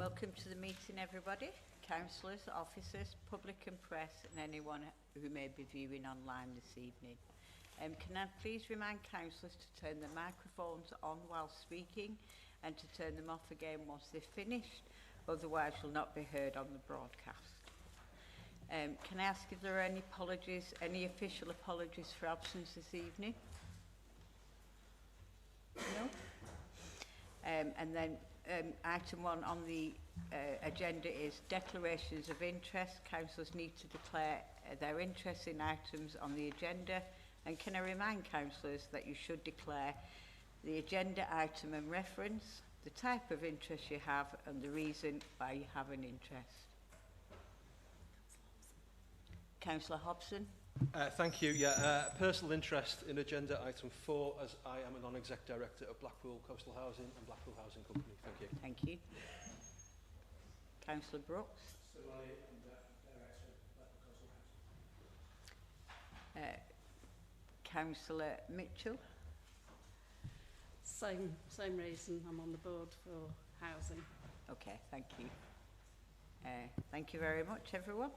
Welcome to the meeting, everybody. Councillors, officers, public and press, and anyone who may be viewing online this evening. Can I please remind councillors to turn their microphones on while speaking and to turn them off again once they're finished, otherwise you'll not be heard on the broadcast. Can I ask if there are any apologies, any official apologies for absence this evening? No? And then item 1 on the agenda is declarations of interest. Councillors need to declare their interest in items on the agenda. And can I remind councillors that you should declare the agenda item and reference, the type of interest you have, and the reason why you have an interest. Councillor Hobson. Thank you. Personal interest in agenda item 4, as I am a non-exec director of Blackpool Coastal Housing and Blackpool Housing Company. Thank you. Thank you. Councillor Brooks. So I am director of Blackpool Coastal Housing. Councillor Mitchell. Same reason. I'm on the board for housing. Okay, thank you. Thank you very much, everyone.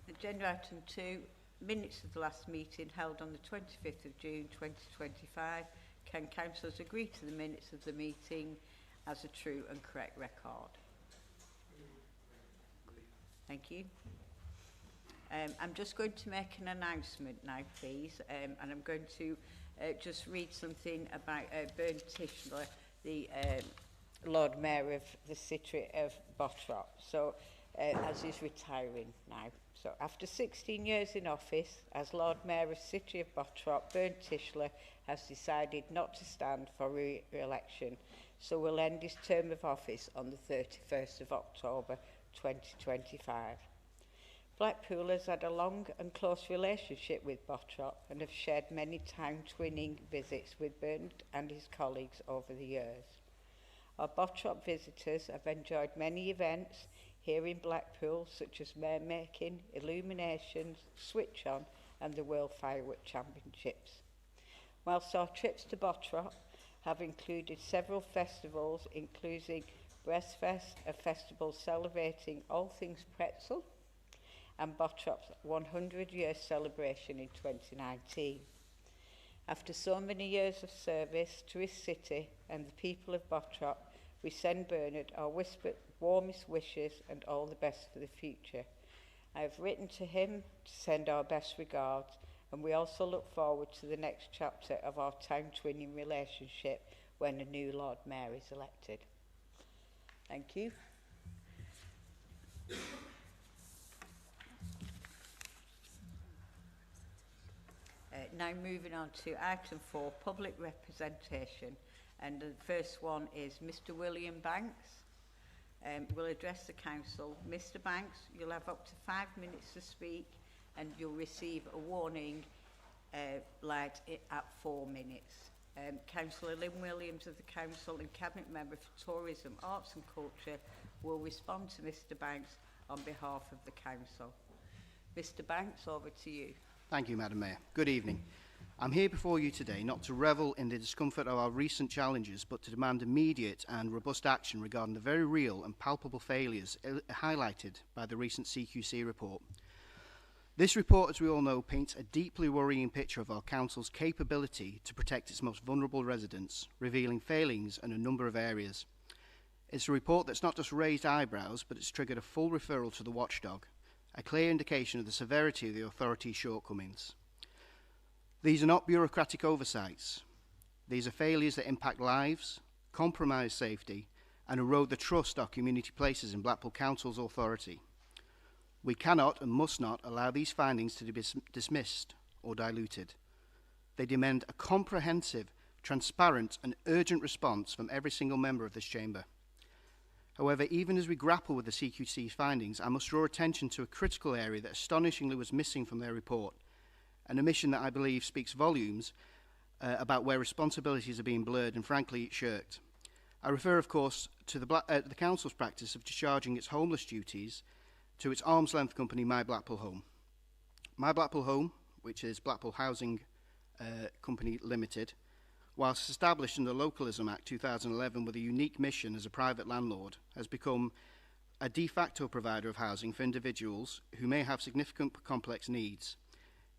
Agenda item 2, minutes of the last meeting held on the 25th of June 2025. Can councillors agree to the minutes of the meeting as a true and correct record? Thank you. I'm just going to make an announcement now, please, and I'm going to just read something about Bern Tischler, the Lord Mayor of the city of Bottrop. So, as he's retiring now. So after 16 years in office as Lord Mayor of City of Bottrop, Bern Tischler has decided not to stand for re-election, so will end his term of office on the 31st of October 2025. Blackpool has had a long and close relationship with Bottrop and have shared many time-twinning visits with Bern and his colleagues over the years. Our Bottrop visitors have enjoyed many events here in Blackpool, such as mermaking, illuminations, Switch On and the World Firework Championships. Whilst our trips to Bottrop have included several festivals, including Breastfest, a festival celebrating all things pretzel, and Bottrop's 100-year celebration in 2019. After so many years of service to his city and the people of Bottrop, we send Bernard our warmest wishes and all the best for the future. I have written to him to send our best regards, and we also look forward to the next chapter of our time-twinning relationship when a new Lord Mayor is elected. Thank you. Now moving on to item 4, public representation. And the first one is Mr. William Banks. Will address the council. Mr. Banks, you'll have up to 5 minutes to speak and you'll receive a warning light at 4 minutes. Councillor Lynn Williams of the council and cabinet member for tourism, arts and culture will respond to Mr. Banks on behalf of the council. Mr. Banks, over to you. Thank you, Madam Mayor. Good evening. I'm here before you today not to revel in the discomfort of our recent challenges, but to demand immediate and robust action regarding the very real and palpable failures highlighted by the recent CQC report. This report, as we all know, paints a deeply worrying picture of our council's capability to protect its most vulnerable residents, revealing failings in a number of areas. It's a report that's not just raised eyebrows, but it's triggered a full referral to the watchdog, a clear indication of the severity of the authority's shortcomings. These are not bureaucratic oversights. These are failures that impact lives, compromise safety, and erode the trust our community places in Blackpool Council's authority. We cannot and must not allow these findings to be dismissed or diluted. They demand a comprehensive, transparent, and urgent response from every single member of this chamber. However, even as we grapple with the CQC's findings, I must draw attention to a critical area that astonishingly was missing from their report, an omission that I believe speaks volumes about where responsibilities are being blurred and frankly shirked. I refer, of course, to the Council's practice of discharging its homeless duties to its arm's length company, My Blackpool Home. My Blackpool Home, which is Blackpool Housing Company Limited, whilst established under the Localism Act 2011 with a unique mission as a private landlord, has become a de facto provider of housing for individuals who may have significant complex needs,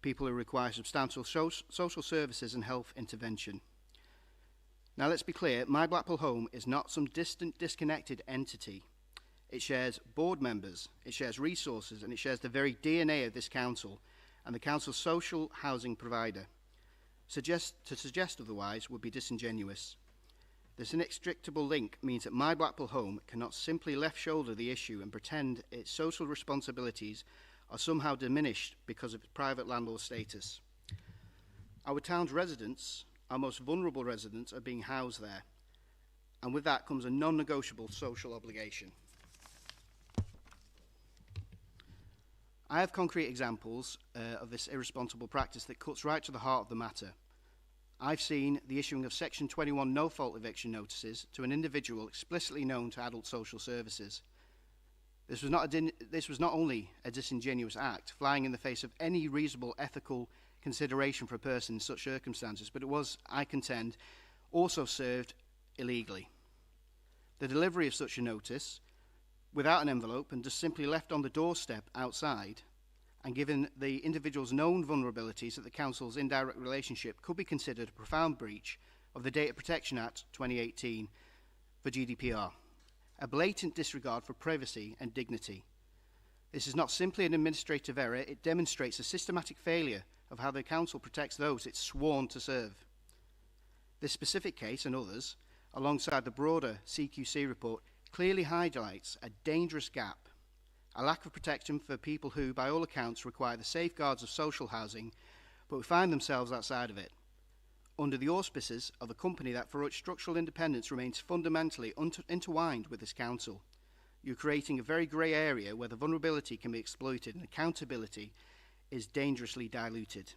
people who require substantial social services and health intervention. Now let's be clear, My Blackpool Home is not some distant, disconnected entity. It shares board members, it shares resources, and it shares the very DNA of this council and the council's social housing provider. To suggest otherwise would be disingenuous. This inextricable link means that My Blackpool Home cannot simply left shoulder the issue and pretend its social responsibilities are somehow diminished because of its private landlord status. Our town's residents, our most vulnerable residents, are being housed there, and with that comes a non-negotiable social obligation. I have concrete examples of this irresponsible practice that cuts right to the heart of the matter. I've seen the issuing of Section 21 no-fault eviction notices to an individual explicitly known to adult social services. This was not only a disingenuous act, flying in the face of any reasonable ethical consideration for a person in such circumstances, but it was, I contend, also served illegally. The delivery of such a notice, without an envelope and just simply left on the doorstep outside, and given the individual's known vulnerabilities that the council's indirect relationship, could be considered a profound breach of the Data Protection Act 2018 for GDPR, a blatant disregard for privacy and dignity. This is not simply an administrative error, it demonstrates a systematic failure of how the council protects those it's sworn to serve. This specific case and others, alongside the broader CQC report, clearly highlights a dangerous gap, a lack of protection for people who, by all accounts, require the safeguards of social housing, but who find themselves outside of it, under the auspices of a company that, for its structural independence, remains fundamentally intertwined with this council. You're creating a very grey area where the vulnerability can be exploited and accountability is dangerously diluted.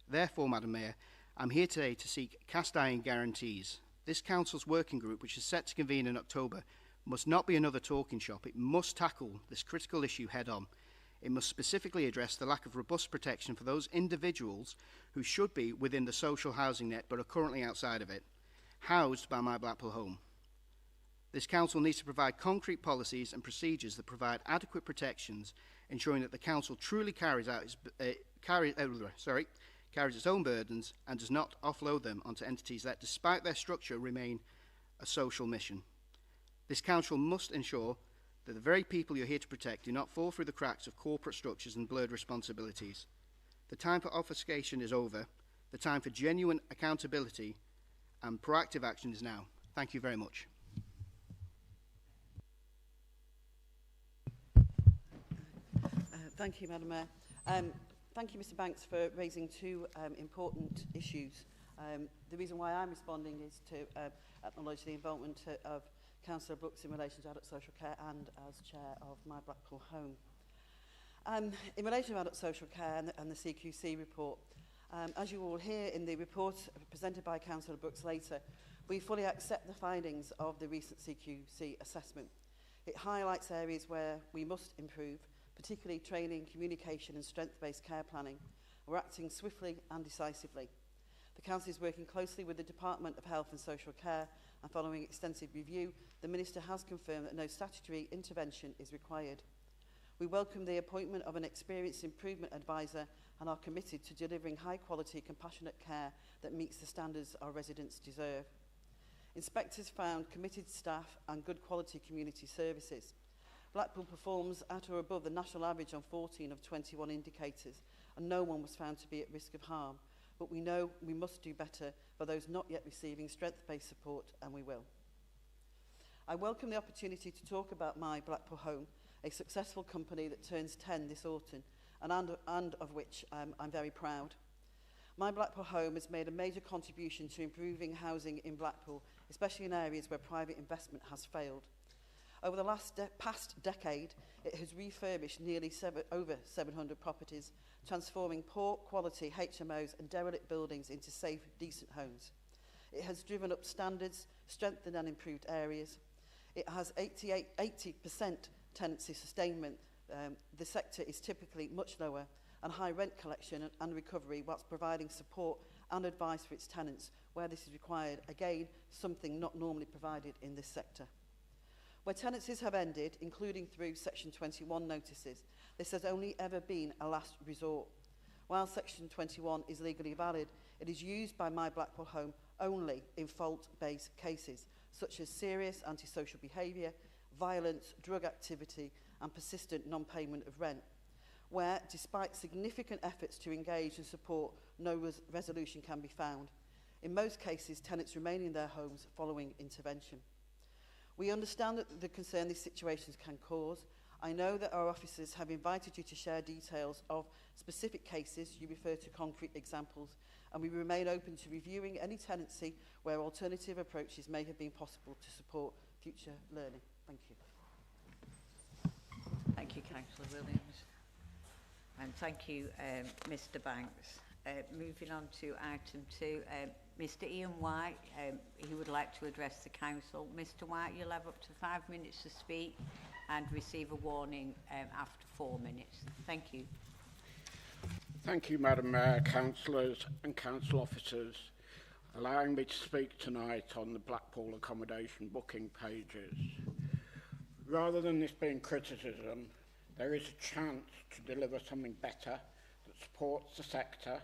Therefore, Madam Mayor, I'm here today to seek cast-iron guarantees. This council's working group, which is set to convene in October, must not be another talking shop. It must tackle this critical issue head-on. It must specifically address the lack of robust protection for those individuals who should be within the social housing net but are currently outside of it, housed by My Blackpool Home. This council needs to provide concrete policies and procedures that provide adequate protections, ensuring that the council truly carries its own burdens and does not offload them onto entities that, despite their structure, remain a social mission. This council must ensure that the very people you're here to protect do not fall through the cracks of corporate structures and blurred responsibilities. The time for obfuscation is over. The time for genuine accountability and proactive action is now. Thank you very much. Thank you, Madam Mayor. Thank you, Mr Banks, for raising two important issues. The reason why I'm responding is to acknowledge the involvement of Councillor Brooks in relation to adult social care and as chair of My Blackpool Home. In relation to adult social care and the CQC report, as you will hear in the report presented by Councillor Brooks later, we fully accept the findings of the recent CQC assessment. It highlights areas where we must improve, particularly training, communication and strength-based care planning. We're acting swiftly and decisively. The Council is working closely with the Department of Health and Social Care, and following extensive review, the Minister has confirmed that no statutory intervention is required. We welcome the appointment of an experienced improvement advisor and are committed to delivering high-quality, compassionate care that meets the standards our residents deserve. Inspectors found committed staff and good quality community services. Blackpool performs at or above the national average on 14 of 21 indicators, and no one was found to be at risk of harm. But we know we must do better for those not yet receiving strength-based support, and we will. I welcome the opportunity to talk about My Blackpool Home, a successful company that turns 10 this autumn, and of which I'm very proud. My Blackpool Home has made a major contribution to improving housing in Blackpool, especially in areas where private investment has failed. Over the past decade, it has refurbished nearly over 700 properties, transforming poor quality HMOs and derelict buildings into safe, decent homes. It has driven up standards, strengthened and improved areas. It has 80% tenancy sustainment. The sector is typically much lower, and high rent collection and recovery, whilst providing support and advice for its tenants where this is required. Again, something not normally provided in this sector. Where tenancies have ended, including through Section 21 notices, this has only ever been a last resort. While Section 21 is legally valid, it is used by My Blackpool Home only in fault-based cases, such as serious antisocial behaviour, violence, drug activity, and persistent non-payment of rent, where, despite significant efforts to engage and support, no resolution can be found. In most cases, tenants remain in their homes following intervention. We understand the concern these situations can cause. I know that our officers have invited you to share details of specific cases. You refer to concrete examples, and we remain open to reviewing any tenancy where alternative approaches may have been possible to support future learning. Thank you. Thank you, Councillor Williams. And thank you, Mr Banks. Moving on to item 2, Mr Ian White, he would like to address the Council. Mr White, you'll have up to 5 minutes to speak and receive a warning after 4 minutes. Thank you. Thank you, Madam Mayor, councillors and council officers, allowing me to speak tonight on the Blackpool accommodation booking pages. Rather than this being criticism, there is a chance to deliver something better that supports the sector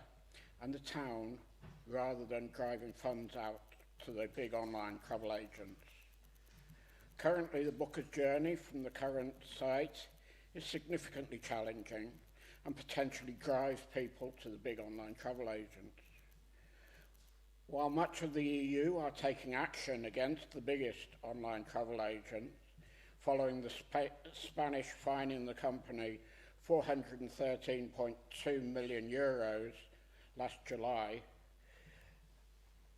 and the town, rather than driving funds out to the big online travel agents. Currently, the booker's journey from the current site is significantly challenging and potentially drives people to the big online travel agents. While much of the EU are taking action against the biggest online travel agents, following the Spanish fining the company €413.2 million last July,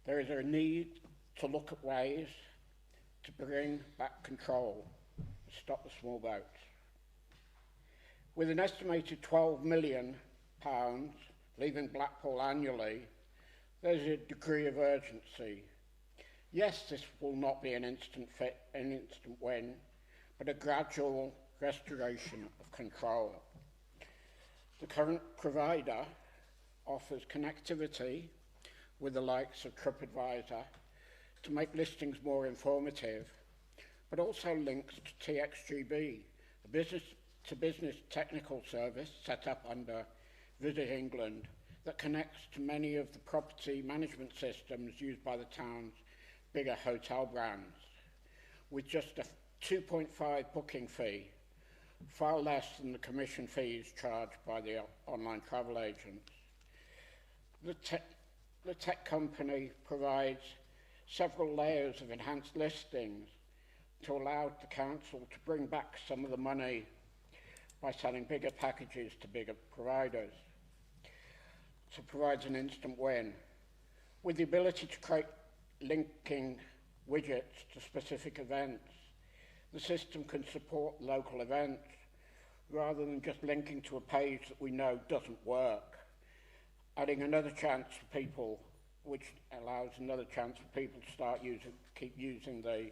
there is a need to look at ways to bring back control and stop the small boats. With an estimated £12 million leaving Blackpool annually, there's a degree of urgency. Yes, this will not be an instant win, but a gradual restoration of control. The current provider offers connectivity with the likes of TripAdvisor to make listings more informative, but also links to TXGB, a business-to-business technical service set up under Visit England that connects to many of the property management systems used by the town's bigger hotel brands, with just a 2.5 booking fee, far less than the commission fees charged by the online travel agents. The tech company provides several layers of enhanced listings to allow the council to bring back some of the money by selling bigger packages to bigger providers. So it provides an instant win. With the ability to create linking widgets to specific events, the system can support local events rather than just linking to a page that we know doesn't work, adding another chance for people, which allows another chance for people to keep using the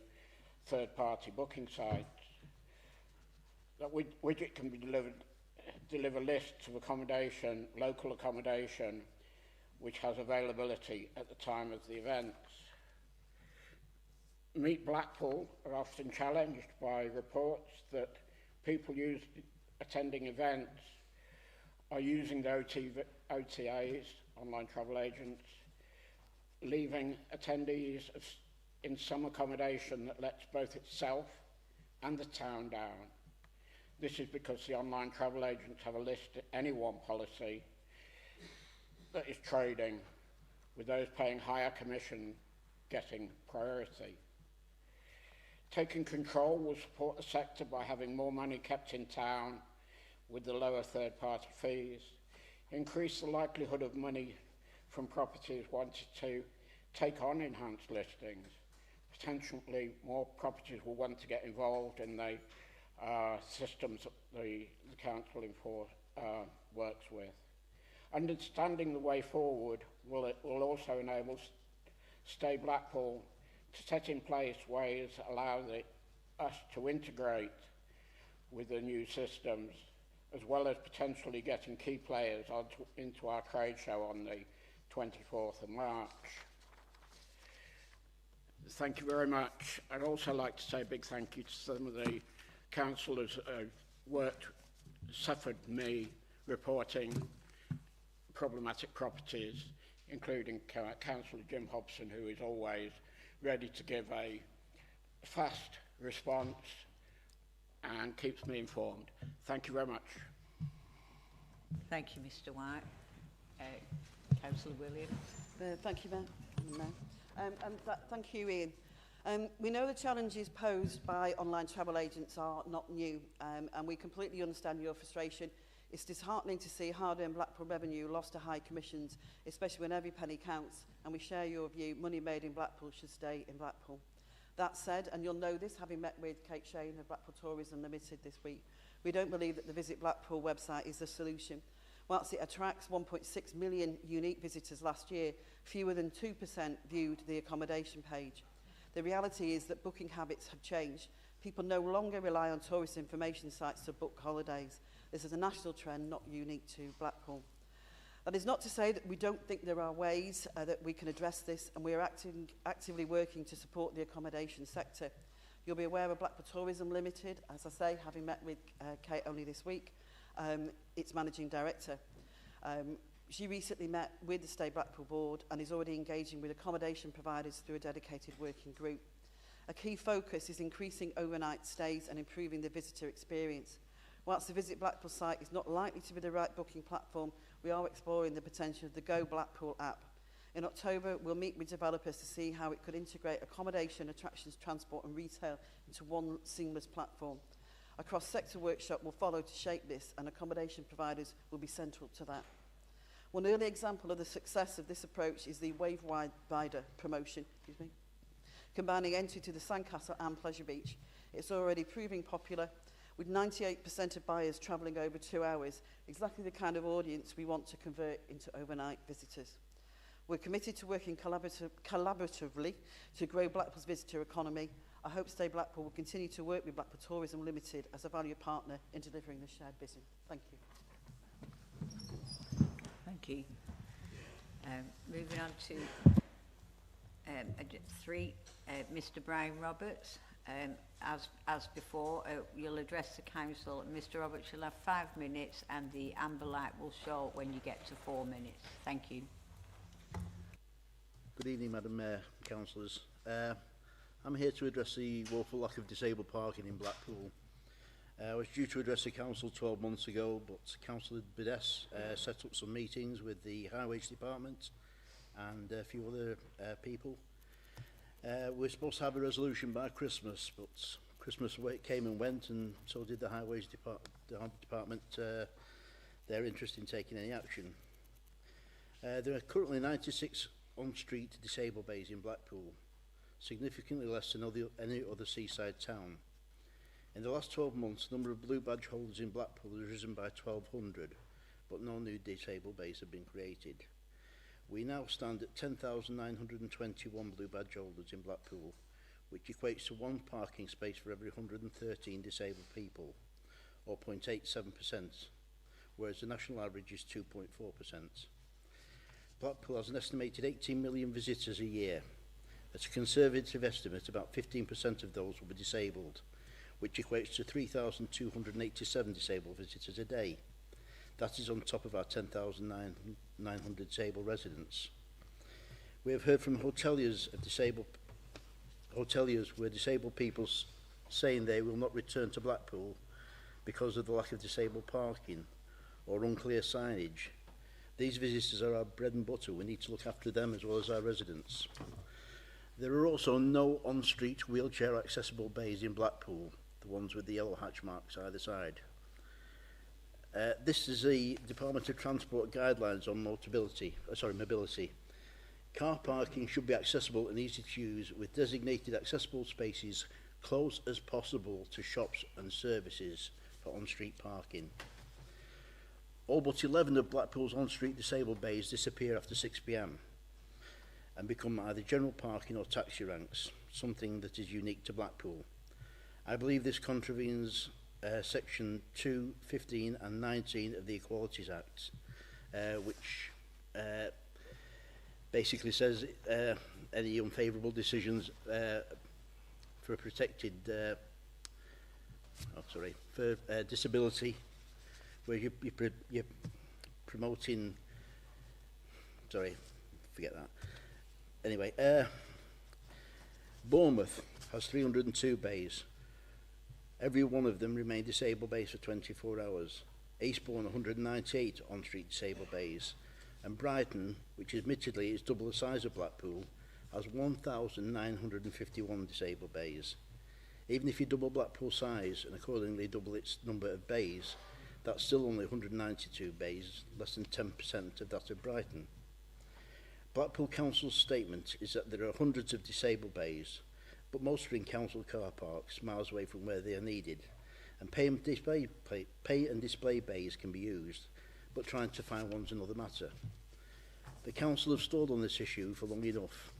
third-party booking sites. That widget can be deliver lists of accommodation, local accommodation, which has availability at the time of the events. Meet Blackpool are often challenged by reports that people attending events are using the OTAs, online travel agents, leaving attendees in some accommodation that lets both itself and the town down. This is because the online travel agents have a list at any one policy that is trading, with those paying higher commission getting priority. Taking control will support the sector by having more money kept in town with the lower third-party fees, increase the likelihood of money from properties wanting to take on enhanced listings. Potentially more properties will want to get involved in the systems that the council works with. Understanding the way forward will also enable Stay Blackpool to set in place ways that allow us to integrate with the new systems, as well as potentially getting key players into our trade show on the 24th of March. Thank you very much. I'd also like to say a big thank you to some of the councillors who suffered me reporting problematic properties, including Councillor Jim Hobson, who is always ready to give a fast response and keeps me informed. Thank you very much. Thank you, Mr White. Councillor Williams. Thank you, Mayor. Thank you, Ian. We know the challenges posed by online travel agents are not new, and we completely understand your frustration. It's disheartening to see hard-earned Blackpool revenue lost to high commissions, especially when every penny counts, and we share your view, money made in Blackpool should stay in Blackpool. That said, and you'll know this, having met with Kate Shane of Blackpool Tourism Limited this week, we don't believe that the Visit Blackpool website is the solution. Whilst it attracts 1.6 million unique visitors last year, fewer than 2% viewed the accommodation page. The reality is that booking habits have changed. People no longer rely on tourist information sites to book holidays. This is a national trend, not unique to Blackpool. That is not to say that we don't think there are ways that we can address this, and we are actively working to support the accommodation sector. You'll be aware of Blackpool Tourism Limited, as I say, having met with Kate only this week, its managing director. She recently met with the Stay Blackpool board and is already engaging with accommodation providers through a dedicated working group. A key focus is increasing overnight stays and improving the visitor experience. Whilst the Visit Blackpool site is not likely to be the right booking platform, we are exploring the potential of the Go Blackpool app. In October, we'll meet with developers to see how it could integrate accommodation, attractions, transport and retail into one seamless platform. A cross-sector workshop will follow to shape this, and accommodation providers will be central to that. One early example of the success of this approach is the Wave Rider promotion, combining entry to the Sandcastle and Pleasure Beach. It's already proving popular, with 98% of buyers travelling over 2 hours, exactly the kind of audience we want to convert into overnight visitors. We're committed to working collaboratively to grow Blackpool's visitor economy. I hope Stay Blackpool will continue to work with Blackpool Tourism Limited as a valued partner in delivering the shared vision. Thank you. Thank you. Moving on to three, Mr Brian Roberts. As before, you'll address the council. Mr Roberts, you'll have 5 minutes and the amber light will show when you get to 4 minutes. Thank you. Good evening, Madam Mayor, councillors. I'm here to address the woeful lack of disabled parking in Blackpool. I was due to address the council 12 months ago, but Councillor Bides set up some meetings with the Highways Department and a few other people. We're supposed to have a resolution by Christmas, but Christmas came and went, and so did the Highways Department, their interest in taking any action. There are currently 96 on-street disabled bays in Blackpool, significantly less than any other seaside town. In the last 12 months, the number of blue badge holders in Blackpool has risen by 1,200, but no new disabled bays have been created. We now stand at 10,921 blue badge holders in Blackpool, which equates to 1 parking space for every 113 disabled people, or 0.87%, whereas the national average is 2.4%. Blackpool has an estimated 18 million visitors a year. At a conservative estimate, about 15% of those will be disabled, which equates to 3,287 disabled visitors a day. That is on top of our 10,900 disabled residents. We have heard from hoteliers where disabled people saying they will not return to Blackpool because of the lack of disabled parking or unclear signage. These visitors are our bread and butter. We need to look after them as well as our residents. There are also no on-street wheelchair accessible bays in Blackpool, the ones with the yellow hatch marks either side. This is the Department of Transport guidelines on mobility. Car parking should be accessible and easy to use, with designated accessible spaces close as possible to shops and services for on-street parking. All but 11 of Blackpool's on-street disabled bays disappear after 6 p.m. and become either general parking or taxi ranks, something that is unique to Blackpool. I believe this contravenes Section 2, 15 and 19 of the Equalities Act, which basically says any unfavourable decisions for a protected disability, where you're promoting, forget that. Anyway, Bournemouth has 302 bays. Every one of them remain disabled bays for 24 hours. Eastbourne 198 on-street disabled bays. And Brighton, which admittedly is double the size of Blackpool, has 1,951 disabled bays. Even if you double Blackpool's size and accordingly double its number of bays, that's still only 192 bays, less than 10% of that of Brighton. Blackpool Council's statement is that there are hundreds of disabled bays, but most are in council car parks miles away from where they are needed, and pay and display bays can be used, but trying to find one's another matter. The council have stalled on this issue for long enough.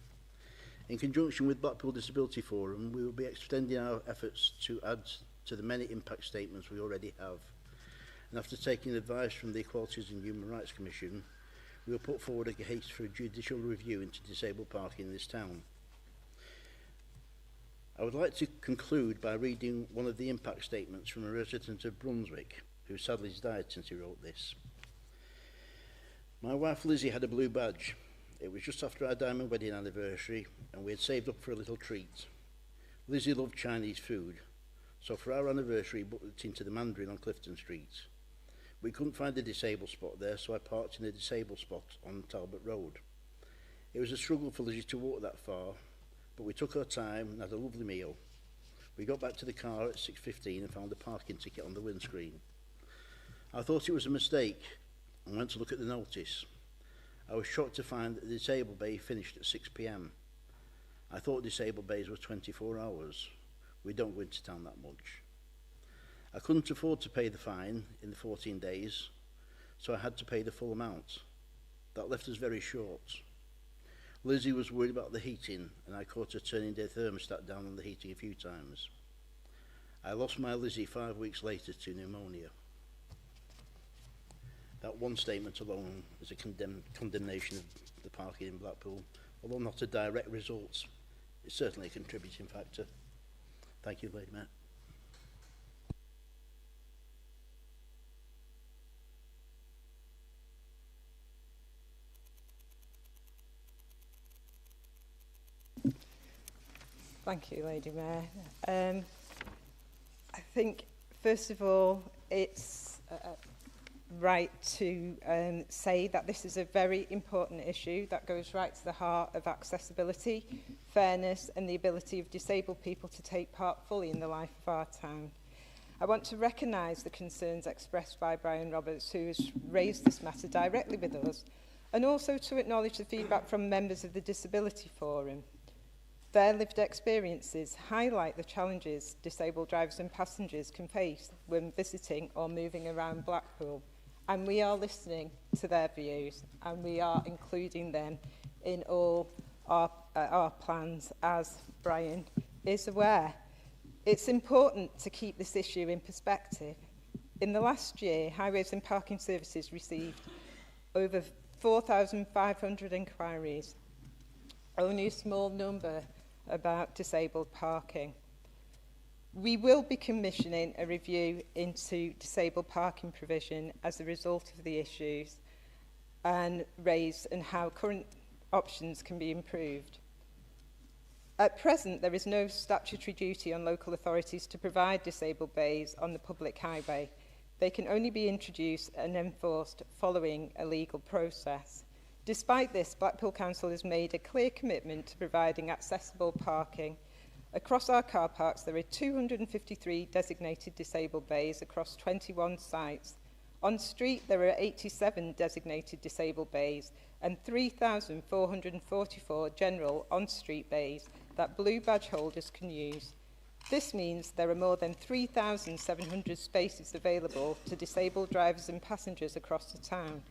In conjunction with Blackpool Disability Forum, we will be extending our efforts to add to the many impact statements we already have. And after taking advice from the Equalities and Human Rights Commission, we will put forward a case for a judicial review into disabled parking in this town. I would like to conclude by reading one of the impact statements from a resident of Brunswick, who sadly has died since he wrote this. My wife Lizzie had a blue badge. It was just after our diamond wedding anniversary, and we had saved up for a little treat. Lizzie loved Chinese food, so for our anniversary we booked it into the Mandarin on Clifton Street. We couldn't find a disabled spot there, so I parked in a disabled spot on Talbot Road. It was a struggle for Lizzie to walk that far, but we took our time and had a lovely meal. We got back to the car at 6:15 and found a parking ticket on the windscreen. I thought it was a mistake and went to look at the notice. I was shocked to find that the disabled bay finished at 6 p.m. I thought disabled bays were 24 hours. We don't go into town that much. I couldn't afford to pay the fine in the 14 days, so I had to pay the full amount. That left us very short. Lizzie was worried about the heating, and I caught her turning the thermostat down on the heating a few times. I lost my Lizzie 5 weeks later to pneumonia. That one statement alone is a condemnation of the parking in Blackpool. Although not a direct result, it's certainly a contributing factor. Thank you, Lady Mayor. Thank you, Lady Mayor. I think, first of all, it's right to say that this is a very important issue that goes right to the heart of accessibility, fairness and the ability of disabled people to take part fully in the life of our town. I want to recognise the concerns expressed by Brian Roberts, who has raised this matter directly with us, and also to acknowledge the feedback from members of the Disability Forum. Their lived experiences highlight the challenges disabled drivers and passengers can face when visiting or moving around Blackpool. And we are listening to their views, and we are including them in all our plans, as Brian is aware. It's important to keep this issue in perspective. In the last year, Highways and Parking Services received over 4,500 inquiries, only a small number about disabled parking. We will be commissioning a review into disabled parking provision as a result of the issues and raised and how current options can be improved. At present, there is no statutory duty on local authorities to provide disabled bays on the public highway. They can only be introduced and enforced following a legal process. Despite this, Blackpool Council has made a clear commitment to providing accessible parking. Across our car parks, there are 253 designated disabled bays across 21 sites. On street, there are 87 designated disabled bays and 3,444 general on-street bays that blue badge holders can use. This means there are more than 3,700 spaces available to disabled drivers and passengers across the town.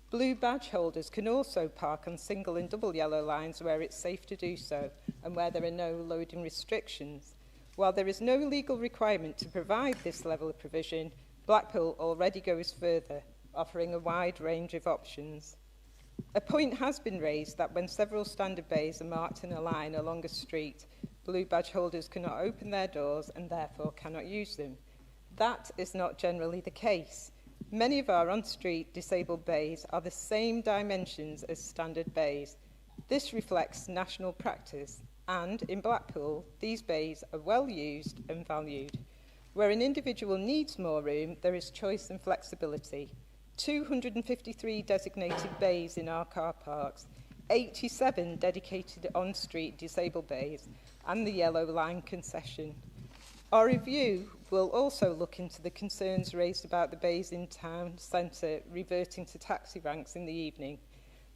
Blue badge holders can also park on single and double yellow lines where it's safe to do so and where there are no loading restrictions. While there is no legal requirement to provide this level of provision, Blackpool already goes further, offering a wide range of options. A point has been raised that when several standard bays are marked in a line along a street, blue badge holders cannot open their doors and therefore cannot use them. That is not generally the case. Many of our on-street disabled bays are the same dimensions as standard bays. This reflects national practice, and in Blackpool, these bays are well used and valued. Where an individual needs more room, there is choice and flexibility. 253 designated bays in our car parks, 87 dedicated on-street disabled bays, and the yellow line concession. Our review will also look into the concerns raised about the bays in town centre reverting to taxi ranks in the evening.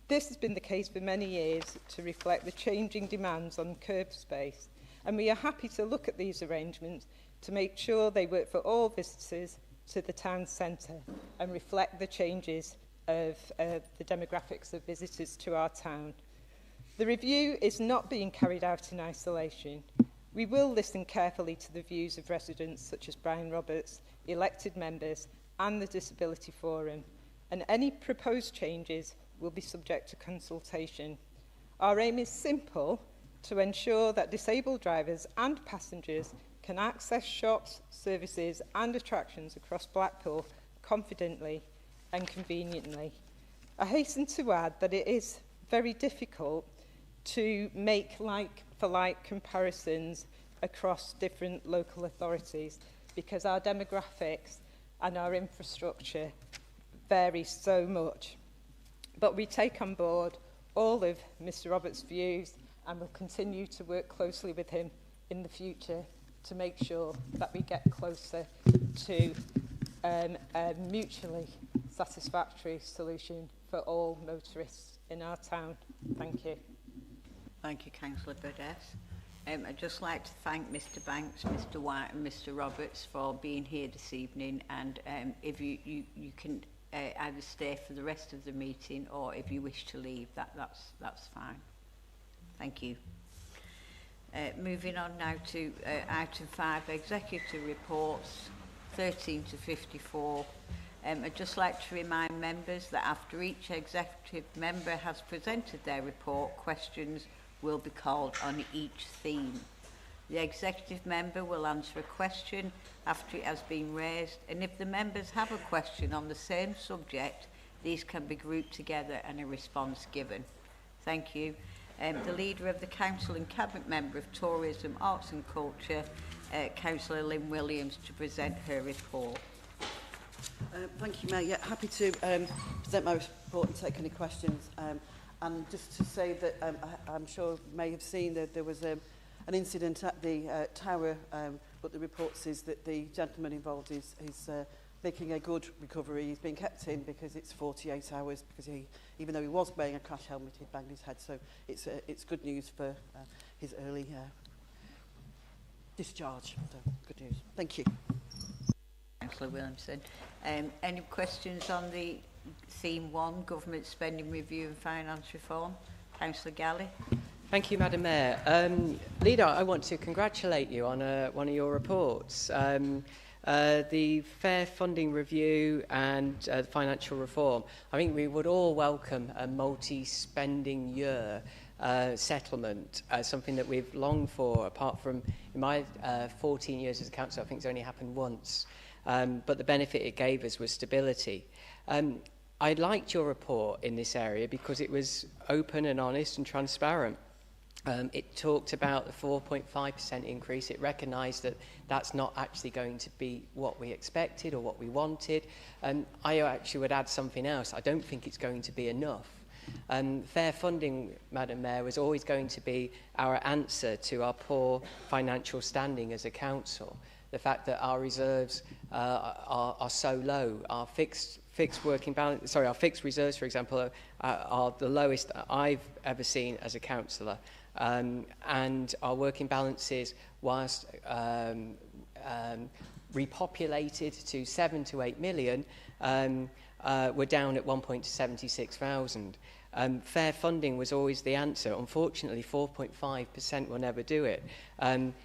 This has been the case for many years to reflect the changing demands on curb space, and we are happy to look at these arrangements to make sure they work for all visitors to the town centre and reflect the changes of the demographics of visitors to our town. The review is not being carried out in isolation. We will listen carefully to the views of residents such as Brian Roberts, elected members and the Disability Forum, and any proposed changes will be subject to consultation. Our aim is simple: to ensure that disabled drivers and passengers can access shops, services and attractions across Blackpool confidently and conveniently. I hasten to add that it is very difficult to make like-for-like comparisons across different local authorities because our demographics and our infrastructure vary so much. But we take on board all of Mr. Roberts' views and will continue to work closely with him in the future to make sure that we get closer to a mutually satisfactory solution for all motorists in our town. Thank you. Thank you, Councillor Burdess. I'd just like to thank Mr. Banks, Mr. White and Mr. Roberts for being here this evening, and if you can either stay for the rest of the meeting or if you wish to leave, that's fine. Thank you. Moving on now to item 5, executive reports 13 to 54. I'd just like to remind members that after each executive member has presented their report, questions will be called on each theme. The executive member will answer a question after it has been raised, and if the members have a question on the same subject, these can be grouped together and a response given. Thank you. The Leader of the Council and Cabinet Member of Tourism, Arts and Culture, Councillor Lynn Williams, to present her report. Thank you, Mayor. Yeah, happy to present my report and take any questions. And just to say that I'm sure you may have seen that there was an incident at the tower, but the report says that the gentleman involved is making a good recovery. He's being kept in because it's 48 hours, because he, even though he was wearing a crash helmet, he banged his head. So it's good news for his early discharge. So good news. Thank you. Councillor Williamson. Any questions on the theme 1, government spending review and finance reform? Councillor Galley. Thank you, Madam Mayor. Leader, I want to congratulate you on one of your reports. The fair funding review and financial reform. I think we would all welcome a multi-spending year settlement, something that we've longed for, apart from in my 14 years as a councillor, I think it's only happened once. But the benefit it gave us was stability. I liked your report in this area because it was open and honest and transparent. It talked about the 4.5% increase. It recognised that that's not actually going to be what we expected or what we wanted. I actually would add something else. I don't think it's going to be enough. Fair funding, Madam Mayor, was always going to be our answer to our poor financial standing as a council. The fact that our reserves are so low, our fixed working balance, sorry, our fixed reserves, for example, are the lowest I've ever seen as a councillor. And our working balances, whilst repopulated to 7 to 8 million, were down at 1.76,000. Fair funding was always the answer. Unfortunately, 4.5% will never do it.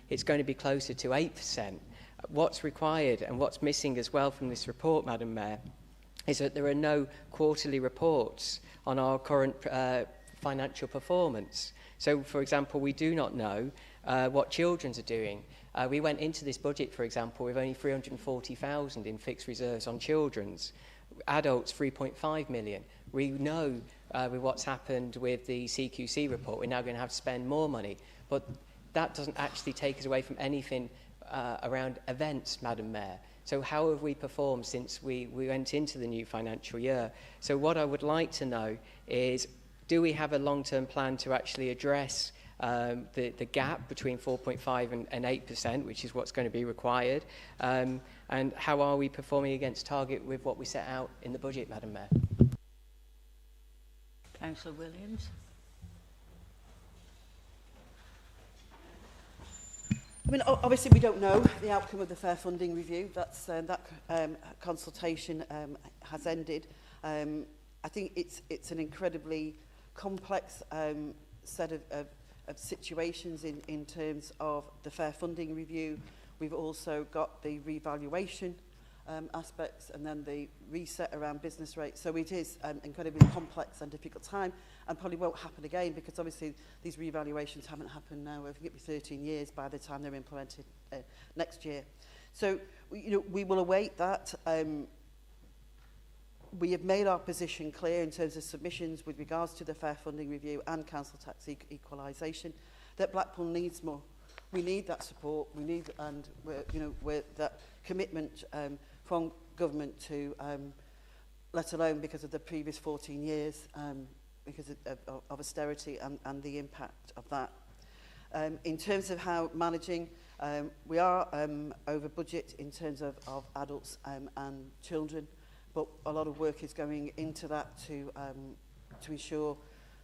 It's going to be closer to 8%. What's required and what's missing as well from this report, Madam Mayor, is that there are no quarterly reports on our current financial performance. So, for example, we do not know what children's are doing. We went into this budget, for example, with only 340,000 in fixed reserves on children's. Adults, 3.5 million. We know with what's happened with the CQC report, we're now going to have to spend more money. But that doesn't actually take us away from anything around events, Madam Mayor. So how have we performed since we went into the new financial year? So what I would like to know is, do we have a long-term plan to actually address the gap between 4.5 and 8%, which is what's going to be required? And how are we performing against target with what we set out in the budget, Madam Mayor? Councillor Williams. I mean, obviously we don't know the outcome of the fair funding review. That consultation has ended. I think it's an incredibly complex set of situations in terms of the fair funding review. We've also got the revaluation aspects and then the reset around business rates. So it is an incredibly complex and difficult time, and probably won't happen again, because obviously these revaluations haven't happened now. I think it'll be 13 years by the time they're implemented next year. So we will await that. We have made our position clear in terms of submissions with regards to the fair funding review and council tax equalisation, that Blackpool needs more. We need that support. We need, and we're that commitment from government to, let alone because of the previous 14 years, because of austerity and the impact of that. In terms of how managing, we are over budget in terms of adults and children, but a lot of work is going into that to ensure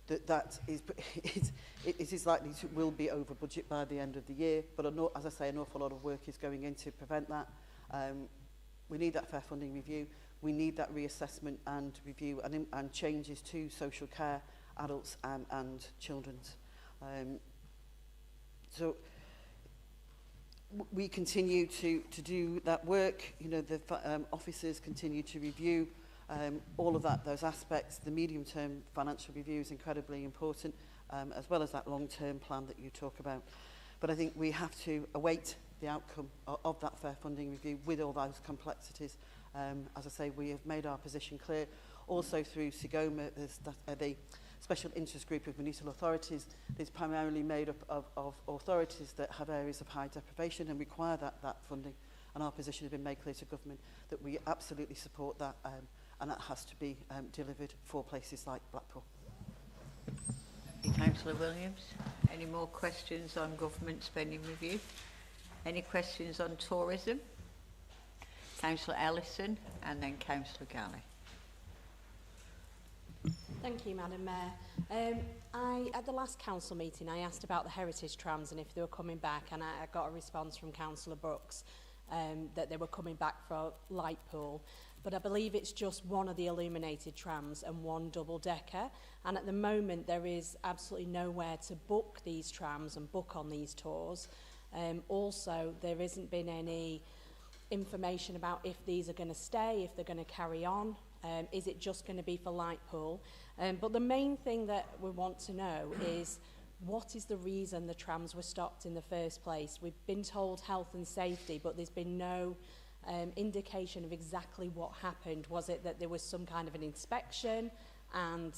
that it is likely to will be over budget by the end of the year. But as I say, an awful lot of work is going in to prevent that. We need that fair funding review. We need that reassessment and review and changes to social care, adults and children's. So we continue to do that work. The officers continue to review all of those aspects. The medium-term financial review is incredibly important, as well as that long-term plan that you talk about. But I think we have to await the outcome of that fair funding review with all those complexities. As I say, we have made our position clear. Also through SIGOMA, the Special Interest Group of Municipal Authorities is primarily made up of authorities that have areas of high deprivation and require that funding. And our position has been made clear to government that we absolutely support that, and that has to be delivered for places like Blackpool. Councillor Williams. Any more questions on government spending review? Any questions on tourism? Councillor Ellison and then Councillor Galley. Thank you, Madam Mayor. At the last council meeting, I asked about the heritage trams and if they were coming back, and I got a response from Councillor Brooks that they were coming back for Lightpool. But I believe it's just one of the illuminated trams and one double-decker. And at the moment, there is absolutely nowhere to book these trams and book on these tours. Also, there hasn't been any information about if these are going to stay, if they're going to carry on. Is it just going to be for Lightpool? But the main thing that we want to know is, what is the reason the trams were stopped in the first place? We've been told health and safety, but there's been no indication of exactly what happened. Was it that there was some kind of an inspection and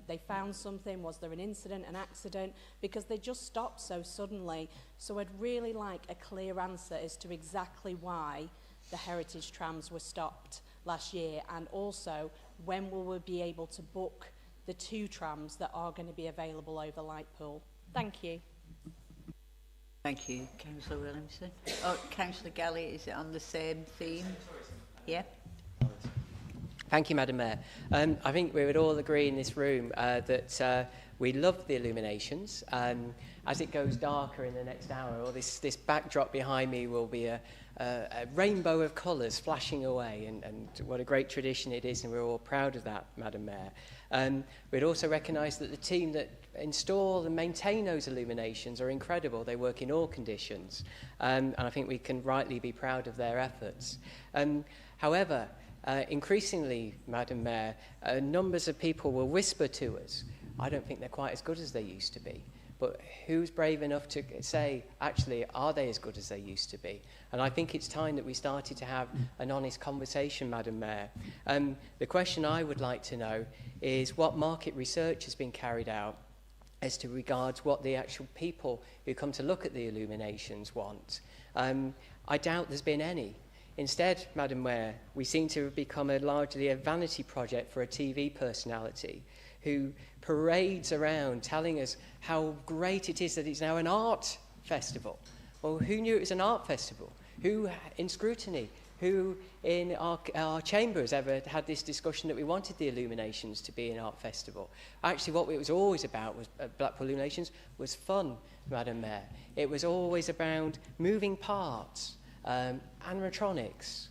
they found something? Was there an incident, an accident? Because they just stopped so suddenly. So I'd really like a clear answer as to exactly why the heritage trams were stopped last year, and also when will we be able to book the 2 trams that are going to be available over Lightpool. Thank you. Thank you, Councillor Williamson. Oh, Councillor Galley, is it on the same theme? Yeah. Thank you, Madam Mayor. I think we would all agree in this room that we love the illuminations. As it goes darker in the next hour, or this backdrop behind me will be a rainbow of colours flashing away, and what a great tradition it is, and we're all proud of that, Madam Mayor. We'd also recognise that the team that install and maintain those illuminations are incredible. They work in all conditions, and I think we can rightly be proud of their efforts. However, Increasingly, Madam Mayor, numbers of people will whisper to us, I don't think they're quite as good as they used to be. But who's brave enough to say, actually, are they as good as they used to be? And I think it's time that we started to have an honest conversation, Madam Mayor. The question I would like to know is what market research has been carried out as to regards what the actual people who come to look at the illuminations want. I doubt there's been any. Instead, Madam Mayor, we seem to have become largely a vanity project for a TV personality who parades around telling us how great it is that it's now an art festival. Well, who knew it was an art festival? Who in Scrutiny, who in our chambers ever had this discussion that we wanted the illuminations to be an art festival? Actually, what it was always about was Blackpool Illuminations was fun, Madam Mayor. It was always about moving parts, animatronics.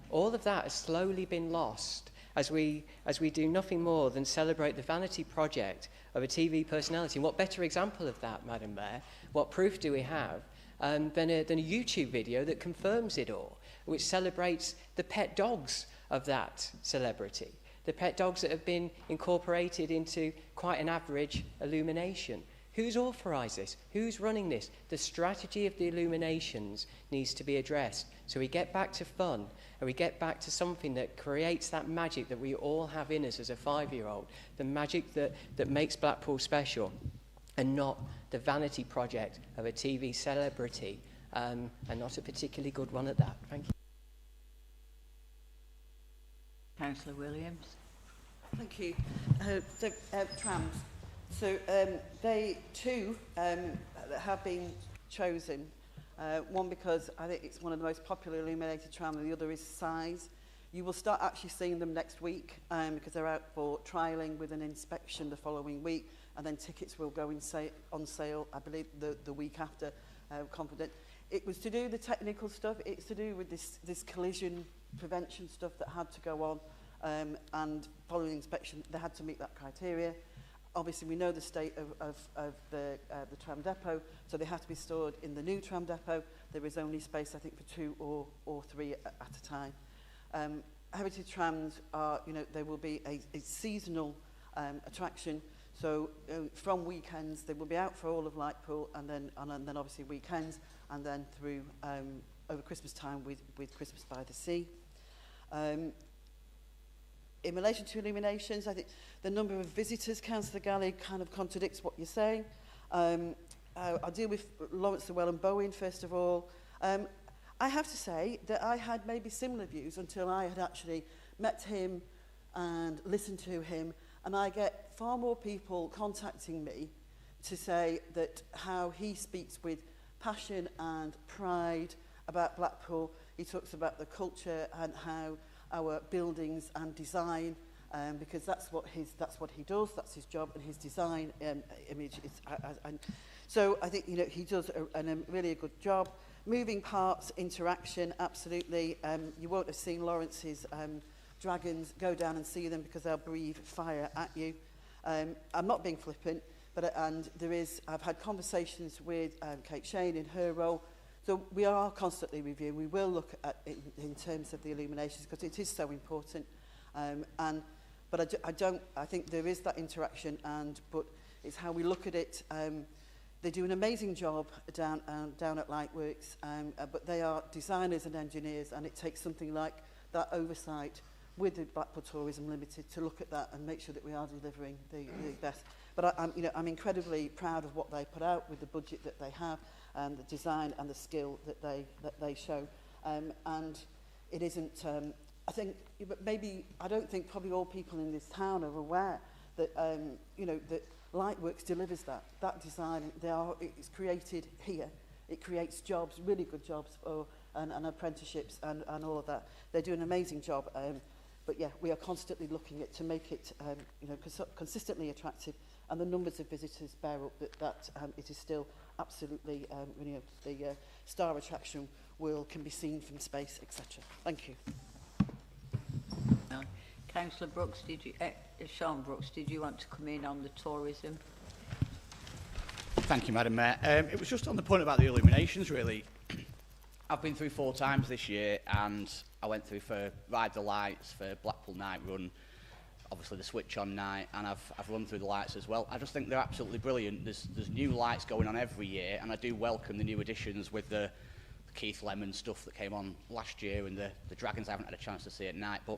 All of that has slowly been lost as we do nothing more than celebrate the vanity project of a TV personality. And what better example of that, Madam Mayor, what proof do we have than a YouTube video that confirms it all, which celebrates the pet dogs of that celebrity, the pet dogs that have been incorporated into quite an average illumination. Who's authorised this? Who's running this? The strategy of the illuminations needs to be addressed. So we get back to fun and we get back to something that creates that magic that we all have in us as a 5-year-old, the magic that makes Blackpool special, and not the vanity project of a TV celebrity, and not a particularly good one at that. Thank you. Councillor Williams. Thank you. Trams. So they too have been chosen. One because I think it's one of the most popular illuminated trams, and the other is size. You will start actually seeing them next week because they're out for trialling with an inspection the following week, and then tickets will go on sale, I believe, the week after. Confident. It was to do the technical stuff. It's to do with this collision prevention stuff that had to go on, and following inspection, they had to meet that criteria. Obviously, we know the state of the tram depot, so they have to be stored in the new tram depot. There is only space, I think, for 2 or 3 at a time. Heritage trams are, they will be a seasonal attraction. So from weekends, they will be out for all of Lightpool, and then obviously weekends, and then through over Christmas time with Christmas by the Sea. In relation to illuminations, I think the number of visitors, Councillor Galley, kind of contradicts what you're saying. I'll deal with Lawrence Llewellyn Bowen first of all. I have to say that I had maybe similar views until I had actually met him and listened to him, and I get far more people contacting me to say that how he speaks with passion and pride about Blackpool. He talks about the culture and how our buildings and design, because that's what he does. That's his job, and his design image is. And so I think he does a really good job. Moving parts, interaction, absolutely. You won't have seen Lawrence's dragons. Go down and see them because they'll breathe fire at you. I'm not being flippant, but I've had conversations with Kate Shane in her role. So we are constantly reviewing. We will look at it in terms of the illuminations because it is so important. But I think there is that interaction, but it's how we look at it. They do an amazing job down at Lightworks, but they are designers and engineers, and it takes something like that oversight with the Blackpool Tourism Limited to look at that and make sure that we are delivering the best. But I'm incredibly proud of what they put out with the budget that they have, and the design and the skill that they show. And it isn't. I don't think probably all people in this town are aware that that Lightworks delivers that design. It's created here. It creates jobs, really good jobs, and apprenticeships and all of that. They do an amazing job. But yeah, we are constantly looking at to make it consistently attractive, and the numbers of visitors bear up that it is still absolutely the star attraction can be seen from space, etc. Thank you. Councillor Brooks, Sean Brooks, did you want to come in on the tourism? Thank you, Madam Mayor. It was just on the point about the illuminations, really. I've been through 4 times this year, and I went through for Ride the Lights, for Blackpool Night Run, obviously the Switch On Night, and I've run through the lights as well. I just think they're absolutely brilliant. There's new lights going on every year, and I do welcome the new additions with the Keith Lemon stuff that came on last year, and the Dragons I haven't had a chance to see at night. But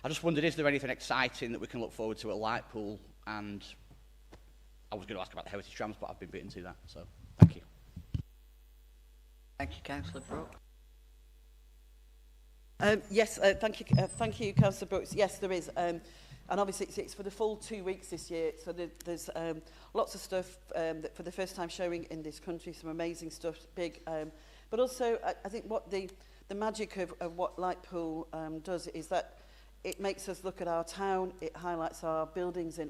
I just wondered, is there anything exciting that we can look forward to at Lightpool? And I was going to ask about the heritage trams, but I've been beaten to that, so thank you. Thank you, Councillor Brooks. Yes, thank you, Councillor Brooks. Yes, there is. And obviously it's for the full 2 weeks this year, so there's lots of stuff that for the first time showing in this country, some amazing stuff, big. But also, I think what the magic of what Lightpool does is that it makes us look at our town, it highlights our buildings,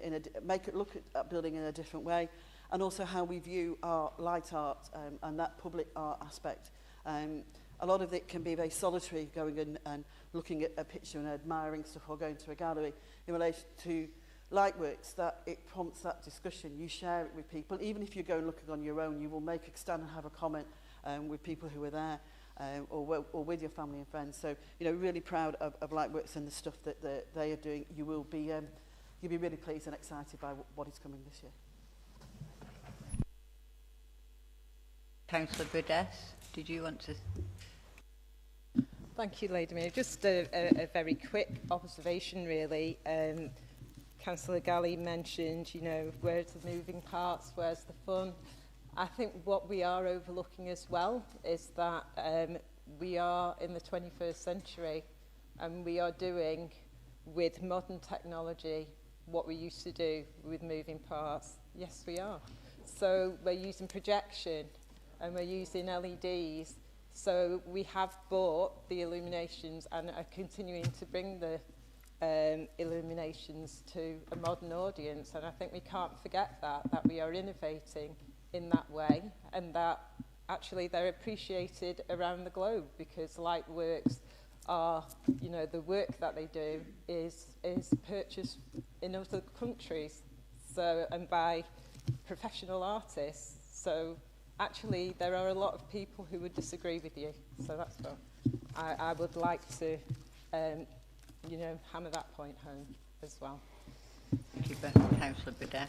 make it look at building in a different way, and also how we view our light art and that public art aspect. A lot of it can be very solitary, going in and looking at a picture and admiring stuff, or going to a gallery. In relation to Lightworks, that it prompts that discussion. You share it with people. Even if you go looking on your own, you will make a stand and have a comment with people who are there, or with your family and friends. So, you know, really proud of Lightworks and the stuff that they are doing. You'll be really pleased and excited by what is coming this year. Councillor Burdess, did you want to? Thank you, Lady Mayor. Just a very quick observation, really. Councillor Galley mentioned, you know, where's the moving parts, where's the fun? I think what we are overlooking as well is that we are in the 21st century, and we are doing with modern technology what we used to do with moving parts. Yes, we are. So we're using projection and we're using LEDs. So we have bought the illuminations and are continuing to bring the illuminations to a modern audience. And I think we can't forget that we are innovating in that way, and that actually they're appreciated around the globe, because Lightworks are, you know, the work that they do is purchased in other countries, so, and by professional artists. So actually there are a lot of people who would disagree with you, so that's what I would like to you know, hammer that point home as well. Thank you, Councillor Burdett.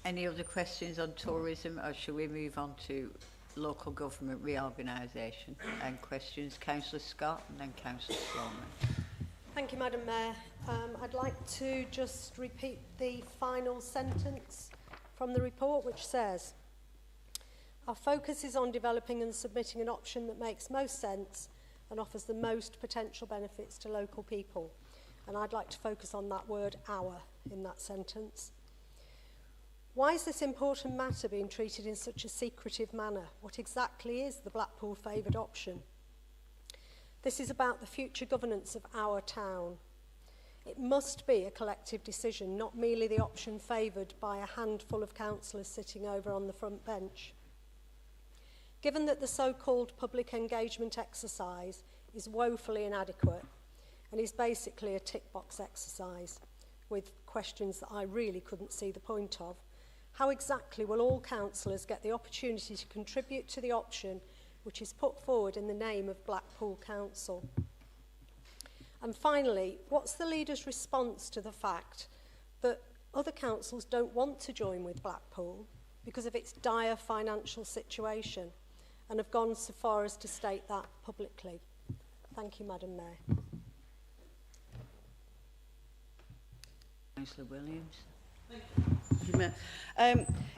Any other questions on tourism, or shall we move on to local government reorganisation and questions? Councillor Scott and then Councillor Sloman. Thank you, Madam Mayor. I'd like to just repeat the final sentence from the report, which says, our focus is on developing and submitting an option that makes most sense and offers the most potential benefits to local people. And I'd like to focus on that word our in that sentence. Why is this important matter being treated in such a secretive manner? What exactly is the Blackpool favoured option? This is about the future governance of our town. It must be a collective decision, not merely the option favoured by a handful of councillors sitting over on the front bench. Given that the so-called public engagement exercise is woefully inadequate and is basically a tick box exercise with questions that I really couldn't see the point of, how exactly will all councillors get the opportunity to contribute to the option which is put forward in the name of Blackpool Council? And finally, what's the leader's response to the fact that other councils don't want to join with Blackpool because of its dire financial situation, and have gone so far as to state that publicly? Thank you, Madam Mayor. Councillor Williams.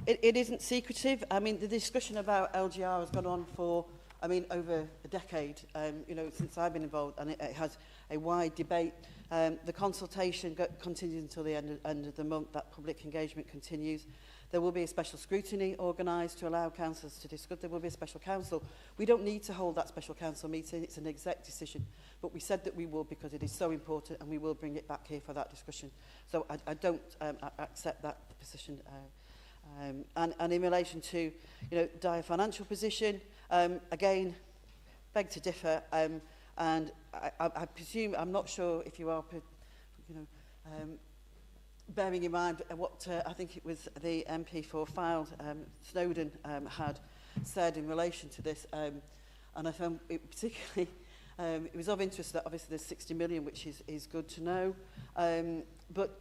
It isn't secretive. I mean, the discussion about LGR has gone on for, I mean, over a decade, you know, since I've been involved, and it has a wide debate. The consultation continues until the end of the month. That public engagement continues. There will be a special scrutiny organised to allow councillors to discuss. There will be a special council. We don't need to hold that special council meeting. It's an exec decision. But we said that we will, because it is so important, and we will bring it back here for that discussion. So I don't accept that position. And in relation to, you know, dire financial position, again, beg to differ. And I presume, I'm not sure if you are, you know, bearing in mind what I think it was the MP for Fylde, Snowden, had said in relation to this. and I found it particularly, it was of interest that obviously there's 60 million, which is good to know. But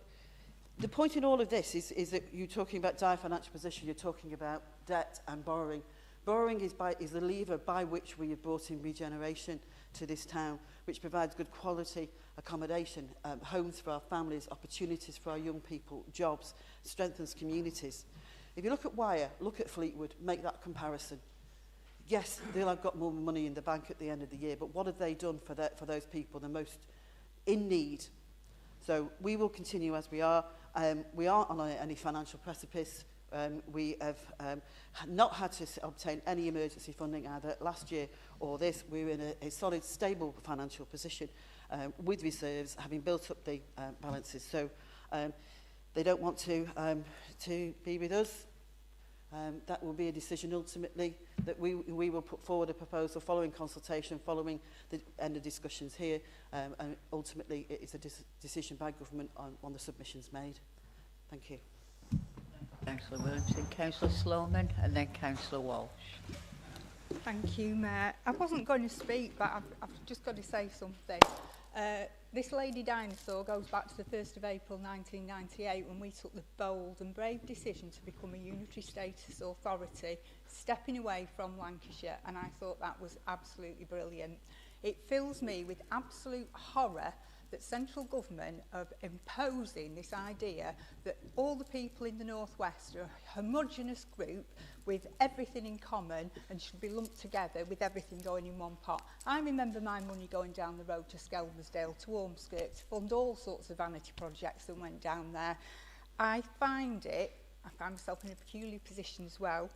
the point in all of this is that you're talking about dire financial position, you're talking about debt and borrowing. Borrowing is the lever by which we have brought in regeneration to this town, which provides good quality accommodation, homes for our families, opportunities for our young people, jobs, strengthens communities. If you look at Wyre, look at Fleetwood, make that comparison. Yes, they'll have got more money in the bank at the end of the year, but what have they done for those people, the most in need? So we will continue as we are. We aren't on any financial precipice. We have not had to obtain any emergency funding either last year or this. We're in a solid, stable financial position with reserves, having built up the balances. So they don't want to be with us. That will be a decision ultimately that we will put forward a proposal following consultation, following the end of discussions here, and ultimately it is a decision by government on the submissions made. Thank you. Councillor Williamson, Councillor Sloman and then Councillor Walsh. Thank you, Mayor. I wasn't going to speak, but I've just got to say something. This lady dinosaur goes back to the 1st of April 1998 when we took the bold and brave decision to become a unitary status authority, stepping away from Lancashire, and I thought that was absolutely brilliant. It fills me with absolute horror that central government are imposing this idea that all the people in the northwest are a homogenous group with everything in common and should be lumped together with everything going in one pot. I remember my money going down the road to Skelmersdale, to Ormskirk, to fund all sorts of vanity projects that went down there. I find myself in a peculiar position as well,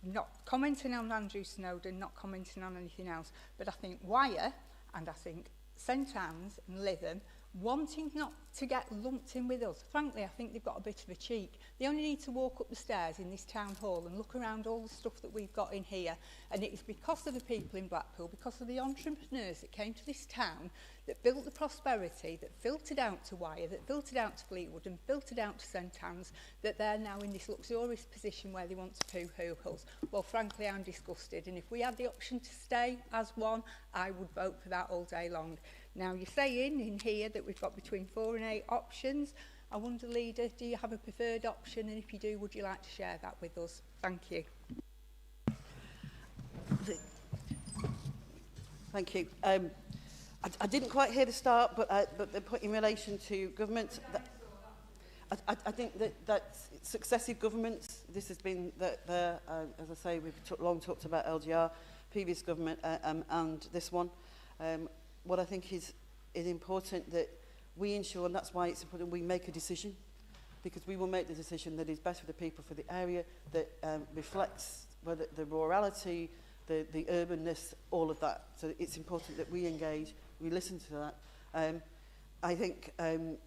not commenting on Andrew Snowden, not commenting on anything else, but I think Wyre and I think St Anne's and Lytham wanting not to get lumped in with us. Frankly, I think they've got a bit of a cheek. They only need to walk up the stairs in this town hall and look around all the stuff that we've got in here. And it is because of the people in Blackpool, because of the entrepreneurs that came to this town, that built the prosperity, that filtered out to Wyre, that filtered out to Fleetwood and filtered out to St Anne's, that they're now in this luxurious position where they want to poo-hoo us. Well, frankly, I'm disgusted. And if we had the option to stay as one, I would vote for that all day long. Now, you're saying in here that we've got between 4 and 8 options. I wonder, Leader, do you have a preferred option? And if you do, would you like to share that with us? Thank you. Thank you. I didn't quite hear the start, but the point in relation to government, I think that successive governments, this has been, as I say, we've long talked about LGR, previous government and this one. What I think is important that we ensure, and that's why it's important we make a decision, because we will make the decision that is best for the people for the area, that reflects whether the rurality, the urbanness, all of that. So it's important that we engage, we listen to that. I think, and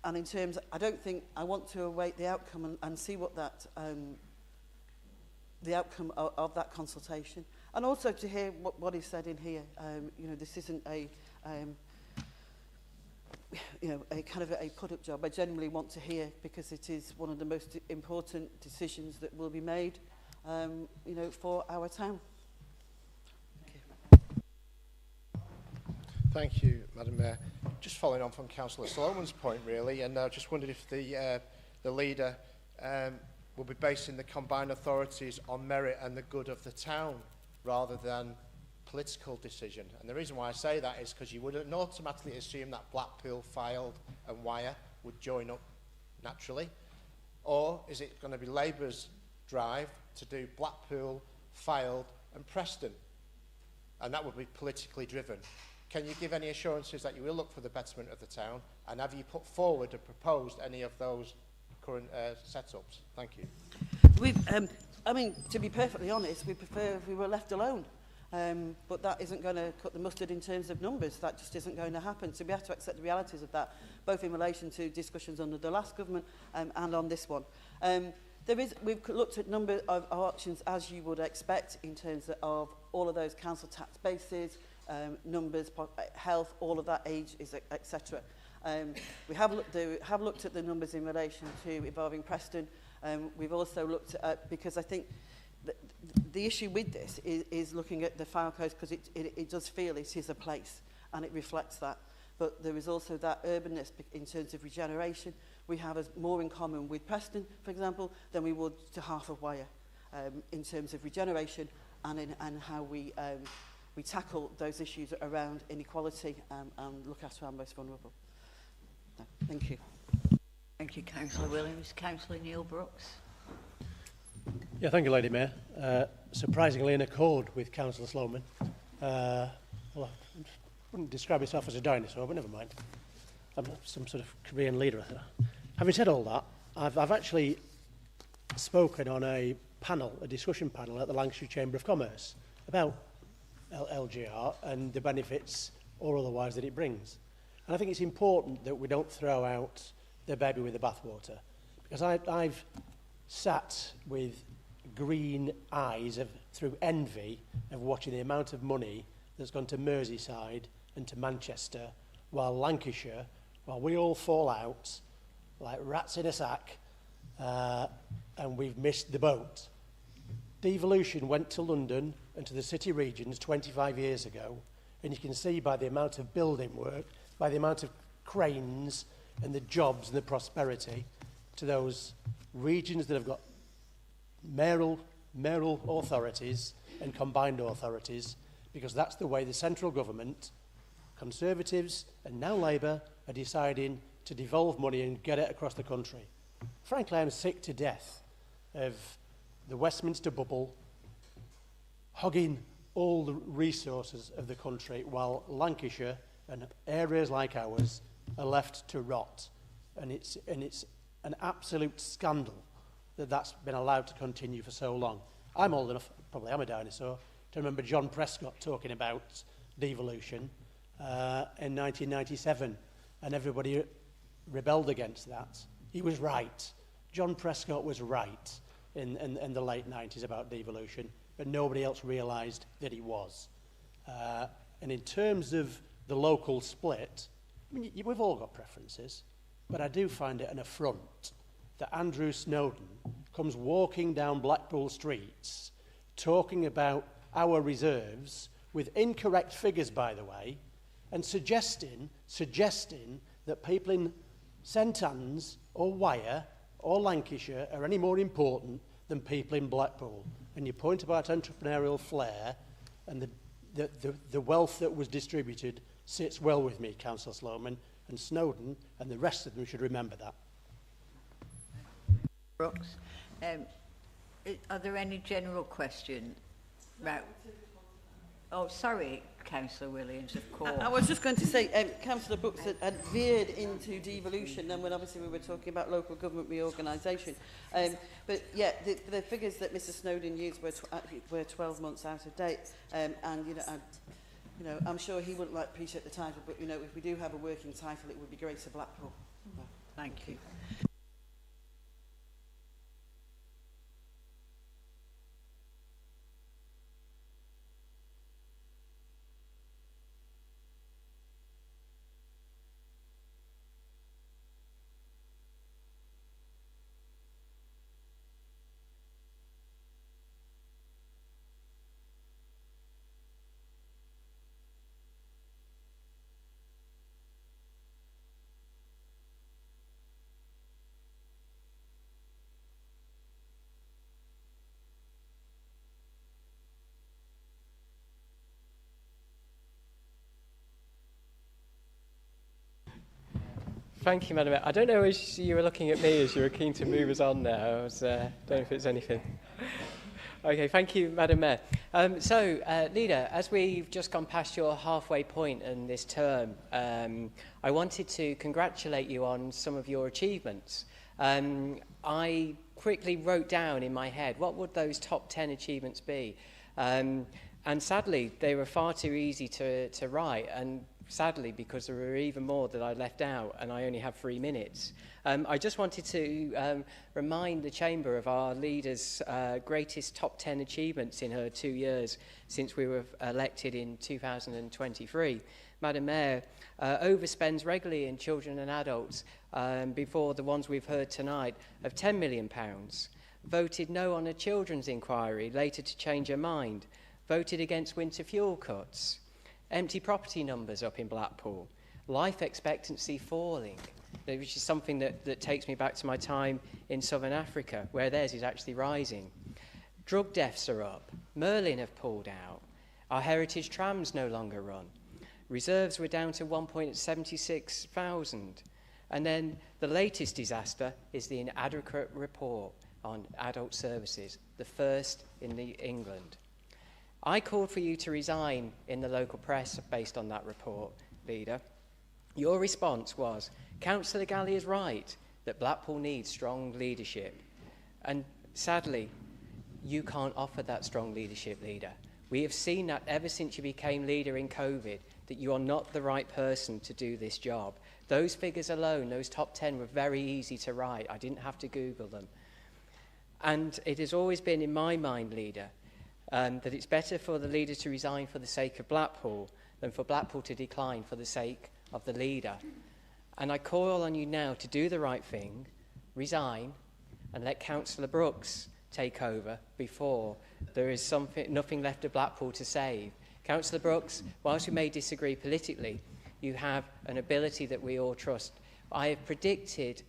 in terms, I don't think, I want to await the outcome and see what that, the outcome of that consultation. And also to hear what is said in here. You know, this isn't a kind of a put-up job. I genuinely want to hear, because it is one of the most important decisions that will be made, you know, for our town. Thank you, Madam Mayor. Just following on from Councillor Solomon's point, really, and I just wondered if the leader will be basing the combined authorities on merit and the good of the town, rather than political decision. And the reason why I say that is because you wouldn't automatically assume that Blackpool, Fylde and Wyre would join up naturally. Or is it going to be Labour's drive to do Blackpool, Fylde and Preston? And that would be politically driven. Can you give any assurances that you will look for the betterment of the town? And have you put forward and proposed any of those current setups? Thank you. I mean, to be perfectly honest, we prefer if we were left alone. But that isn't going to cut the mustard in terms of numbers. That just isn't going to happen. So we have to accept the realities of that, both in relation to discussions under the last government and on this one. We've looked at a number of options, as you would expect, in terms of all of those council tax bases, numbers, health, all of that, age, etc. We have looked at the numbers in relation to involving Preston. We've also looked at, because I think the issue with this is looking at the file codes, because it does feel it is a place and it reflects that. But there is also that urbanness in terms of regeneration. We have more in common with Preston, for example, than we would to half of Wyre in terms of regeneration and how we tackle those issues around inequality and look after our most vulnerable. No, thank you. Thank you, Councillor Williams. Councillor Neil Brooks. Yeah, thank you, Lady Mayor. Surprisingly in accord with Councillor Sloman. Well, I wouldn't describe myself as a dinosaur, but never mind. I'm some sort of Korean leader. Having said all that, I've actually spoken on a discussion panel at the Lancashire Chamber of Commerce about LGR and the benefits or otherwise that it brings. And I think it's important that we don't throw out the baby with the bathwater, because I've sat with green eyes through envy of watching the amount of money that's gone to Merseyside and to Manchester, while Lancashire, while we all fall out like rats in a sack, and we've missed the boat. Devolution went to London and to the city regions 25 years ago, and you can see by the amount of building work, by the amount of cranes and the jobs and the prosperity to those regions that have got mayoral authorities and combined authorities, because that's the way the central government, Conservatives and now Labour, are deciding to devolve money and get it across the country. Frankly, I'm sick to death of the Westminster bubble hogging all the resources of the country, while Lancashire and areas like ours are left to rot. And it's an absolute scandal that that's been allowed to continue for so long. I'm old enough, probably I'm a dinosaur, to remember John Prescott talking about devolution in 1997, and everybody rebelled against that. He was right. John Prescott was right in the late 90s about devolution, but nobody else realised that he was. And in terms of the local split, I mean, we've all got preferences, but I do find it an affront that Andrew Snowden comes walking down Blackpool streets talking about our reserves with incorrect figures, by the way, and suggesting that people in St Anne's or Wyre or Lancashire are any more important than people in Blackpool. And your point about entrepreneurial flair and the wealth that was distributed sits well with me, Councillor Sloman, and Snowden and the rest of them should remember that. Brooks, are there any general questions? Right. Oh, sorry, Councillor Williams, of course. I was just going to say, Councillor Brooks had veered into devolution, then when obviously we were talking about local government reorganisation. But yeah, the figures that Mr Snowden used were 12 months out of date, and I'm sure he wouldn't appreciate the title, but if we do have a working title, it would be Greater Blackpool. Thank you. Thank you, Madam Mayor. I don't know if you were looking at me as you were keen to move us on there. I was, don't know if it's anything. Okay, thank you, Madam Mayor. Leader, as we've just gone past your halfway point in this term, I wanted to congratulate you on some of your achievements. I quickly wrote down in my head, what would those top 10 achievements be? And sadly, they were far too easy to write, and sadly, because there were even more that I left out, and I only have 3 minutes. I just wanted to remind the Chamber of our leader's greatest top 10 achievements in her 2 years since we were elected in 2023. Madam Mayor overspends regularly in children and adults before the ones we've heard tonight of £10 million. voted no on a children's inquiry, later to change her mind, voted against winter fuel cuts, empty property numbers up in Blackpool, life expectancy falling, which is something that takes me back to my time in Southern Africa, where theirs is actually rising. Drug deaths are up. Merlin have pulled out. Our heritage trams no longer run. Reserves were down to 1.76,000. And then the latest disaster is the inadequate report on adult services, the first in England. I called for you to resign in the local press based on that report, Leader. Your response was, Councillor Galley is right that Blackpool needs strong leadership. And sadly, you can't offer that strong leadership, Leader. We have seen that ever since you became leader in COVID, that you are not the right person to do this job. Those figures alone, those top 10, were very easy to write. I didn't have to Google them. And it has always been in my mind, Leader, that it's better for the leader to resign for the sake of Blackpool than for Blackpool to decline for the sake of the leader. And I call on you now to do the right thing, resign, and let Councillor Brooks take over before there is nothing left of Blackpool to save. Councillor Brooks, whilst we may disagree politically, you have an ability that we all trust. I have predicted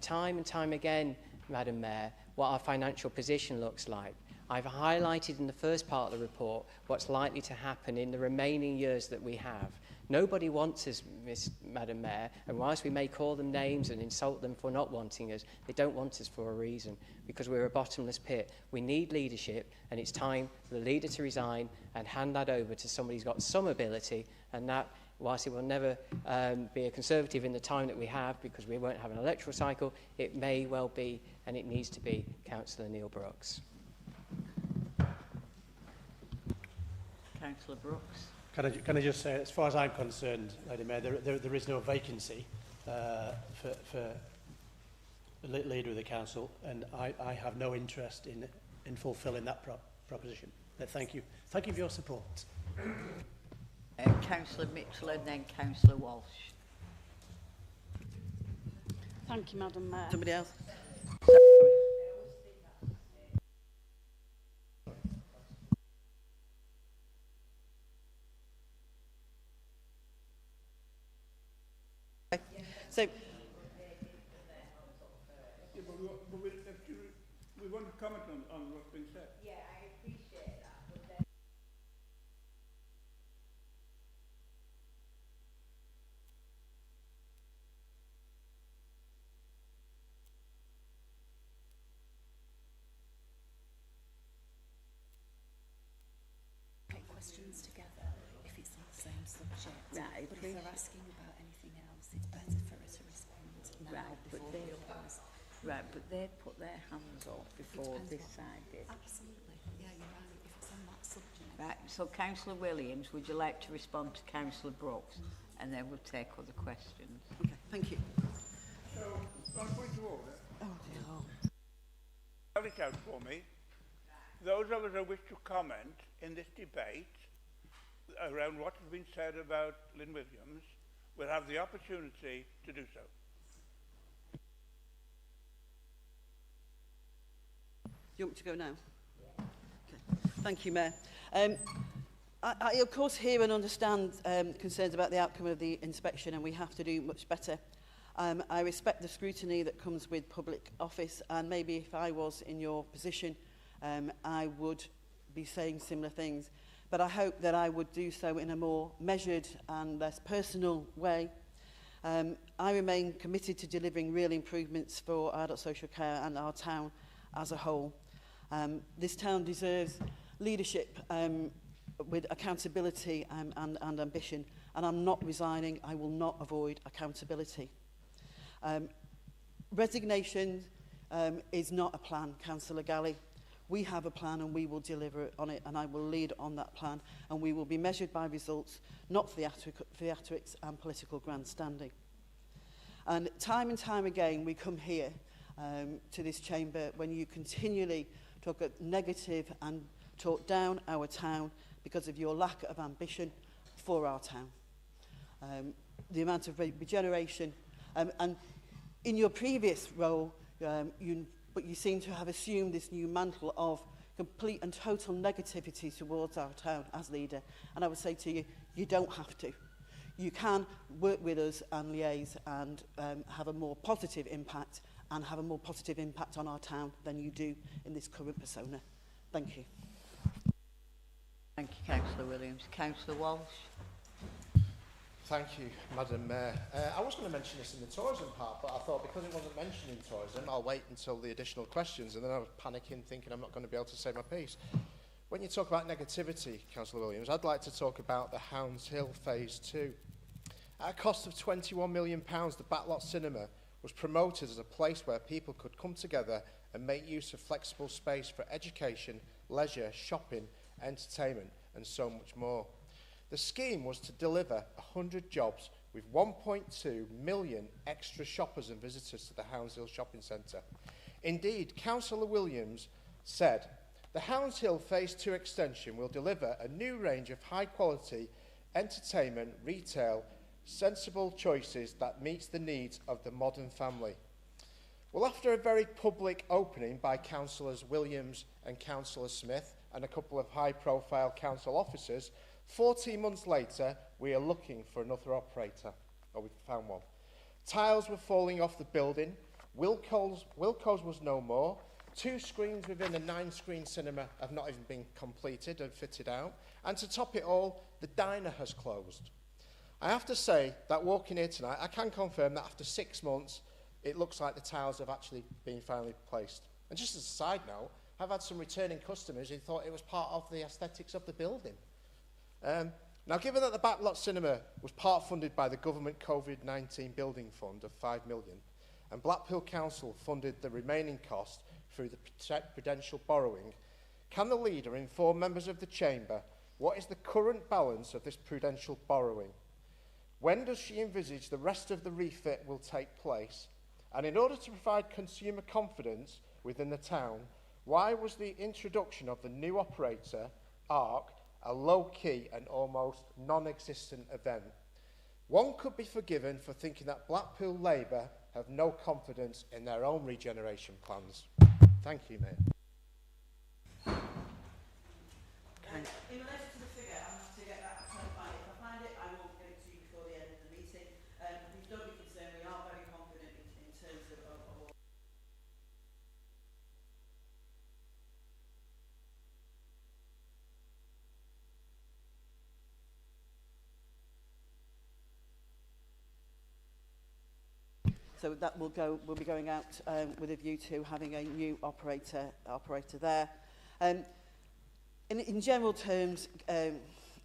time and time again, Madam Mayor, what our financial position looks like. I've highlighted in the first part of the report what's likely to happen in the remaining years that we have. Nobody wants us, Madam Mayor, and whilst we may call them names and insult them for not wanting us, they don't want us for a reason, because we're a bottomless pit. We need leadership, and it's time for the leader to resign and hand that over to somebody who's got some ability, and that, whilst it will never be a Conservative in the time that we have, because we won't have an electoral cycle, it may well be, and it needs to be, Councillor Neil Brooks. Councillor Brooks. Can I just say, as far as I'm concerned, Lady Mayor, there is no vacancy for the leader of the council, and I have no interest in fulfilling that proposition. But thank you. Thank you for your support. Councillor Mitchell and then Councillor Walsh. Thank you, Madam Mayor. Somebody else? So, we want to comment on what's been said. Yeah, I appreciate that. But then take questions together if it's on the same subject. Right, but if they're asking about anything else, it's better for her to respond now before the others. Right, but they put their hands up before this side did. Absolutely. Yeah, you're right. If it's on that subject. Right, so Councillor Williams, would you like to respond to Councillor Brooks? And then we'll take other questions. Okay, thank you. So, on point of order. Oh, dear. Spell it out for me. Those of us who wish to comment in this debate around what has been said about Lynn Williams will have the opportunity to do so. You want me to go now? Yeah. Okay. Thank you, Mayor. I of course hear and understand concerns about the outcome of the inspection, and we have to do much better. I respect the scrutiny that comes with public office, and maybe if I was in your position, I would be saying similar things. But I hope that I would do so in a more measured and less personal way. I remain committed to delivering real improvements for adult social care and our town as a whole. This town deserves leadership with accountability and ambition, and I'm not resigning. I will not avoid accountability. Resignation is not a plan, Councillor Galley. We have a plan and we will deliver on it, and I will lead on that plan, and we will be measured by results, not theatrics and political grandstanding. And time again we come here to this chamber when you continually talk negative and talk down our town because of your lack of ambition for our town. The amount of regeneration, and in your previous role you but you seem to have assumed this new mantle of complete and total negativity towards our town as leader. And I would say to you, you don't have to. You can work with us and liaise and have a more positive impact and have a more positive impact on our town than you do in this current persona. Thank you. Thank you, Councillor Williams. Councillor Walsh. Thank you, Madam Mayor. I was going to mention this in the tourism part, but I thought because it wasn't mentioned in tourism, I'll wait until the additional questions, and then I was panicking, thinking I'm not going to be able to say my piece. When you talk about negativity, Councillor Williams, I'd like to talk about the Hounds Hill Phase 2. At a cost of £21 million, the Backlot Cinema was promoted as a place where people could come together and make use of flexible space for education, leisure, shopping, entertainment, and so much more. The scheme was to deliver 100 jobs with 1.2 million extra shoppers and visitors to the Hounds Hill Shopping Centre. Indeed, Councillor Williams said, the Hounds Hill Phase 2 extension will deliver a new range of high-quality entertainment, retail, sensible choices that meets the needs of the modern family. Well, after a very public opening by Councillors Williams and Councillor Smith and a couple of high-profile council officers, 14 months later, we are looking for another operator. Oh, we've found one. Tiles were falling off the building. Wilco's was no more. 2 screens within a 9-screen cinema have not even been completed and fitted out. And to top it all, the diner has closed. I have to say that walking here tonight, I can confirm that after 6 months, it looks like the tiles have actually been finally placed. And just as a side note, I've had some returning customers who thought it was part of the aesthetics of the building. Now, given that the Backlot Cinema was part funded by the government COVID-19 building fund of £5 million, and Blackpool Council funded the remaining cost through the prudential borrowing, can the leader inform members of the chamber what is the current balance of this prudential borrowing? When does she envisage the rest of the refit will take place? And in order to provide consumer confidence within the town, why was the introduction of the new operator, ARC, a low-key and almost non-existent event? One could be forgiven for thinking that Blackpool Labour have no confidence in their own regeneration plans. Thank you, Mayor. In relation to the figure, I have to get that clarified. If I find it, I will get it to you before the end of the meeting. Please don't be concerned, we are very confident in terms of all. So that will be going out with a view to having a new operator there. In general terms,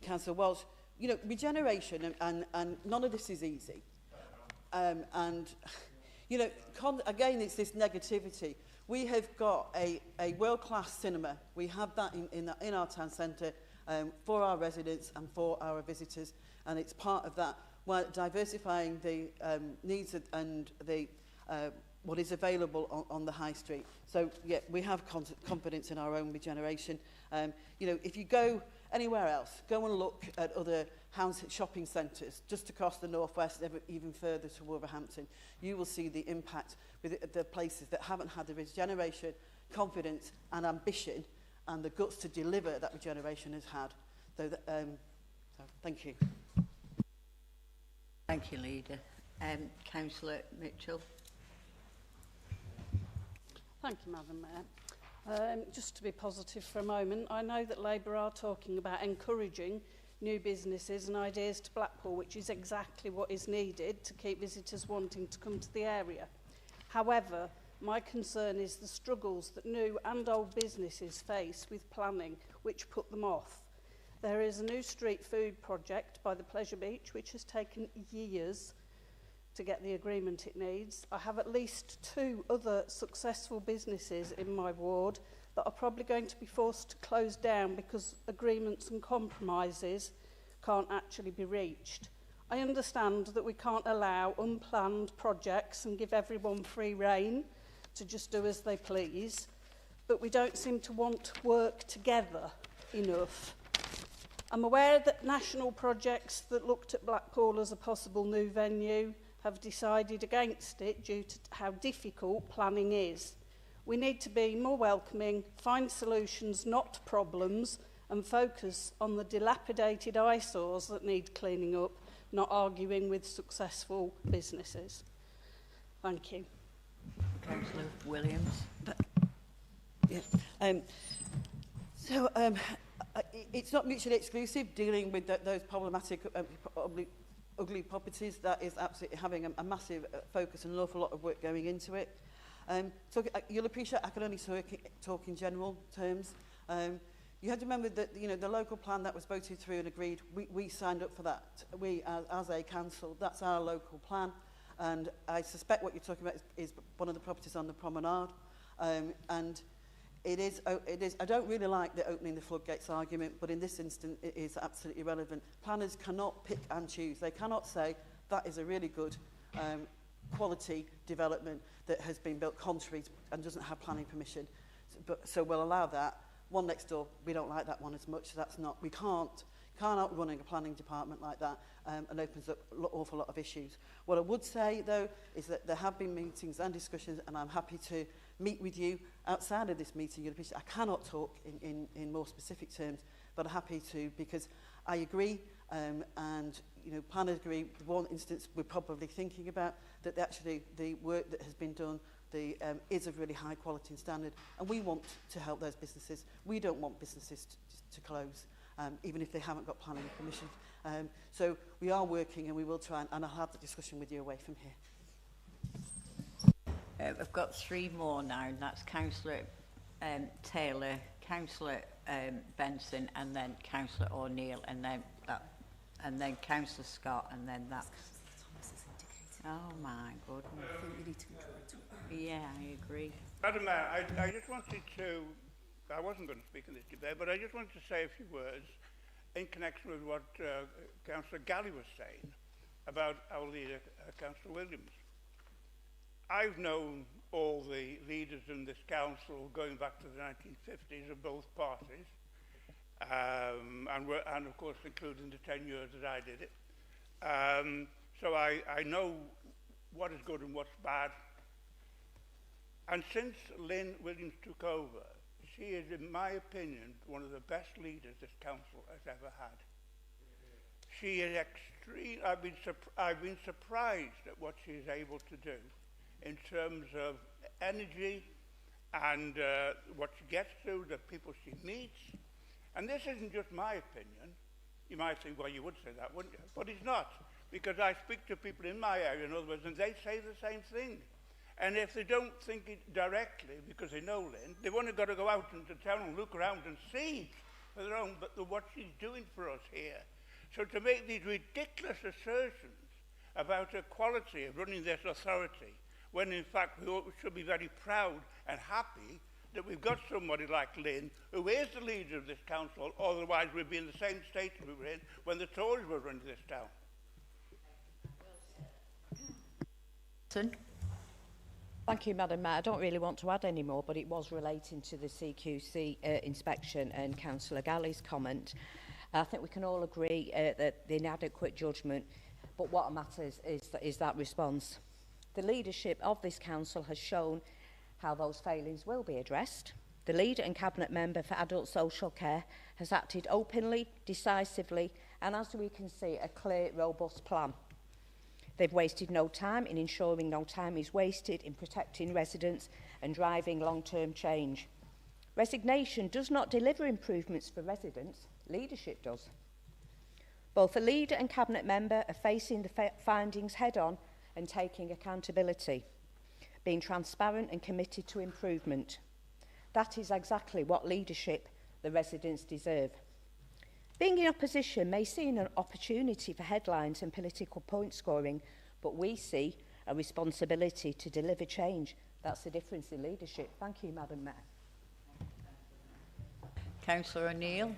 Councillor Walsh, you know, regeneration and none of this is easy. And, you know, again, it's this negativity. We have got a world-class cinema. We have that in our town centre for our residents and for our visitors, and it's part of that. While diversifying the needs and the what is available on the high street. So, yeah, we have confidence in our own regeneration. You know, if you go anywhere else, go and look at other shopping centres just across the northwest, even further to Wolverhampton. You will see the impact with the places that haven't had the regeneration, confidence and ambition and the guts to deliver that regeneration has had. So, so thank you. Thank you, Leader. Councillor Mitchell. Thank you, Madam Mayor. Just to be positive for a moment, I know that Labour are talking about encouraging new businesses and ideas to Blackpool, which is exactly what is needed to keep visitors wanting to come to the area. However, my concern is the struggles that new and old businesses face with planning, which put them off. There is a new street food project by the Pleasure Beach, which has taken years to get the agreement it needs. I have at least 2 other successful businesses in my ward that are probably going to be forced to close down because agreements and compromises can't actually be reached. I understand that we can't allow unplanned projects and give everyone free rein to just do as they please, but we don't seem to want to work together enough. I'm aware that national projects that looked at Blackpool as a possible new venue have decided against it due to how difficult planning is. We need to be more welcoming, find solutions, not problems, and focus on the dilapidated eyesores that need cleaning up, not arguing with successful businesses. Thank you. Councillor Williams. Yeah. It's not mutually exclusive dealing with those problematic ugly properties. That is absolutely having a massive focus and an awful lot of work going into it. You'll appreciate I can only talk in general terms. You have to remember that the local plan that was voted through and agreed, we signed up for that. We, as a council, that's our local plan. And I suspect what you're talking about is one of the properties on the promenade. And it is, I don't really like the opening the floodgates argument, but in this instance, it is absolutely relevant. Planners cannot pick and choose. They cannot say that is a really good quality development that has been built contrary to, and doesn't have planning permission. So we'll allow that. One next door, we don't like that one as much. That's not, we can't outrun a planning department like that, and opens up an awful lot of issues. What I would say, though, is that there have been meetings and discussions, and I'm happy to meet with you outside of this meeting. I cannot talk in more specific terms, but I'm happy to, because I agree, and planners agree. One instance we're probably thinking about, that actually the work that has been done is of really high quality and standard, and we want to help those businesses. We don't want businesses to close, even if they haven't got planning permission. So we are working, and we will try, and I'll have the discussion with you away from here. We've got three more now, and that's Councillor Taylor, Councillor Benson, and then Councillor O'Neill, and then Councillor Scott, and then that's... Oh my goodness. I think we need to control it. Yeah, I agree. Madam Mayor, I just wanted to, I wasn't going to speak in this debate, but I just wanted to say a few words in connection with what Councillor Galley was saying about our leader, Councillor Williams. I've known all the leaders in this council going back to the 1950s of both parties, and of course including the 10 years that I did it. So I know what is good and what's bad. And since Lynn Williams took over, she is, in my opinion, one of the best leaders this council has ever had. She is extreme. I've been surprised at what she is able to do in terms of energy and what she gets through, the people she meets. And this isn't just my opinion. You might think, well, you would say that, wouldn't you? But it's not, because I speak to people in my area, in other words, and they say the same thing. And if they don't think it directly, because they know Lynn, they've only got to go out into town and look around and see for their own, but what she's doing for us here. So to make these ridiculous assertions about the quality of running this authority, when in fact we should be very proud and happy that we've got somebody like Lynn, who is the leader of this council, otherwise we'd be in the same state we were in when the Tories were running this town. Thank you, Madam Mayor. I don't really want to add any more, but it was relating to the CQC inspection and Councillor Galley's comment. I think we can all agree that the inadequate judgment, but what matters is that response. The leadership of this council has shown how those failings will be addressed. The leader and cabinet member for adult social care has acted openly, decisively, and as we can see, a clear, robust plan. They've wasted no time in ensuring no time is wasted in protecting residents and driving long-term change. Resignation does not deliver improvements for residents, leadership does. Both the leader and cabinet member are facing the findings head-on and taking accountability, being transparent and committed to improvement. That is exactly what leadership the residents deserve. Being in opposition may seem an opportunity for headlines and political point scoring, but we see a responsibility to deliver change. That's the difference in leadership. Thank you, Madam Mayor. Councillor O'Neill.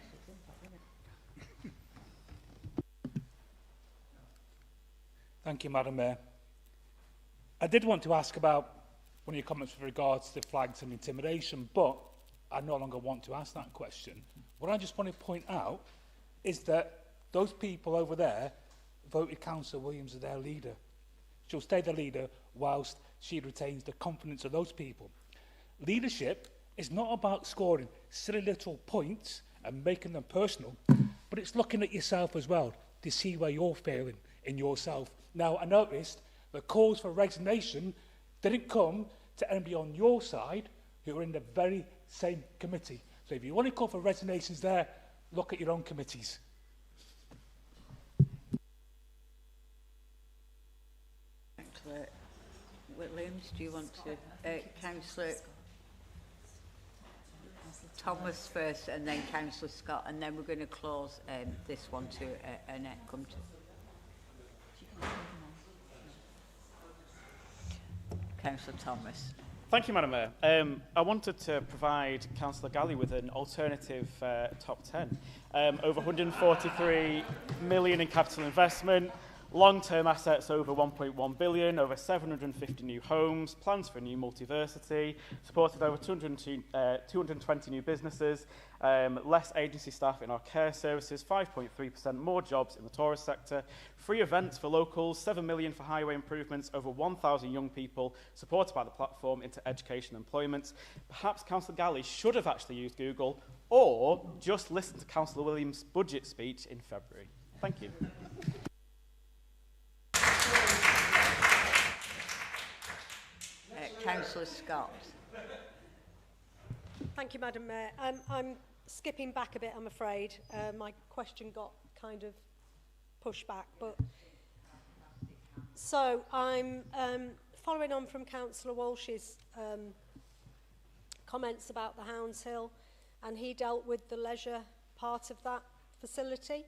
Thank you, Madam Mayor. I did want to ask about one of your comments with regards to flags and intimidation, but I no longer want to ask that question. What I just want to point out is that those people over there voted Councillor Williams as their leader. She'll stay the leader whilst she retains the confidence of those people. Leadership is not about scoring silly little points and making them personal, but it's looking at yourself as well to see where you're failing in yourself. Now, I noticed the calls for resignation didn't come to anybody on your side who are in the very same committee. So if you want to call for resignations there, look at your own committees. Councillor Williams, do you want to... Councillor Thomas first and then Councillor Scott, and then we're going to close this one to an end. Come to Councillor Thomas. Thank you, Madam Mayor. I wanted to provide Councillor Galley with an alternative top 10. Over 143 million in capital investment, long-term assets over 1.1 billion, over 750 new homes, plans for new multiversity, supported over 220 new businesses, less agency staff in our care services, 5.3% more jobs in the tourist sector, free events for locals, 7 million for highway improvements, over 1,000 young people supported by the platform into education and employment. Perhaps Councillor Galley should have actually used Google or just listened to Councillor Williams' budget speech in February. Thank you. Councillor Scott. Thank you, Madam Mayor. I'm skipping back a bit, I'm afraid. My question got kind of pushed back. So I'm following on from Councillor Walsh's comments about the Hounds Hill, and he dealt with the leisure part of that facility.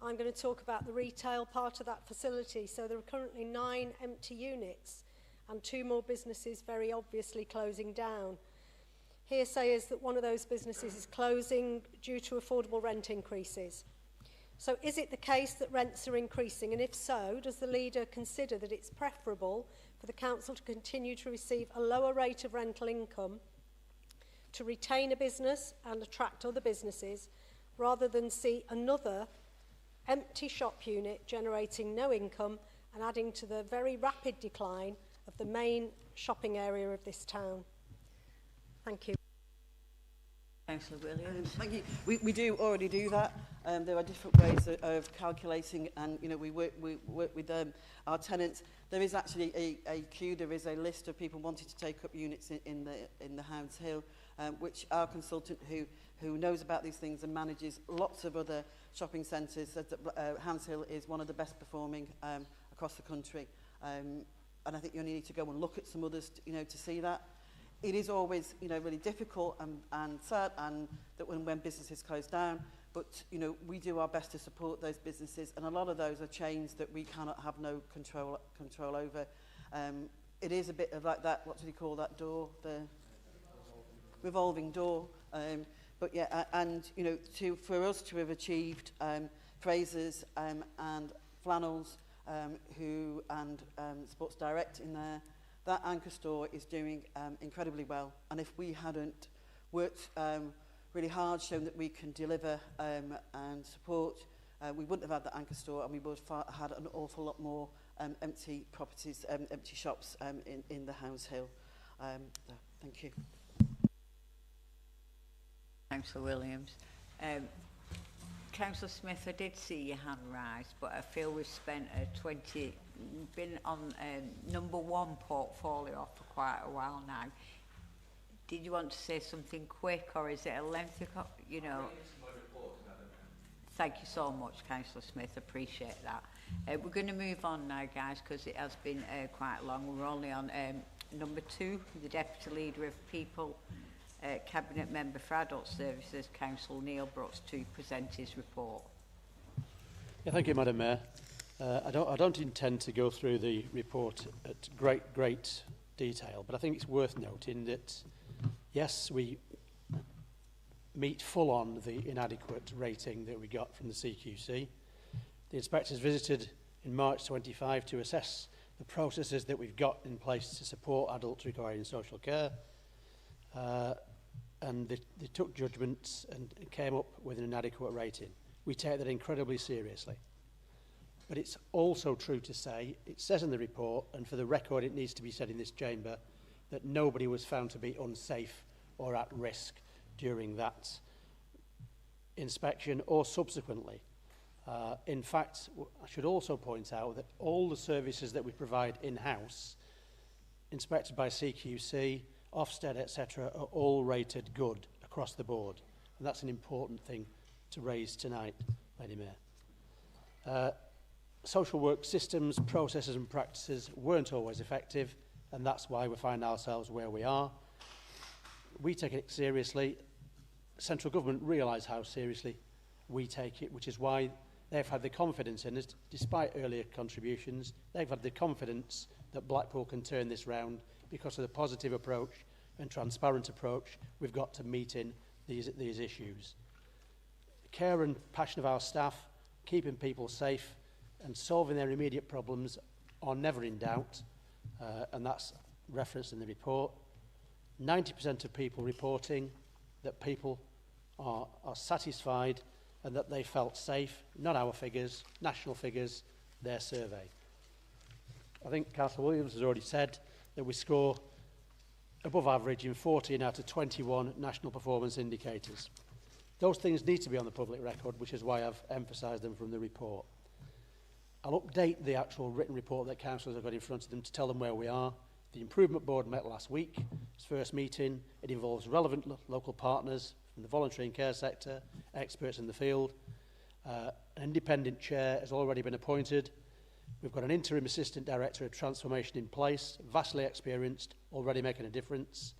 I'm going to talk about the retail part of that facility. So there are currently 9 empty units and 2 more businesses very obviously closing down. Hearsay is that one of those businesses is closing due to affordable rent increases. So is it the case that rents are increasing? And if so, does the leader consider that it's preferable for the council to continue to receive a lower rate of rental income to retain a business and attract other businesses, rather than see another empty shop unit generating no income and adding to the very rapid decline of the main shopping area of this town? Thank you. Councillor Williams. Thank you. We do already do that. There are different ways of calculating, and we work with our tenants. There is actually a queue. There is a list of people wanting to take up units in the Hounds Hill, which our consultant who knows about these things and manages lots of other shopping centres said that Hounds Hill is one of the best performing across the country. And I think you only need to go and look at some others, to see that. It is always, really difficult and sad, and that when businesses close down. But, we do our best to support those businesses, and a lot of those are chains that we cannot have no control over. It is a bit of like that, what do you call that door? The revolving door. But yeah, and, for us to have achieved Fraser's and Flannels, and Sports Direct in there, that anchor store is doing incredibly well. And if we hadn't worked really hard, shown that we can deliver and support, we wouldn't have had that anchor store, and we would have had an awful lot more empty properties, empty shops in the Hounds Hill. Thank you. Councillor Williams. Councillor Smith, I did see your hand rise, but I feel we've spent been on #1 portfolio for quite a while now. Did you want to say something quick, or is it a lengthy, Thank you so much, Councillor Smith, appreciate that. We're going to move on now, guys, because it has been quite long. We're only on #2, the Deputy Leader of People, Cabinet Member for Adult Services, Councillor Neil Brooks, to present his report. Yeah, thank you, Madam Mayor. I don't intend to go through the report at great detail, but I think it's worth noting that, yes, we meet full on the inadequate rating that we got from the CQC. The inspectors visited in March 25 to assess the processes that we've got in place to support adults requiring social care. And they took judgments and came up with an inadequate rating. We take that incredibly seriously. But it's also true to say, it says in the report, and for the record it needs to be said in this chamber, that nobody was found to be unsafe or at risk during that inspection or subsequently. In fact, I should also point out that all the services that we provide in-house, inspected by CQC, Ofsted, etc., are all rated good across the board. And that's an important thing to raise tonight, Lady Mayor. Social work systems, processes and practices weren't always effective, and that's why we find ourselves where we are. We take it seriously. Central government realise how seriously we take it, which is why they've had the confidence in us, despite earlier contributions. They've had the confidence that Blackpool can turn this round because of the positive approach and transparent approach we've got to meeting these issues. The care and passion of our staff, keeping people safe and solving their immediate problems are never in doubt, and that's referenced in the report. 90% of people reporting that people are satisfied and that they felt safe, not our figures, national figures, their survey. I think Councillor Williams has already said that we score above average in 14 out of 21 national performance indicators. Those things need to be on the public record, which is why I've emphasised them from the report. I'll update the actual written report that councillors have got in front of them to tell them where we are. The Improvement Board met last week. Its first meeting. It involves relevant local partners from the voluntary and care sector, experts in the field. An independent chair has already been appointed. We've got an interim assistant director of transformation in place, vastly experienced, already making a difference.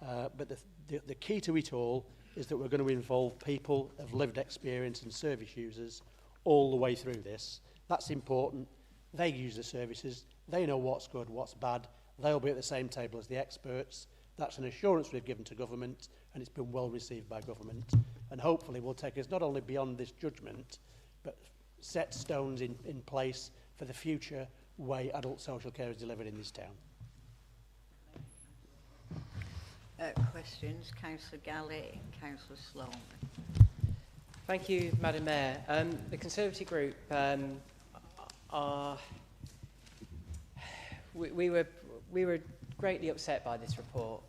But the key to it all is that we're going to involve people of lived experience and service users all the way through this. That's important. They use the services. They know what's good, what's bad. They'll be at the same table as the experts. That's an assurance we've given to government, and it's been well received by government. And hopefully will take us not only beyond this judgment, but set stones in place for the future way adult social care is delivered in this town. Questions? Councillor Galley, Councillor Sloman. Thank you, Madam Mayor. The Conservative group we were greatly upset by this report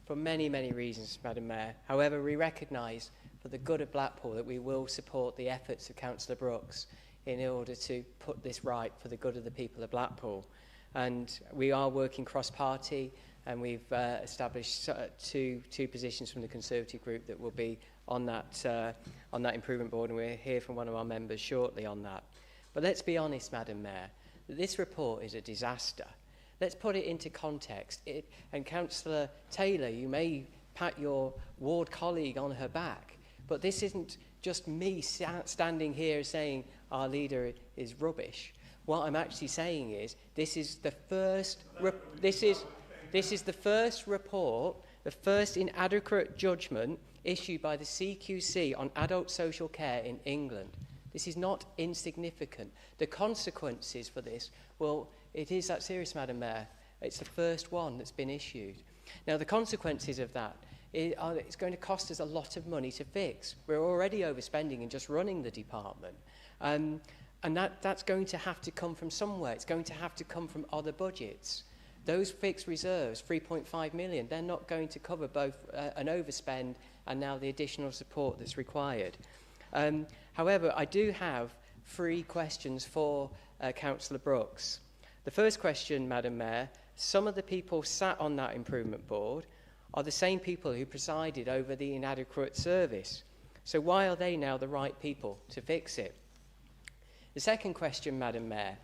for many, many reasons, Madam Mayor. However, we recognise for the good of Blackpool that we will support the efforts of Councillor Brooks in order to put this right for the good of the people of Blackpool. And we are working cross-party, and we've established two positions from the Conservative group that will be on that improvement board, and we'll hear from one of our members shortly on that. But let's be honest, Madam Mayor, that this report is a disaster. Let's put it into context. And Councillor Taylor, you may pat your ward colleague on her back, but this isn't just me standing here saying our leader is rubbish. What I'm actually saying is this is the first report, the first inadequate judgment issued by the CQC on adult social care in England. This is not insignificant. The consequences for this, well, it is that serious, Madam Mayor. It's the first one that's been issued. Now, the consequences of that, it's going to cost us a lot of money to fix. We're already overspending in just running the department. And that's going to have to come from somewhere. It's going to have to come from other budgets. Those fixed reserves, 3.5 million, they're not going to cover both an overspend and now the additional support that's required. However, I do have 3 questions for Councillor Brooks. The first question, Madam Mayor, some of the people sat on that improvement board are the same people who presided over the inadequate service. So why are they now the right people to fix it? The second question, Madam Mayor,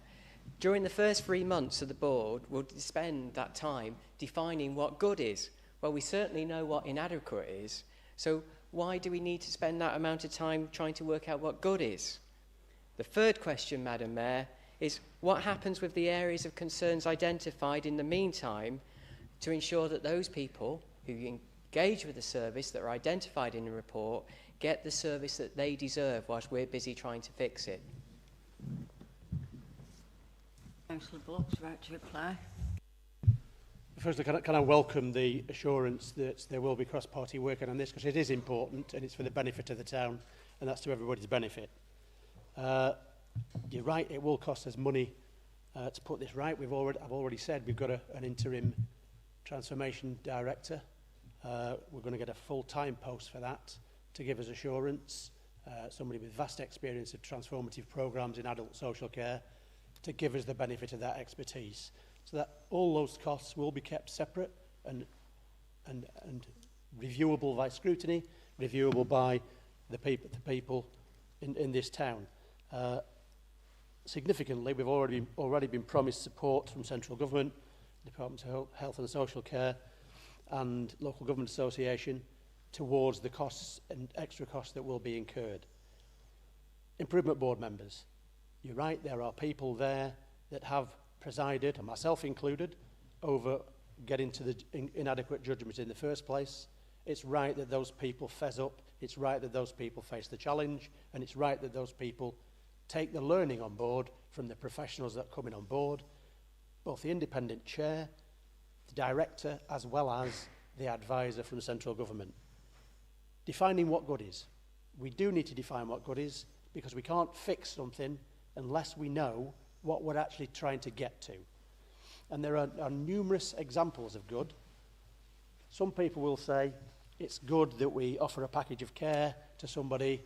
during the first 3 months of the board, we'll spend that time defining what good is. Well, we certainly know what inadequate is. So why do we need to spend that amount of time trying to work out what good is? The third question, Madam Mayor, is what happens with the areas of concerns identified in the meantime to ensure that those people who engage with the service that are identified in the report get the service that they deserve whilst we're busy trying to fix it? Councillor Brooks, right to reply. Firstly, can I welcome the assurance that there will be cross-party working on this, because it is important and it's for the benefit of the town, and that's to everybody's benefit. You're right, it will cost us money to put this right. I've already said we've got an interim transformation director. We're going to get a full-time post for that to give us assurance, somebody with vast experience of transformative programmes in adult social care to give us the benefit of that expertise. So that all those costs will be kept separate and reviewable by scrutiny, reviewable by the people in this town. Significantly, we've already been promised support from central government, Department of Health and Social Care and Local Government Association towards the costs and extra costs that will be incurred. Improvement board members. You're right, there are people there that have presided, and myself included, over getting to the inadequate judgment in the first place. It's right that those people fess up. It's right that those people face the challenge, and it's right that those people take the learning on board from the professionals that are coming on board, both the independent chair, the director, as well as the advisor from central government. Defining what good is. We do need to define what good is, because we can't fix something unless we know what we're actually trying to get to. And there are numerous examples of good. Some people will say it's good that we offer a package of care to somebody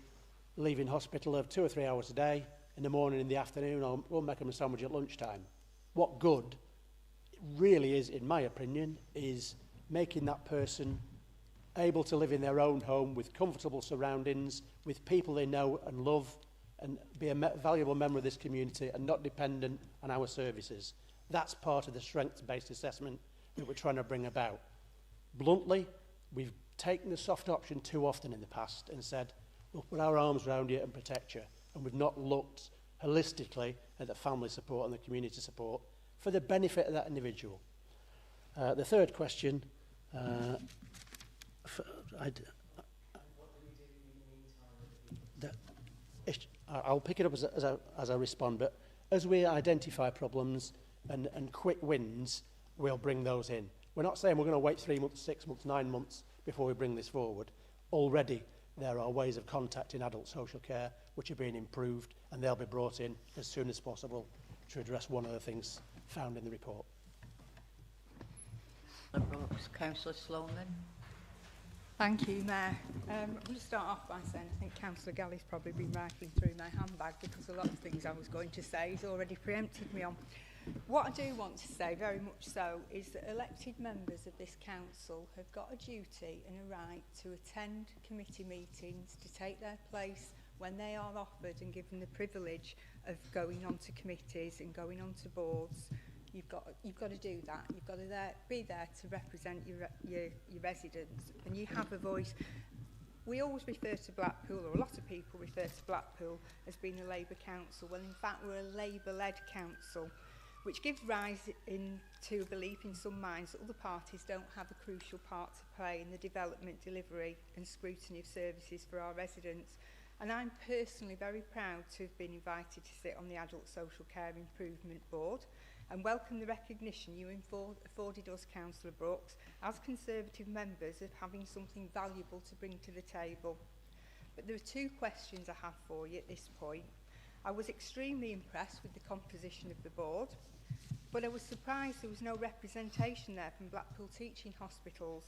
leaving hospital of 2 or 3 hours a day, in the morning, in the afternoon, or we'll make them a sandwich at lunchtime. What good really is, in my opinion, is making that person able to live in their own home with comfortable surroundings, with people they know and love, and be a valuable member of this community and not dependent on our services. That's part of the strengths-based assessment that we're trying to bring about. Bluntly, we've taken the soft option too often in the past and said, we'll put our arms around you and protect you. And we've not looked holistically at the family support and the community support for the benefit of that individual. The third question, I'll pick it up as I respond, but as we identify problems and quick wins, we'll bring those in. We're not saying we're going to wait 3 months, 6 months, 9 months before we bring this forward. Already there are ways of contacting adult social care which are being improved, and they'll be brought in as soon as possible to address one of the things found in the report. Councillor Sloman. Thank you, Mayor. I'm going to start off by saying I think Councillor Galley's probably been rifling through my handbag because a lot of things I was going to say he's already preempted me on. What I do want to say, very much so, is that elected members of this council have got a duty and a right to attend committee meetings, to take their place when they are offered and given the privilege of going onto committees and going onto boards. You've got to do that. You've got to be there to represent your residents, and you have a voice. We always refer to Blackpool, or a lot of people refer to Blackpool as being a Labour council. Well, in fact, we're a Labour-led council, which gives rise to a belief in some minds that other parties don't have a crucial part to play in the development, delivery and scrutiny of services for our residents. And I'm personally very proud to have been invited to sit on the Adult Social Care Improvement Board and welcome the recognition you afforded us, Councillor Brooks, as Conservative members of having something valuable to bring to the table. But there are 2 questions I have for you at this point. I was extremely impressed with the composition of the board, but I was surprised there was no representation there from Blackpool Teaching Hospitals.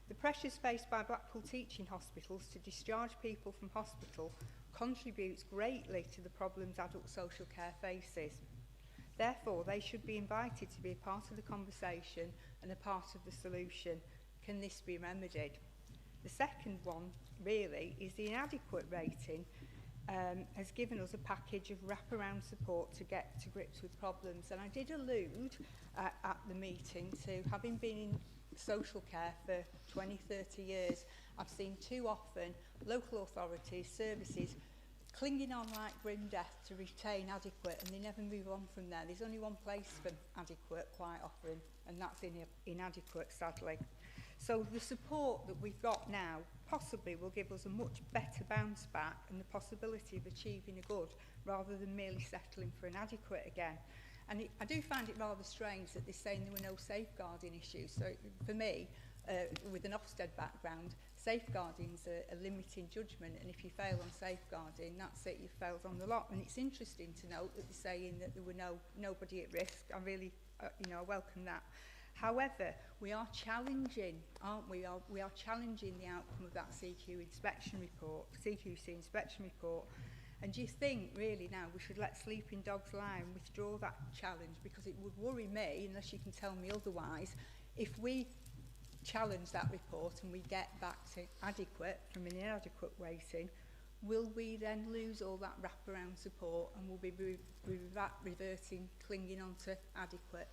The pressures faced by Blackpool Teaching Hospitals to discharge people from hospital contributes greatly to the problems adult social care faces. Therefore, they should be invited to be a part of the conversation and a part of the solution. Can this be remedied? The second one, really, is the inadequate rating has given us a package of wraparound support to get to grips with problems. And I did allude at the meeting to having been in social care for 20, 30 years. I've seen too often local authorities, services, clinging on like grim death to retain adequate, and they never move on from there. There's only one place for adequate quite often, and that's inadequate, sadly. So the support that we've got now possibly will give us a much better bounce back and the possibility of achieving a good rather than merely settling for inadequate again. And I do find it rather strange that they're saying there were no safeguarding issues. So for me, with an Ofsted background, safeguarding's a limiting judgment, and if you fail on safeguarding, that's it, you've failed on the lot. And it's interesting to note that they're saying that there were nobody at risk. I really, I welcome that. However, we are challenging, aren't we? We are challenging the outcome of that CQC inspection report. And do you think, really, now we should let sleeping dogs lie and withdraw that challenge? Because it would worry me, unless you can tell me otherwise, if we challenge that report and we get back to adequate from an inadequate rating, will we then lose all that wraparound support and will be reverting, clinging on to adequate?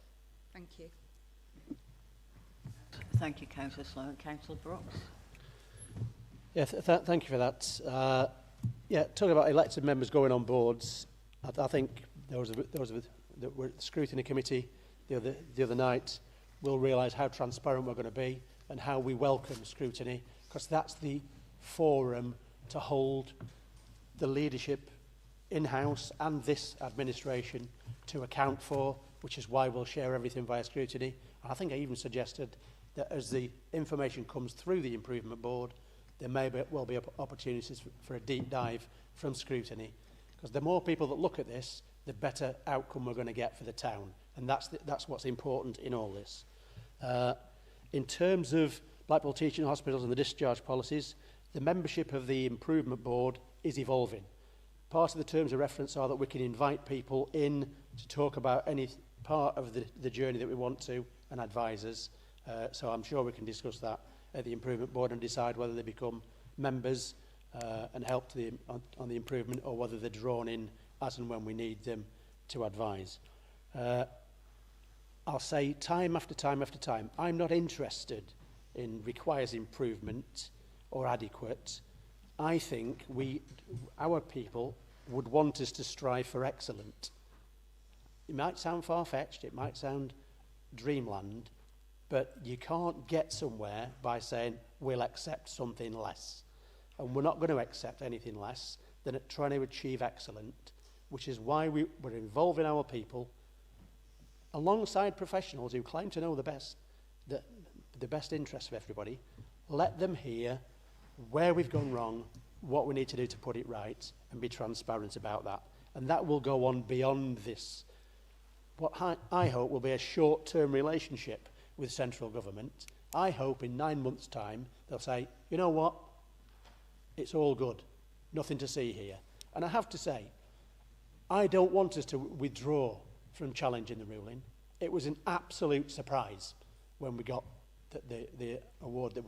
Thank you. Thank you, Councillor Sloan. Councillor Brooks. Yeah, thank you for that. Yeah, talking about elected members going on boards, I think those of that were at the scrutiny committee the other night will realise how transparent we're going to be and how we welcome scrutiny, because that's the forum to hold the leadership in-house and this administration to account for, which is why we'll share everything via scrutiny. And I think I even suggested that as the information comes through the improvement board, there may well be opportunities for a deep dive from scrutiny, because the more people that look at this, the better outcome we're going to get for the town, and that's what's important in all this. In terms of Blackpool Teaching Hospitals and the discharge policies, the membership of the improvement board is evolving. Part of the terms of reference are that we can invite people in to talk about any part of the journey that we want to, and advisors. So I'm sure we can discuss that at the improvement board and decide whether they become members and help on the improvement, or whether they're drawn in as and when we need them to advise. I'll say time after time after time, I'm not interested in requires improvement or adequate. I think our people would want us to strive for excellent. It might sound far-fetched, it might sound dreamland, but you can't get somewhere by saying we'll accept something less. And we're not going to accept anything less than at trying to achieve excellent, which is why we're involving our people alongside professionals who claim to know the best interests of everybody. Let them hear where we've gone wrong, what we need to do to put it right, and be transparent about that. And that will go on beyond this. What I hope will be a short-term relationship with central government. I hope in 9 months' time they'll say, you know what, it's all good, nothing to see here. And I have to say, I don't want us to withdraw from challenging the ruling. It was an absolute surprise when we got the award that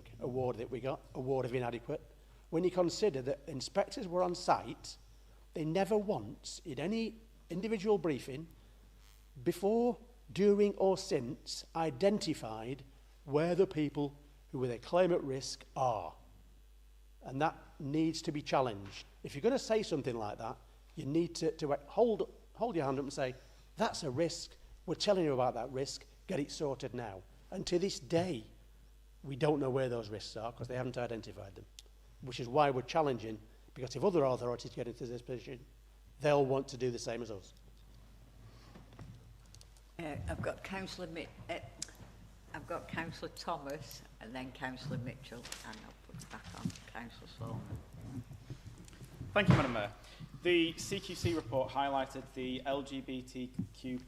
we got, award of inadequate. When you consider that inspectors were on site, they never once, in any individual briefing, before, during or since, identified where the people who they claim at risk are. And that needs to be challenged. If you're going to say something like that, you need to hold your hand up and say, that's a risk, we're telling you about that risk, get it sorted now. And to this day, we don't know where those risks are because they haven't identified them, which is why we're challenging, because if other authorities get into this position, they'll want to do the same as us. I've got Councillor Thomas and then Councillor Mitchell, and I'll put it back on Councillor Sloan. Thank you, Madam Mayor. The CQC report highlighted the LGBTQ+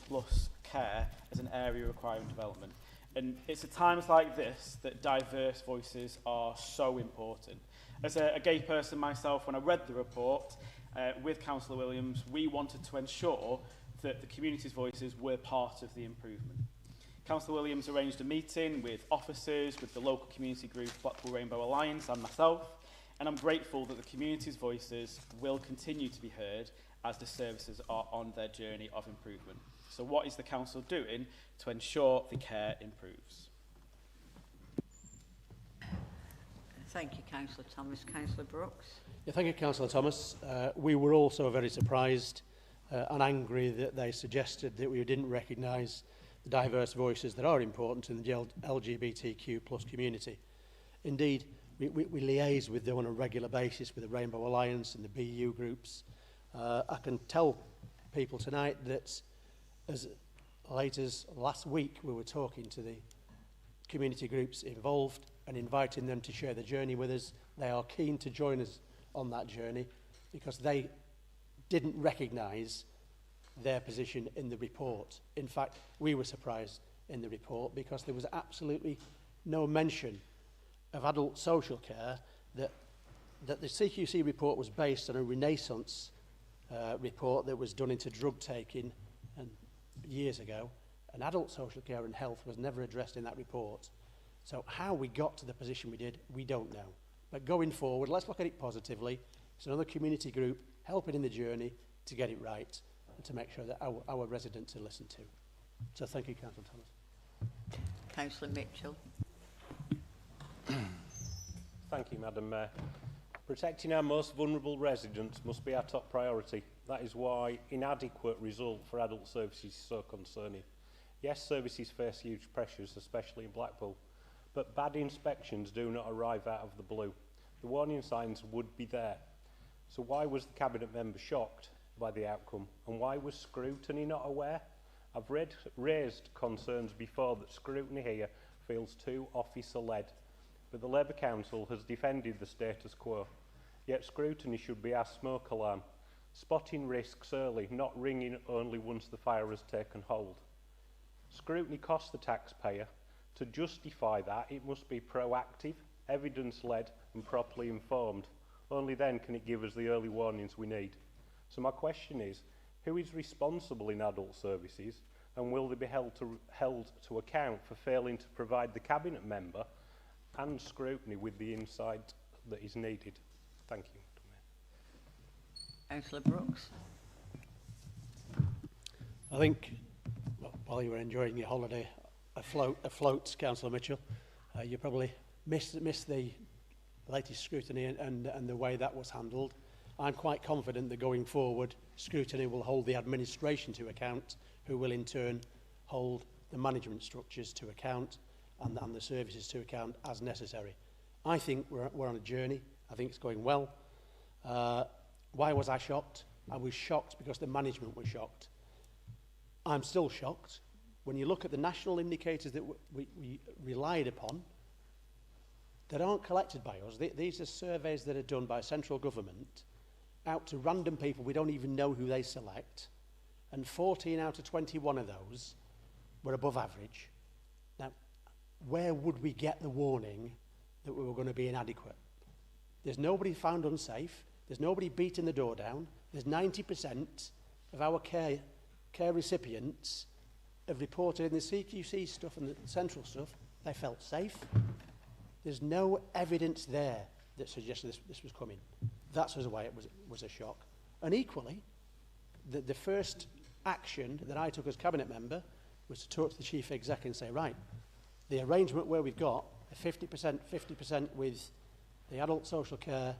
care as an area requiring development. And it's at times like this that diverse voices are so important. As a gay person myself, when I read the report with Councillor Williams, we wanted to ensure that the community's voices were part of the improvement. Councillor Williams arranged a meeting with officers, with the local community group Blackpool Rainbow Alliance and myself, and I'm grateful that the community's voices will continue to be heard as the services are on their journey of improvement. So what is the council doing to ensure the care improves? Thank you, Councillor Thomas. Councillor Brooks. Yeah, thank you, Councillor Thomas. We were also very surprised and angry that they suggested that we didn't recognise the diverse voices that are important in the LGBTQ+ community. Indeed, we liaise with them on a regular basis with the Rainbow Alliance and the BU groups. I can tell people tonight that as late as last week we were talking to the community groups involved, and inviting them to share the journey with us. They are keen to join us on that journey because they didn't recognise their position in the report. In fact, we were surprised in the report because there was absolutely no mention of adult social care, that the CQC report was based on a Renaissance report that was done into drug taking and years ago, and adult social care and health was never addressed in that report. So how we got to the position we did, we don't know. But going forward, let's look at it positively. It's another community group helping in the journey to get it right and to make sure that our residents are listened to. So thank you, Councillor Thomas. Councillor Mitchell. Thank you, Madam Mayor. Protecting our most vulnerable residents must be our top priority. That is why inadequate result for adult services is so concerning. Yes, services face huge pressures, especially in Blackpool, but bad inspections do not arrive out of the blue. The warning signs would be there. So why was the Cabinet member shocked by the outcome, and why was scrutiny not aware? I've raised concerns before that scrutiny here feels too officer-led, but the Labour Council has defended the status quo. Yet scrutiny should be our smoke alarm, spotting risks early, not ringing only once the fire has taken hold. Scrutiny costs the taxpayer. To justify that, it must be proactive, evidence-led and properly informed. Only then can it give us the early warnings we need. So my question is, who is responsible in adult services, and will they be held to account for failing to provide the Cabinet member and scrutiny with the insight that is needed? Thank you. Councillor Brooks. I think, well, while you were enjoying your holiday afloat, Councillor Mitchell, you probably missed the latest scrutiny and the way that was handled. I'm quite confident that going forward, scrutiny will hold the administration to account, who will in turn hold the management structures to account and the services to account as necessary. I think we're on a journey. I think it's going well. Why was I shocked? I was shocked because the management was shocked. I'm still shocked. When you look at the national indicators that we relied upon, that aren't collected by us. These are surveys that are done by central government out to random people. We don't even know who they select. And 14 out of 21 of those were above average. Now, where would we get the warning that we were going to be inadequate? There's nobody found unsafe. There's nobody beating the door down. There's 90% of our care recipients have reported in the CQC stuff and the central stuff, they felt safe. There's no evidence there that suggested this was coming. That's why it was a shock. And equally, the first action that I took as Cabinet member was to talk to the Chief Exec and say, right, the arrangement where we've got a 50% with the adult social care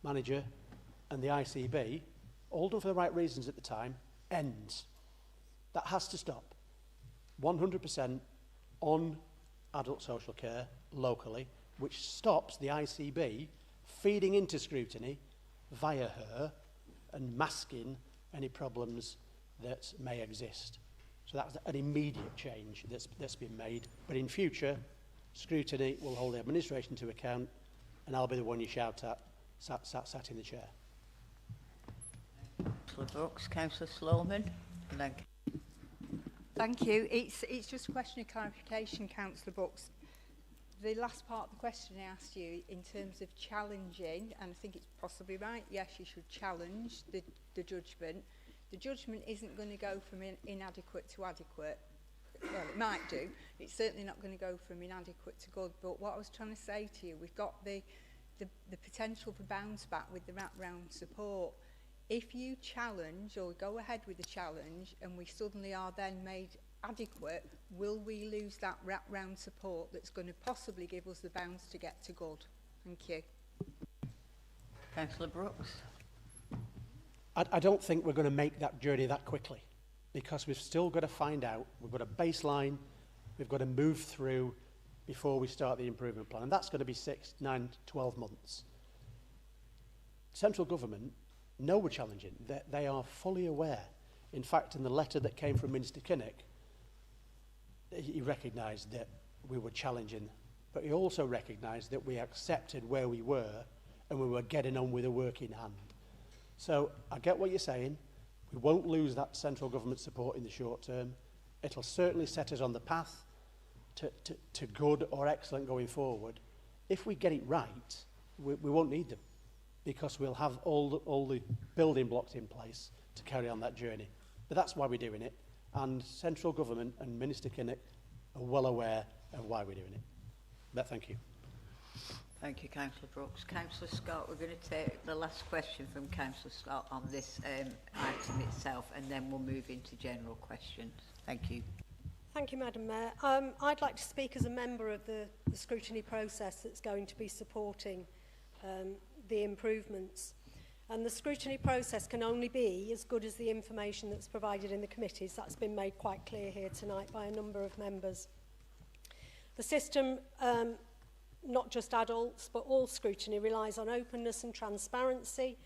manager and the ICB, all done for the right reasons at the time, ends. That has to stop. 100% on adult social care locally, which stops the ICB feeding into scrutiny via her and masking any problems that may exist. So that's an immediate change that's been made. But in future, scrutiny will hold the administration to account, and I'll be the one you shout at, sat in the chair. Councillor Brooks, Councillor Sloman. And then Thank you. It's just a question of clarification, Councillor Brooks. The last part of the question I asked you in terms of challenging, and I think it's possibly right, yes, you should challenge the judgment. The judgment isn't going to go from inadequate to adequate. Well, it might do. It's certainly not going to go from inadequate to good. But what I was trying to say to you, we've got the potential for bounce back with the wraparound support. If you challenge or go ahead with the challenge and we suddenly are then made adequate, will we lose that wraparound support that's going to possibly give us the bounce to get to good? Thank you. Councillor Brooks. I don't think we're going to make that journey that quickly, because we've still got to find out. We've got a baseline. We've got to move through before we start the improvement plan. And that's going to be 6, 9, 12 months. Central government know we're challenging. They are fully aware. In fact, in the letter that came from Minister Kinnock, he recognised that we were challenging but he also recognised that we accepted where we were and we were getting on with the work in hand. So I get what you're saying. We won't lose that central government support in the short term. It'll certainly set us on the path to good or excellent going forward. If we get it right, we won't need them, because we'll have all the building blocks in place to carry on that journey. But that's why we're doing it, and central government and Minister Kinnock are well aware of why we're doing it. But thank you. Thank you, Councillor Brooks. Councillor Scott, we're going to take the last question from Councillor Scott on this item itself, and then we'll move into general questions. Thank you. Thank you, Madam Mayor. I'd like to speak as a member of the scrutiny process that's going to be supporting the improvements. And the scrutiny process can only be as good as the information that's provided in the committees. That's been made quite clear here tonight by a number of members. The system, not just adults, but all scrutiny, relies on openness and transparency,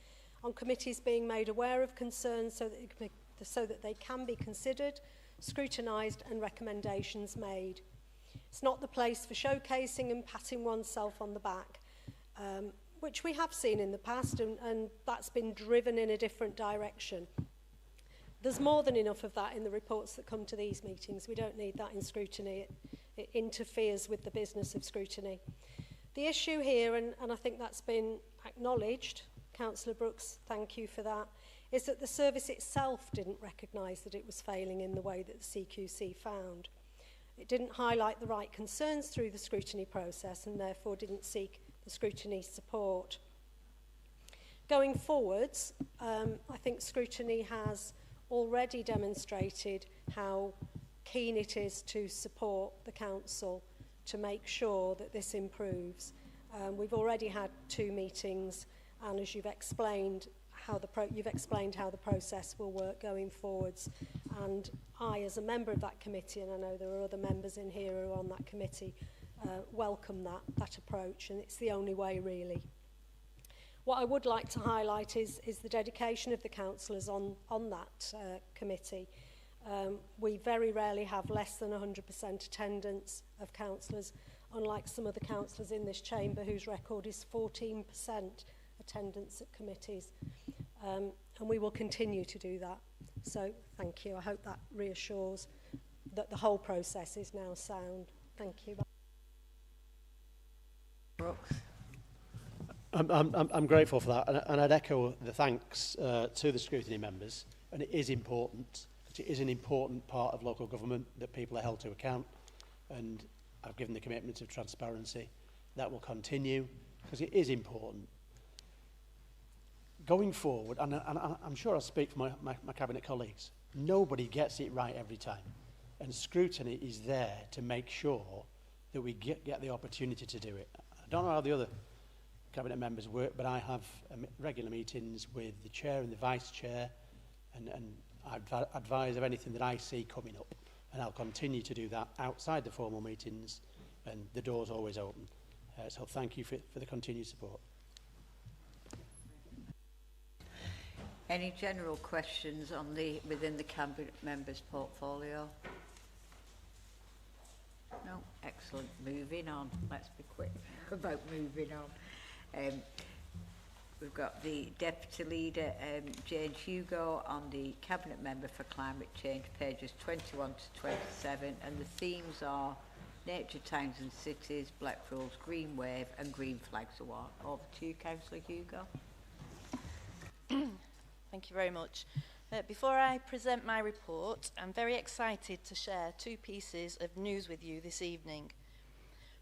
on committees being made aware of concerns so that they can be considered, scrutinised and recommendations made. It's not the place for showcasing and patting oneself on the back, which we have seen in the past, and that's been driven in a different direction. There's more than enough of that in the reports that come to these meetings. We don't need that in scrutiny. It interferes with the business of scrutiny. The issue here, and I think that's been acknowledged, Councillor Brooks, thank you for that, is that the service itself didn't recognise that it was failing in the way that the CQC found. It didn't highlight the right concerns through the scrutiny process and therefore didn't seek the scrutiny support. Going forwards, I think scrutiny has already demonstrated how keen it is to support the council to make sure that this improves. We've already had 2 meetings, and as you've explained how the process will work going forwards, and I, as a member of that committee, and I know there are other members in here who are on that committee, welcome that approach, and it's the only way really. What I would like to highlight is the dedication of the councillors on that committee. We very rarely have less than 100% attendance of councillors, unlike some of the councillors in this chamber whose record is 14% attendance at committees. And we will continue to do that. So thank you. I hope that reassures that the whole process is now sound. Thank you. Brooks. I'm grateful for that, and I'd echo the thanks to the scrutiny members. And it is important, because it is an important part of local government that people are held to account. And I've given the commitment of transparency. That will continue, because it is important. Going forward, and I'm sure I'll speak for my cabinet colleagues, nobody gets it right every time. And scrutiny is there to make sure that we get the opportunity to do it. I don't know how the other cabinet members work, but I have regular meetings with the chair and the vice chair, and I advise of anything that I see coming up. And I'll continue to do that outside the formal meetings, and the door's always open. So thank you for the continued support. Any general questions on within the cabinet members' portfolio? No? Excellent. Moving on. Let's be quick about moving on. We've got the Deputy Leader, Jane Hugo, on the Cabinet Member for Climate Change, pages 21 to 27, and the themes are Nature, Towns and Cities, Blackpool's Green Wave and Green Flags Award. Over to you, Councillor Hugo. Thank you very much. Before I present my report, I'm very excited to share 2 pieces of news with you this evening.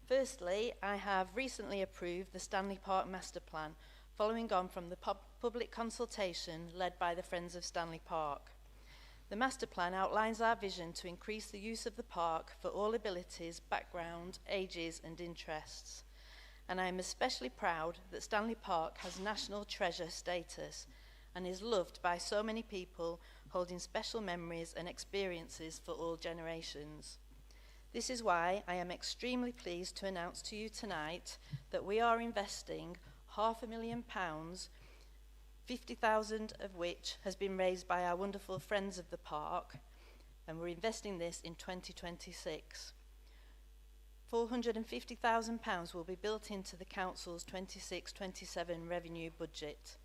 Firstly, I have recently approved the Stanley Park Master Plan, following on from the public consultation led by the Friends of Stanley Park. The Master Plan outlines our vision to increase the use of the park for all abilities, background, ages and interests. And I am especially proud that Stanley Park has national treasure status and is loved by so many people, holding special memories and experiences for all generations. This is why I am extremely pleased to announce to you tonight that we are investing £500,000, 50,000 of which has been raised by our wonderful friends of the park, and we're investing this in 2026. £450,000 will be built into the Council's 26-27 revenue budget.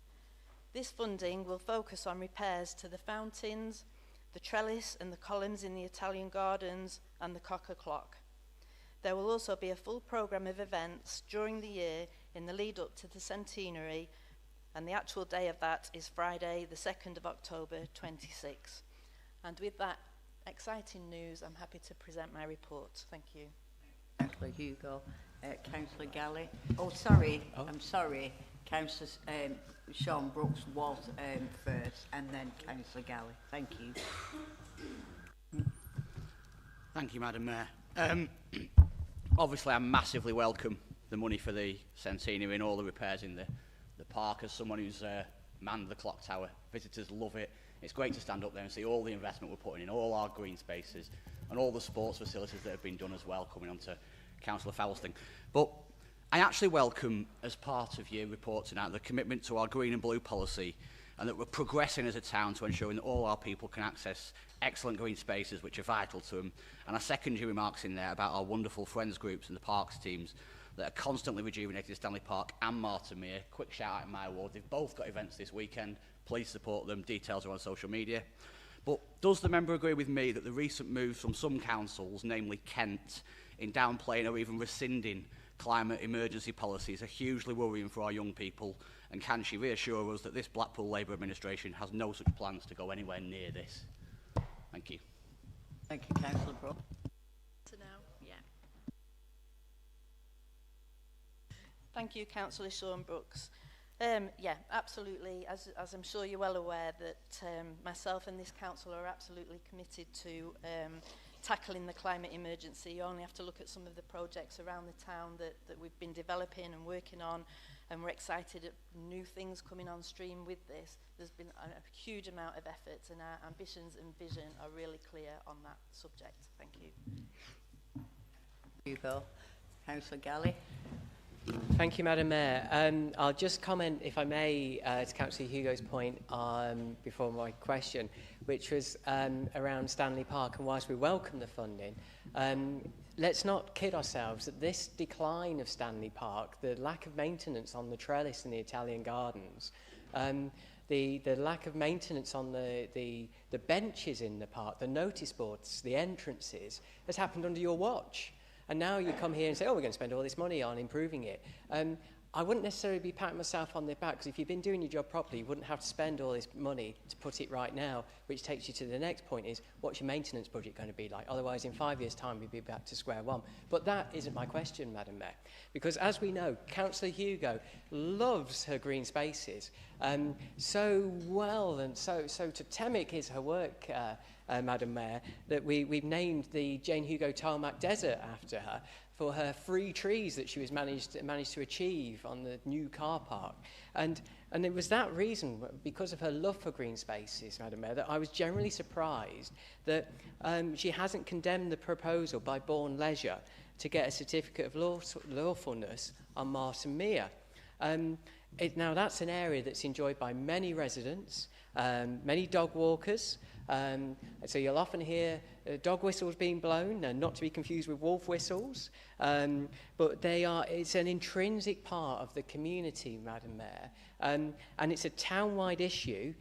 This funding will focus on repairs to the fountains, the trellis and the columns in the Italian gardens and the Cocker Clock. There will also be a full programme of events during the year in the lead up to the centenary, and the actual day of that is Friday the 2nd of October 26. And with that exciting news, I'm happy to present my report. Thank you. Councillor Hugo. Councillor Galley. Oh, sorry. Oh. I'm sorry. Councillor Sean Brooks was first, and then Councillor Galley. Thank you. Thank you, Madam Mayor. Obviously, I massively welcome the money for the centenary and all the repairs in the park. As someone who's manned the clock tower, visitors love it. It's great to stand up there and see all the investment we're putting in, all our green spaces, and all the sports facilities that have been done as well, coming on to Councillor Fowlston. But I actually welcome, as part of your report tonight, the commitment to our green and blue policy, and that we're progressing as a town to ensuring that all our people can access excellent green spaces which are vital to them. And I second your remarks in there about our wonderful friends groups and the parks teams that are constantly rejuvenating Stanley Park and Martinmere. Quick shout out in my ward, they've both got events this weekend. Please support them, details are on social media. But does the member agree with me that the recent moves from some councils, namely Kent, in downplaying or even rescinding climate emergency policies are hugely worrying for our young people? And can she reassure us that this Blackpool Labour administration has no such plans to go anywhere near this? Thank you. Thank you, Councillor Brooks. So now, yeah. Thank you, Councillor Sean Brooks. Yeah, absolutely. As I'm sure you're well aware that myself and this council are absolutely committed to tackling the climate emergency. You only have to look at some of the projects around the town that we've been developing and working on, and we're excited at new things coming on stream with this. There's been a huge amount of effort, and our ambitions and vision are really clear on that subject. Thank you. Hugo. Councillor Galley. Thank you, Madam Mayor. I'll just comment, if I may, to Councillor Hugo's point before my question, which was around Stanley Park. And whilst we welcome the funding, let's not kid ourselves that this decline of Stanley Park, the lack of maintenance on the trellis in the Italian gardens, the lack of maintenance on the benches in the park, the notice boards, the entrances, has happened under your watch. And now you come here and say, oh, we're going to spend all this money on improving it. I wouldn't necessarily be patting myself on the back, because if you've been doing your job properly, you wouldn't have to spend all this money to put it right now, which takes you to the next point is, what's your maintenance budget going to be like? Otherwise, in 5 years' time, we'd be back to square one. But that isn't my question, Madam Mayor, because as we know, Councillor Hugo loves her green spaces so well, and so totemic is her work, Madam Mayor, that we've named the Jane Hugo Tarmac Desert after her, for her free trees that she was managed to achieve on the new car park. And it was that reason, because of her love for green spaces, Madam Mayor, that I was generally surprised that she hasn't condemned the proposal by Bourne Leisure to get a certificate of lawfulness on Martinmere. Now, that's an area that's enjoyed by many residents, many dog walkers. So you'll often hear dog whistles being blown, and not to be confused with wolf whistles. But it's an intrinsic part of the community, Madam Mayor. And it's a town-wide issue.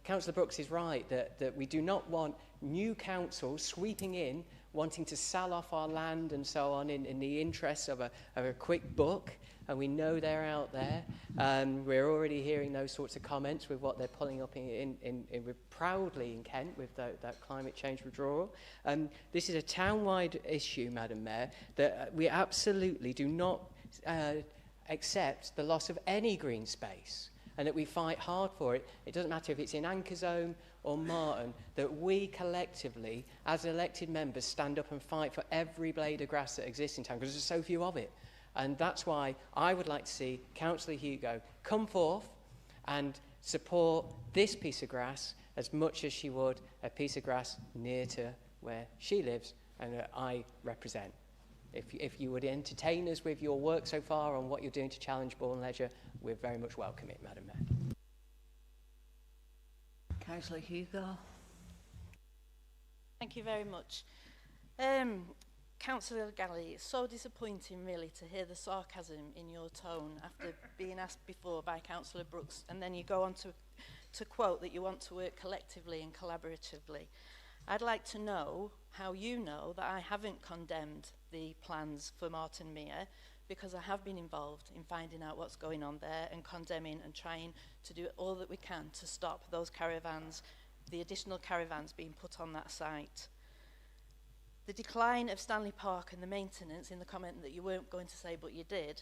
Councillor Brooks is right that we do not want new councils sweeping in, wanting to sell off our land and so on in the interests of a quick buck. And we know they're out there. We're already hearing those sorts of comments with what they're pulling up proudly in Kent with that climate change withdrawal. This is a town-wide issue, Madam Mayor, that we absolutely do not accept the loss of any green space, and that we fight hard for it. It doesn't matter if it's in Ankerzone or Martin, that we collectively, as elected members, stand up and fight for every blade of grass that exists in town, because there's so few of it. And that's why I would like to see Councillor Hugo come forth and support this piece of grass as much as she would a piece of grass near to where she lives and that I represent. If you would entertain us with your work so far on what you're doing to challenge Bourne Leisure, we're very much welcome it, Madam Mayor. Councillor Hugo. Thank you very much. Councillor Galley, it's so disappointing really to hear the sarcasm in your tone after being asked before by Councillor Brooks, and then you go on to quote that you want to work collectively and collaboratively. I'd like to know how you know that I haven't condemned the plans for Martin Mere, because I have been involved in finding out what's going on there and condemning and trying to do all that we can to stop those caravans, the additional caravans being put on that site. The decline of Stanley Park and the maintenance, in the comment that you weren't going to say but you did,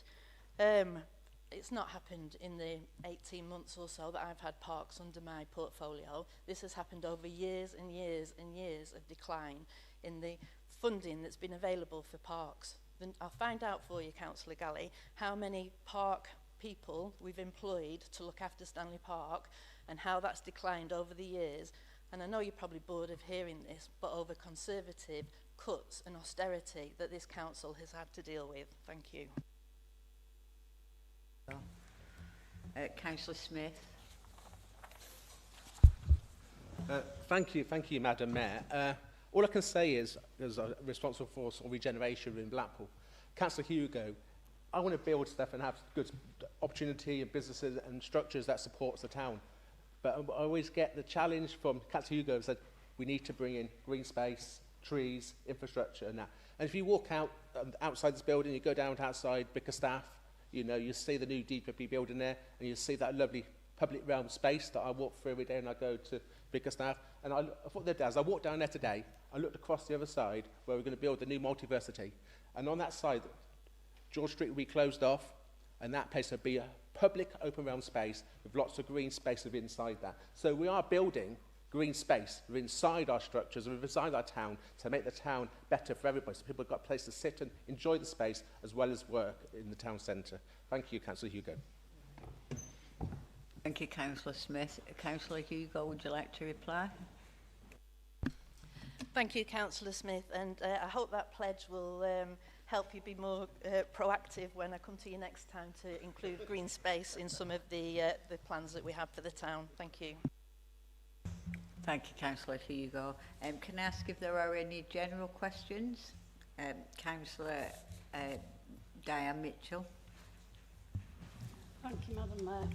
it's not happened in the 18 months or so that I've had parks under my portfolio. This has happened over years and years and years of decline in the funding that's been available for parks. Then I'll find out for you, Councillor Galley, how many park people we've employed to look after Stanley Park and how that's declined over the years. And I know you're probably bored of hearing this, but over conservative cuts and austerity that this council has had to deal with. Thank you. Councillor Smith. Thank you, Madam Mayor. All I can say is, as a responsible for Regeneration in Blackpool, Councillor Hugo, I want to build stuff and have good opportunity and businesses and structures that supports the town. But I always get the challenge from Councillor Hugo that we need to bring in green space, trees, infrastructure and that. And if you walk out outside this building, you go down outside Bickerstaff, you know, you see the new DPP building there, and you see that lovely public realm space that I walk through every day when I go to Bickerstaff. And I thought that as I walked down there today, I looked across the other side where we're going to build the new multiversity. And on that side, George Street will be closed off, and that place will be a public open realm space with lots of green space inside that. So we are building green space inside our structures and inside our town to make the town better for everybody, so people have got a place to sit and enjoy the space as well as work in the town centre. Thank you, Councillor Hugo. Thank you, Councillor Smith. Councillor Hugo, would you like to reply? Thank you, Councillor Smith, and I hope that pledge will help you be more proactive when I come to you next time to include green space in some of the plans that we have for the town. Thank you. Thank you, Councillor Hugo. Can I ask if there are any general questions? Councillor Diane Mitchell. Thank you, Madam Mayor.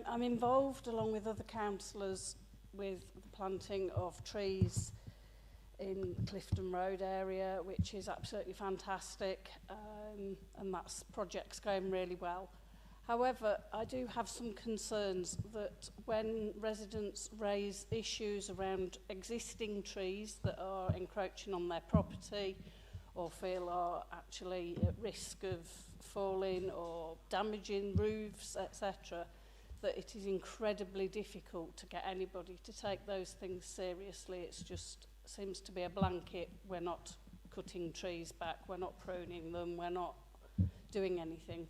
I'm involved, along with other councillors, with the planting of trees in Clifton Road area, which is absolutely fantastic, and that's project's going really well. However, I do have some concerns that when residents raise issues around existing trees that are encroaching on their property or feel are actually at risk of falling or damaging roofs, etc., that it is incredibly difficult to get anybody to take those things seriously. It's just seems to be a blanket. We're not cutting trees back, we're not pruning them, we're not doing anything.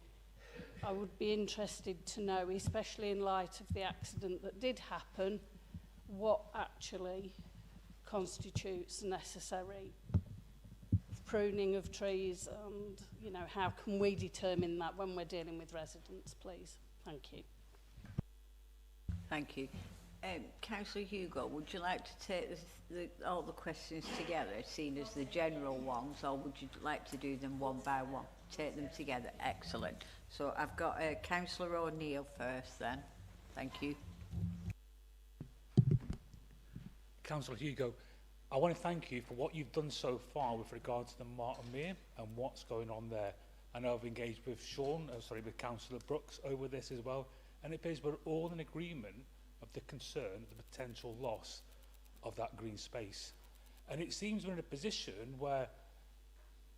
I would be interested to know, especially in light of the accident that did happen, what actually constitutes necessary pruning of trees, and you know, how can we determine that when we're dealing with residents, please? Thank you. Thank you. Councillor Hugo, would you like to take all the questions together, seen as the general ones, or would you like to do them one by one? Take them together. Excellent. So I've got Councillor O'Neill first then. Thank you. Councillor Hugo, I want to thank you for what you've done so far with regard to the Martin Mere and what's going on there. I know I've engaged with with Councillor Brooks over this as well, and it appears we're all in agreement of the concern, the potential loss of that green space. And it seems we're in a position where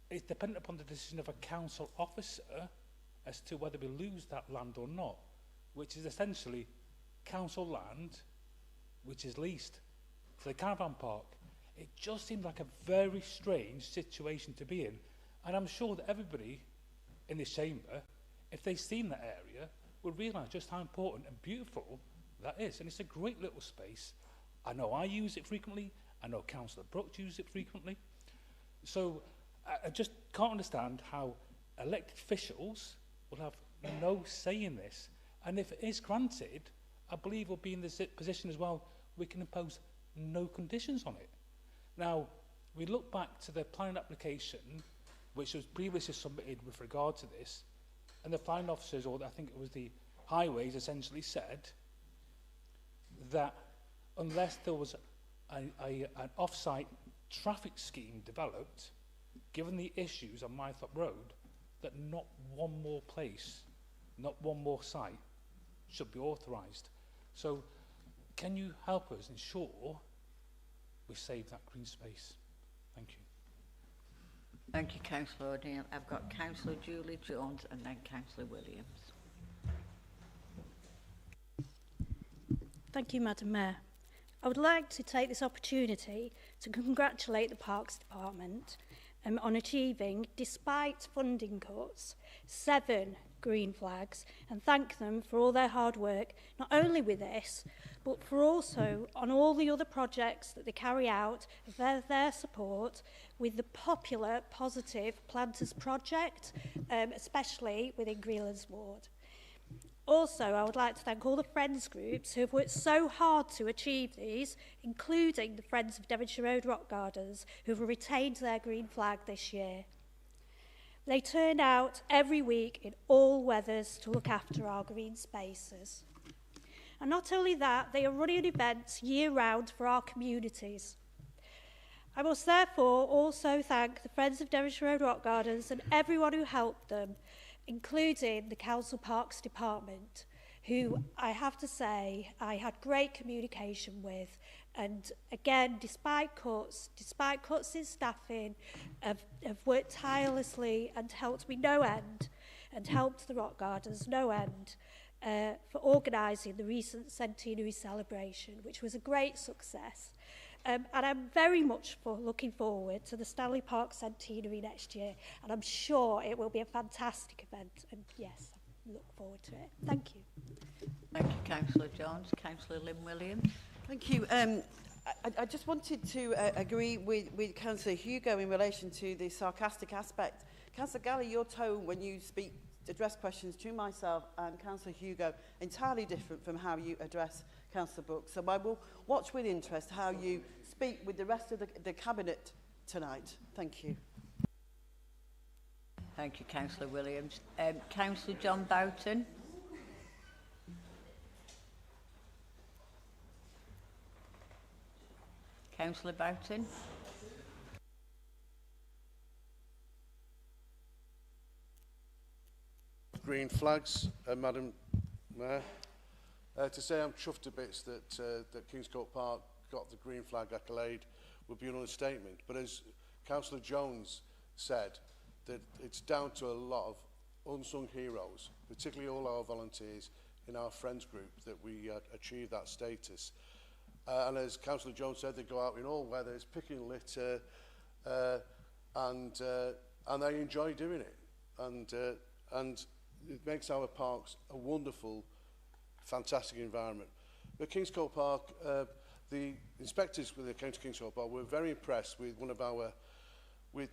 it's dependent upon the decision of a council officer as to whether we lose that land or not, which is essentially council land which is leased to the caravan park. It just seemed like a very strange situation to be in, and I'm sure that everybody in this chamber, if they've seen that area, would realise just how important and beautiful that is. And it's a great little space. I know I use it frequently. I know Councillor Brooks uses it frequently. So I just can't understand how elected officials will have no say in this. And if it is granted, I believe we'll be in the position as well, we can impose no conditions on it. Now, we look back to the planning application, which was previously submitted with regard to this, and the planning officers, or I think it was the highways, essentially said that unless there was an off-site traffic scheme developed, given the issues on Mythop Road, that not one more place, not one more site should be authorised. So can you help us ensure we save that green space? Thank you. Thank you, Councillor O'Neill. I've got Councillor Julie Jones and then Councillor Williams. Thank you, Madam Mayor. I would like to take this opportunity to congratulate the Parks Department on achieving, despite funding cuts, 7 green flags, and thank them for all their hard work, not only with this, but for also on all the other projects that they carry out, their support with the popular Positive Planters project, especially within Greenlands Ward. Also, I would like to thank all the Friends groups who have worked so hard to achieve these, including the Friends of Devonshire Road Rock Gardens, who have retained their green flag this year. They turn out every week in all weathers to look after our green spaces. And not only that, they are running events year-round for our communities. I must therefore also thank the Friends of Devonshire Road Rock Gardens and everyone who helped them, including the Council Parks Department, who I have to say I had great communication with, and again, despite cuts in staffing, have worked tirelessly and helped me no end, and helped the Rock Gardens no end, for organising the recent centenary celebration, which was a great success. And I'm very much looking forward to the Stanley Park Centenary next year, and I'm sure it will be a fantastic event, and yes, I look forward to it. Thank you. Thank you, Councillor Jones. Councillor Lynn Williams. Thank you. I just wanted to agree with Councillor Hugo in relation to the sarcastic aspect. Councillor Galley, your tone when you address questions to myself and Councillor Hugo entirely different from how you address Councillor Brooks. So I will watch with interest how you speak with the rest of the Cabinet tonight. Thank you. Thank you, Councillor Williams. Councillor John Boughton. Councillor Boughton. Green flags, Madam Mayor. To say I'm chuffed a bit that Kingscote Park got the green flag accolade would be an understatement. But as Councillor Jones said, that it's down to a lot of unsung heroes, particularly all our volunteers in our Friends group, that we achieve that status. And as Councillor Jones said, they go out in all weathers, picking litter, and they enjoy doing it. And it makes our parks a wonderful, fantastic environment. But Kingscote Park, the inspectors when they came to Kingscote Park were very impressed with one of our, with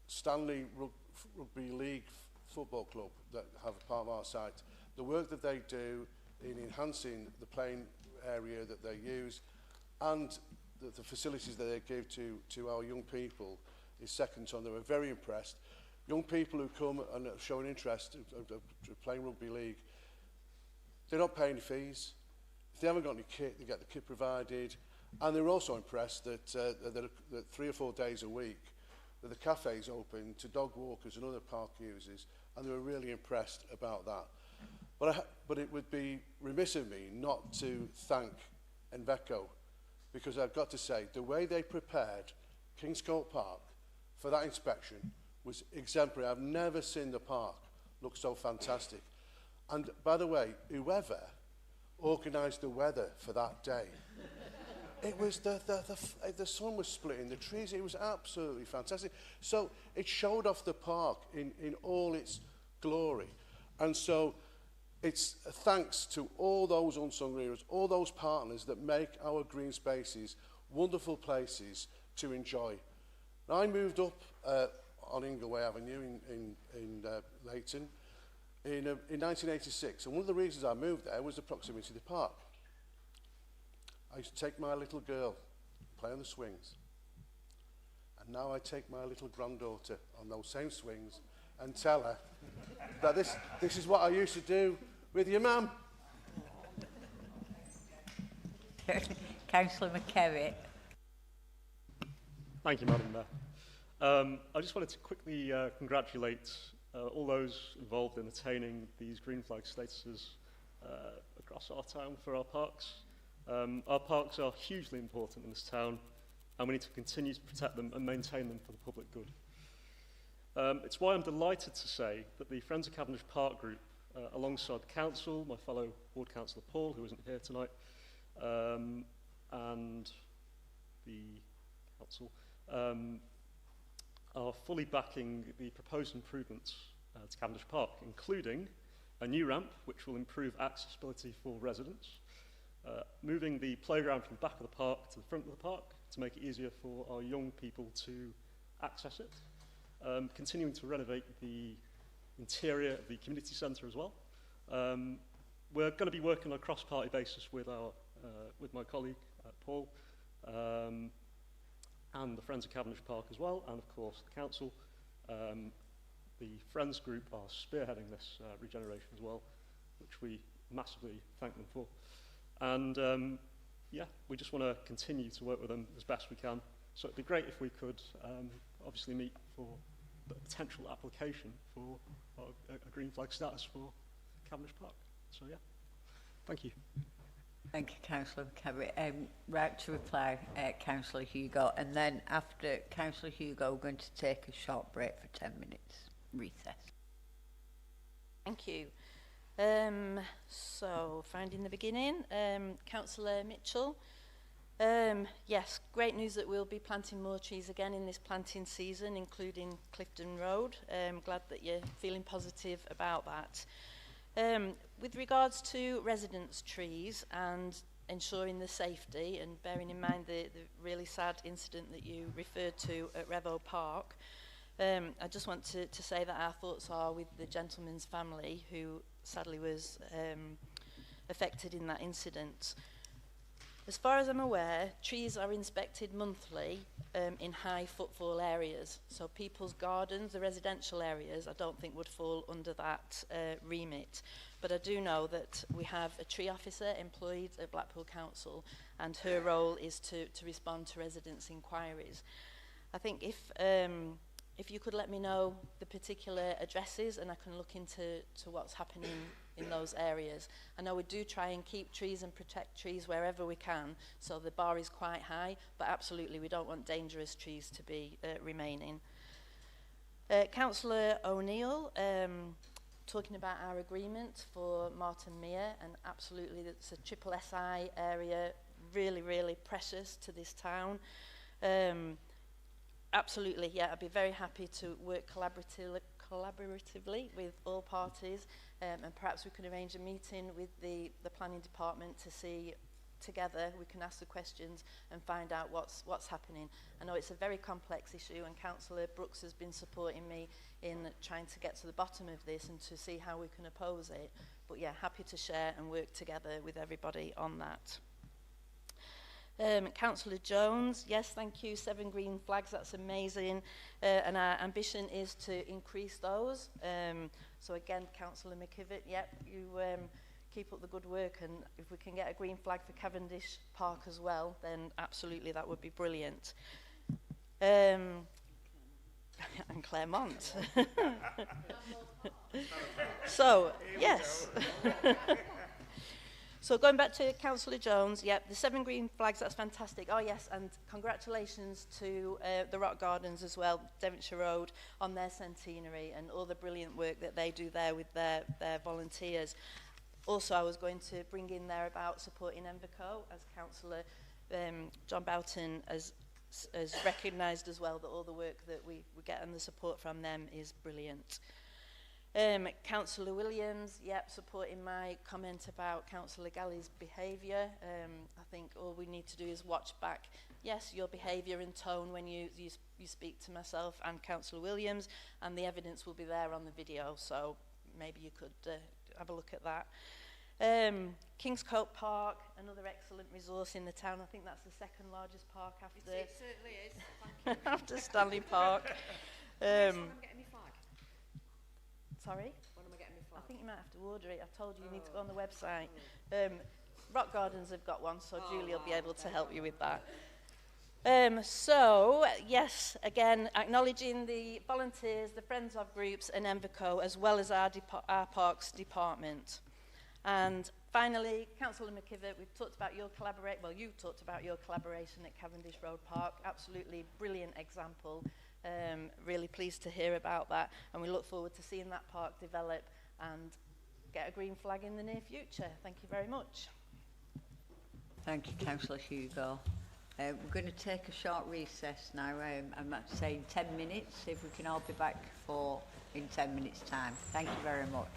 Stanley Rugby League Football Club that have a part of our site. The work that they do in enhancing the playing area that they use and the facilities that they give to our young people is second to none. They were very impressed. Young people who come and show an interest in playing rugby league, they don't pay any fees. If they haven't got any kit, they get the kit provided. And they're also impressed that 3 or 4 days a week that the cafe's open to dog walkers and other park users, and they were really impressed about that. But it would be remiss of me not to thank Enveco, because I've got to say, the way they prepared Kingscote Park for that inspection was exemplary. I've never seen the park look so fantastic. And by the way, whoever organised the weather for that day, it was the sun was splitting, the trees, it was absolutely fantastic. So it showed off the park in all its glory. And so it's thanks to all those unsung heroes, all those partners that make our green spaces wonderful places to enjoy. Now, I moved up on Ingleway Avenue in Leighton in 1986, and one of the reasons I moved there was the proximity to the park. I used to take my little girl, play on the swings, and now I take my little granddaughter on those same swings and tell her that this is what I used to do with your mum. Councillor McKerritt. Thank you, Madam Mayor. I just wanted to quickly congratulate all those involved in attaining these green flag statuses across our town for our parks. Our parks are hugely important in this town, and we need to continue to protect them and maintain them for the public good. It's why I'm delighted to say that the Friends of Cavendish Park Group, alongside the council, my fellow ward councillor Paul, who isn't here tonight, and the council, are fully backing the proposed improvements to Cavendish Park, including a new ramp which will improve accessibility for residents, moving the playground from the back of the park to the front of the park to make it easier for our young people to access it, continuing to renovate the interior of the community centre as well. We're going to be working on a cross-party basis with my colleague Paul, and the Friends of Cavendish Park as well, and of course the council. The Friends group are spearheading this regeneration as well, which we massively thank them for. And yeah, we just want to continue to work with them as best we can. So it'd be great if we could obviously meet for the potential application for a green flag status for Cavendish Park. So yeah, thank you. Thank you, Councillor McKerritt. Right to reply, Councillor Hugo, and then after Councillor Hugo, we're going to take a short break for 10 minutes. Recess. Thank you. So, finding the beginning, Councillor Mitchell. Yes, great news that we'll be planting more trees again in this planting season, including Clifton Road. Glad that you're feeling positive about that. With regards to residents' trees and ensuring the safety, and bearing in mind the really sad incident that you referred to at Revo Park, I just want to say that our thoughts are with the gentleman's family who sadly was affected in that incident. As far as I'm aware, trees are inspected monthly in high footfall areas. So people's gardens, the residential areas, I don't think would fall under that remit. But I do know that we have a tree officer employed at Blackpool Council, and her role is to respond to residents' inquiries. I think if you could let me know the particular addresses, and I can look into what's happening in those areas. I know we do try and keep trees and protect trees wherever we can, so the bar is quite high, but absolutely we don't want dangerous trees to be remaining. Councillor O'Neill, talking about our agreement for Martin Mere, and absolutely it's a triple SI area, really, really precious to this town. Absolutely, yeah, I'd be very happy to work collaboratively with all parties, and perhaps we could arrange a meeting with the planning department to see together, we can ask the questions and find out what's happening. I know it's a very complex issue, and Councillor Brooks has been supporting me in trying to get to the bottom of this and to see how we can oppose it. But yeah, happy to share and work together with everybody on that. Councillor Jones, yes, thank you, 7 green flags, that's amazing, and our ambition is to increase those. So again, Councillor McKivitt, yep, you keep up the good work, and if we can get a green flag for Cavendish Park as well, then absolutely that would be brilliant. And Claremont. So, yes. So going back to Councillor Jones, yep, the 7 green flags, that's fantastic. Oh yes, and congratulations to the Rock Gardens as well, Devonshire Road, on their centenary and all the brilliant work that they do there with their volunteers. Also, I was going to bring in there about supporting Envico, as Councillor John Boughton has recognised as well, that all the work that we get and the support from them is brilliant. Councillor Williams, yep, supporting my comment about Councillor Galley's behaviour. I think all we need to do is watch back, yes, your behaviour and tone when you speak to myself and Councillor Williams, and the evidence will be there on the video, so maybe you could have a look at that. Kingscote Park, another excellent resource in the town. I think that's the second largest park after, It certainly is. Thank you. after Stanley Park. Yes, when I'm getting my flag. Sorry? When am I getting my flag? I think you might have to order it. I told you need to go on the website. Rock Gardens have got one, so Julie will be able to help you with that. So, yes, again, acknowledging the volunteers, the Friends of Groups and Envico, as well as our Parks Department. And finally, Councillor McKivitt, we've talked about your collaboration, well, you talked about your collaboration at Cavendish Road Park. Absolutely brilliant example. Really pleased to hear about that. And we look forward to seeing that park develop and get a green flag in the near future. Thank you very much. Thank you, Councillor Hugo. We're going to take a short recess now. I'm saying 10 minutes, if we can all be back in 10 minutes' time. Thank you very much.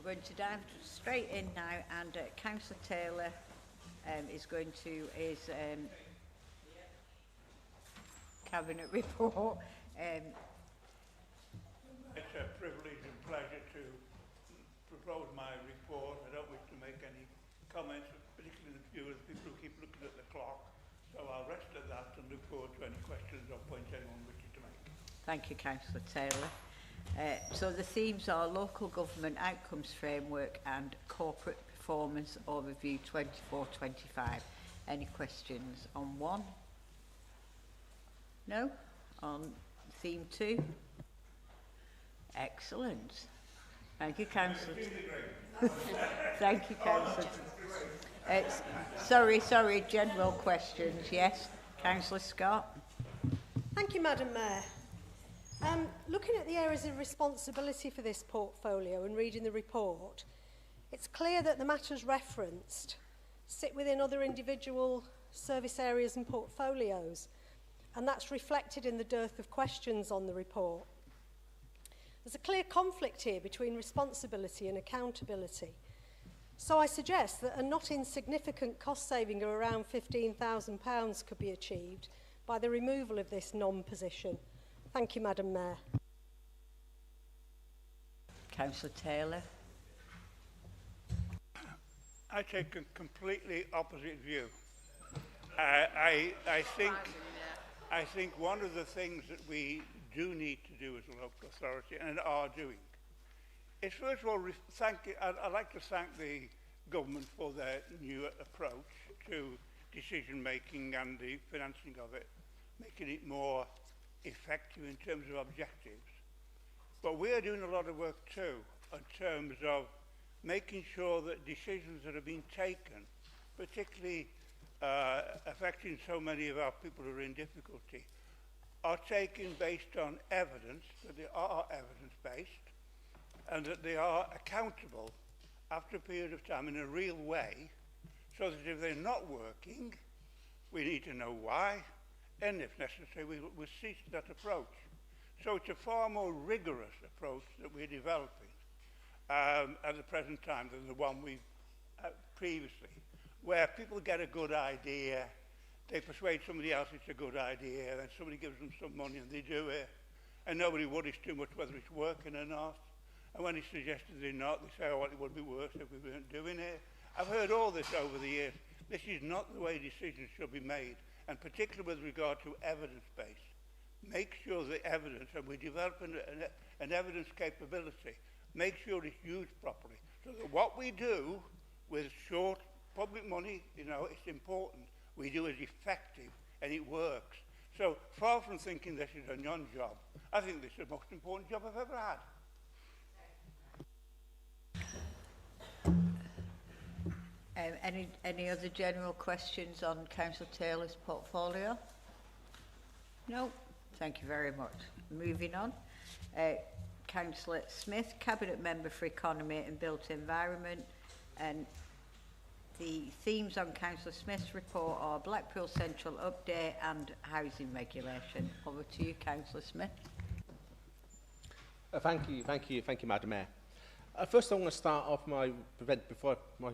we're going to dive straight in now, and Councillor Taylor is going to his cabinet report. It's a privilege and pleasure to propose my report. I don't wish to make any comments, particularly in view of the people who keep looking at the clock. So I'll rest at that and look forward to any questions or points anyone wishes to make. Thank you, Councillor Taylor. So the themes are Local Government Outcomes Framework and Corporate Performance Overview 24-25. Any questions on one? No? On theme 2? Excellent. Thank you, Councillor. Thank you, Councillor. Sorry, general questions, yes. Councillor Scott. Thank you, Madam Mayor. Looking at the areas of responsibility for this portfolio and reading the report, it's clear that the matters referenced sit within other individual service areas and portfolios, and that's reflected in the dearth of questions on the report. There's a clear conflict here between responsibility and accountability. So I suggest that a not insignificant cost saving of around £15,000 could be achieved by the removal of this non-position. Thank you, Madam Mayor. Councillor Taylor. I take a completely opposite view. I think one of the things that we do need to do as a local authority and are doing is, first of all, I'd like to thank the government for their new approach to decision making and the financing of it, making it more effective in terms of objectives. But we are doing a lot of work too in terms of making sure that decisions that have been taken, particularly affecting so many of our people who are in difficulty, are taken based on evidence, that they are evidence-based, and that they are accountable after a period of time in a real way, so that if they're not working, we need to know why, and if necessary, we'll cease that approach. So it's a far more rigorous approach that we're developing at the present time than the one we've previously, where people get a good idea, they persuade somebody else it's a good idea, then somebody gives them some money and they do it, and nobody worries too much whether it's working or not. And when it's suggested they're not, they say, oh, well, it would be worse if we weren't doing it. I've heard all this over the years. This is not the way decisions should be made, and particularly with regard to evidence-based. Make sure the evidence, and we're developing an evidence capability, make sure it's used properly, so that what we do with short public money, you know, it's important, we do is effective and it works. So far from thinking this is a non-job, I think this is the most important job I've ever had. Any other general questions on Councillor Taylor's portfolio? No? Thank you very much. Moving on. Councillor Smith, Cabinet Member for Economy and Built Environment. And the themes on Councillor Smith's report are Blackpool Central Update and Housing Regulation. Over to you, Councillor Smith. Thank you, Madam Mayor. First, I want to start off before I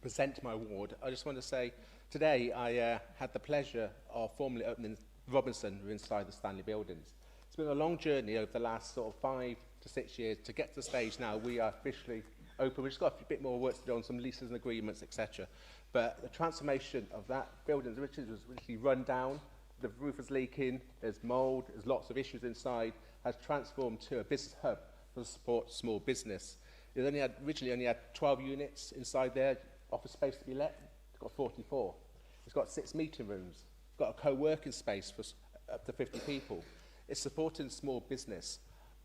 present my award. I just want to say today I had the pleasure of formally opening Robinson inside the Stanley buildings. It's been a long journey over the last sort of 5 to 6 years to get to the stage now we are officially open. We've just got a bit more work to do on some leases and agreements, etc. But the transformation of that building, which was literally run down, the roof is leaking, there's mould, there's lots of issues inside, has transformed to a business hub to support small business. It originally only had 12 units inside there, office space to be let. It's got 44. It's got 6 meeting rooms. It's got a co-working space for up to 50 people. It's supporting small business.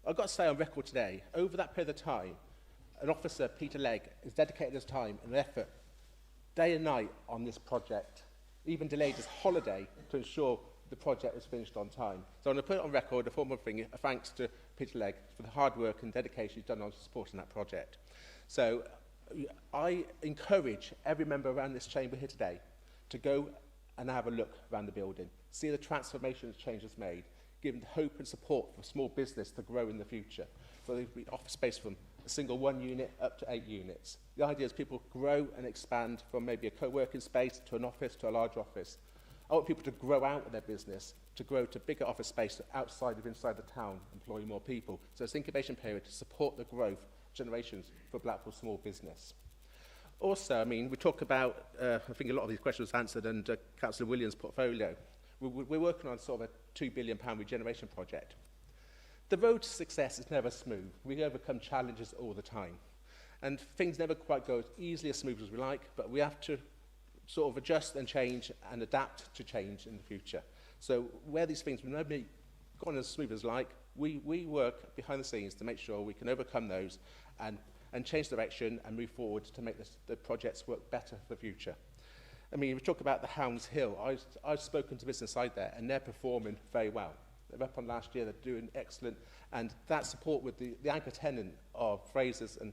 I've got to say on record today, over that period of time, an officer, Peter Legg, has dedicated his time and effort day and night on this project, even delayed his holiday to ensure the project was finished on time. So I'm going to put it on record, a formal thing, a thanks to Peter Legg for the hard work and dedication he's done on supporting that project. So I encourage every member around this chamber here today to go and have a look around the building, see the transformation that change has made, giving hope and support for small business to grow in the future. So there'll be office space from a single 1 unit up to 8 units. The idea is people grow and expand from maybe a co-working space to an office to a large office. I want people to grow out of their business, to grow to bigger office space outside of inside the town, employing more people. So it's an incubation period to support the growth generations for Blackpool small business. Also, I mean, we talk about, I think a lot of these questions were answered under Councillor Williams' portfolio. We're working on sort of a £2 billion regeneration project. The road to success is never smooth. We overcome challenges all the time. And things never quite go as easily as smooth as we like, but we have to sort of adjust and change and adapt to change in the future. So where these things will never be gone as smooth as like, we work behind the scenes to make sure we can overcome those and change direction and move forward to make the projects work better for the future. I mean, we talk about the Hounds Hill. I've spoken to business side there, and they're performing very well. They're up on last year, they're doing excellent, and that support with the anchor tenant of Fraser's and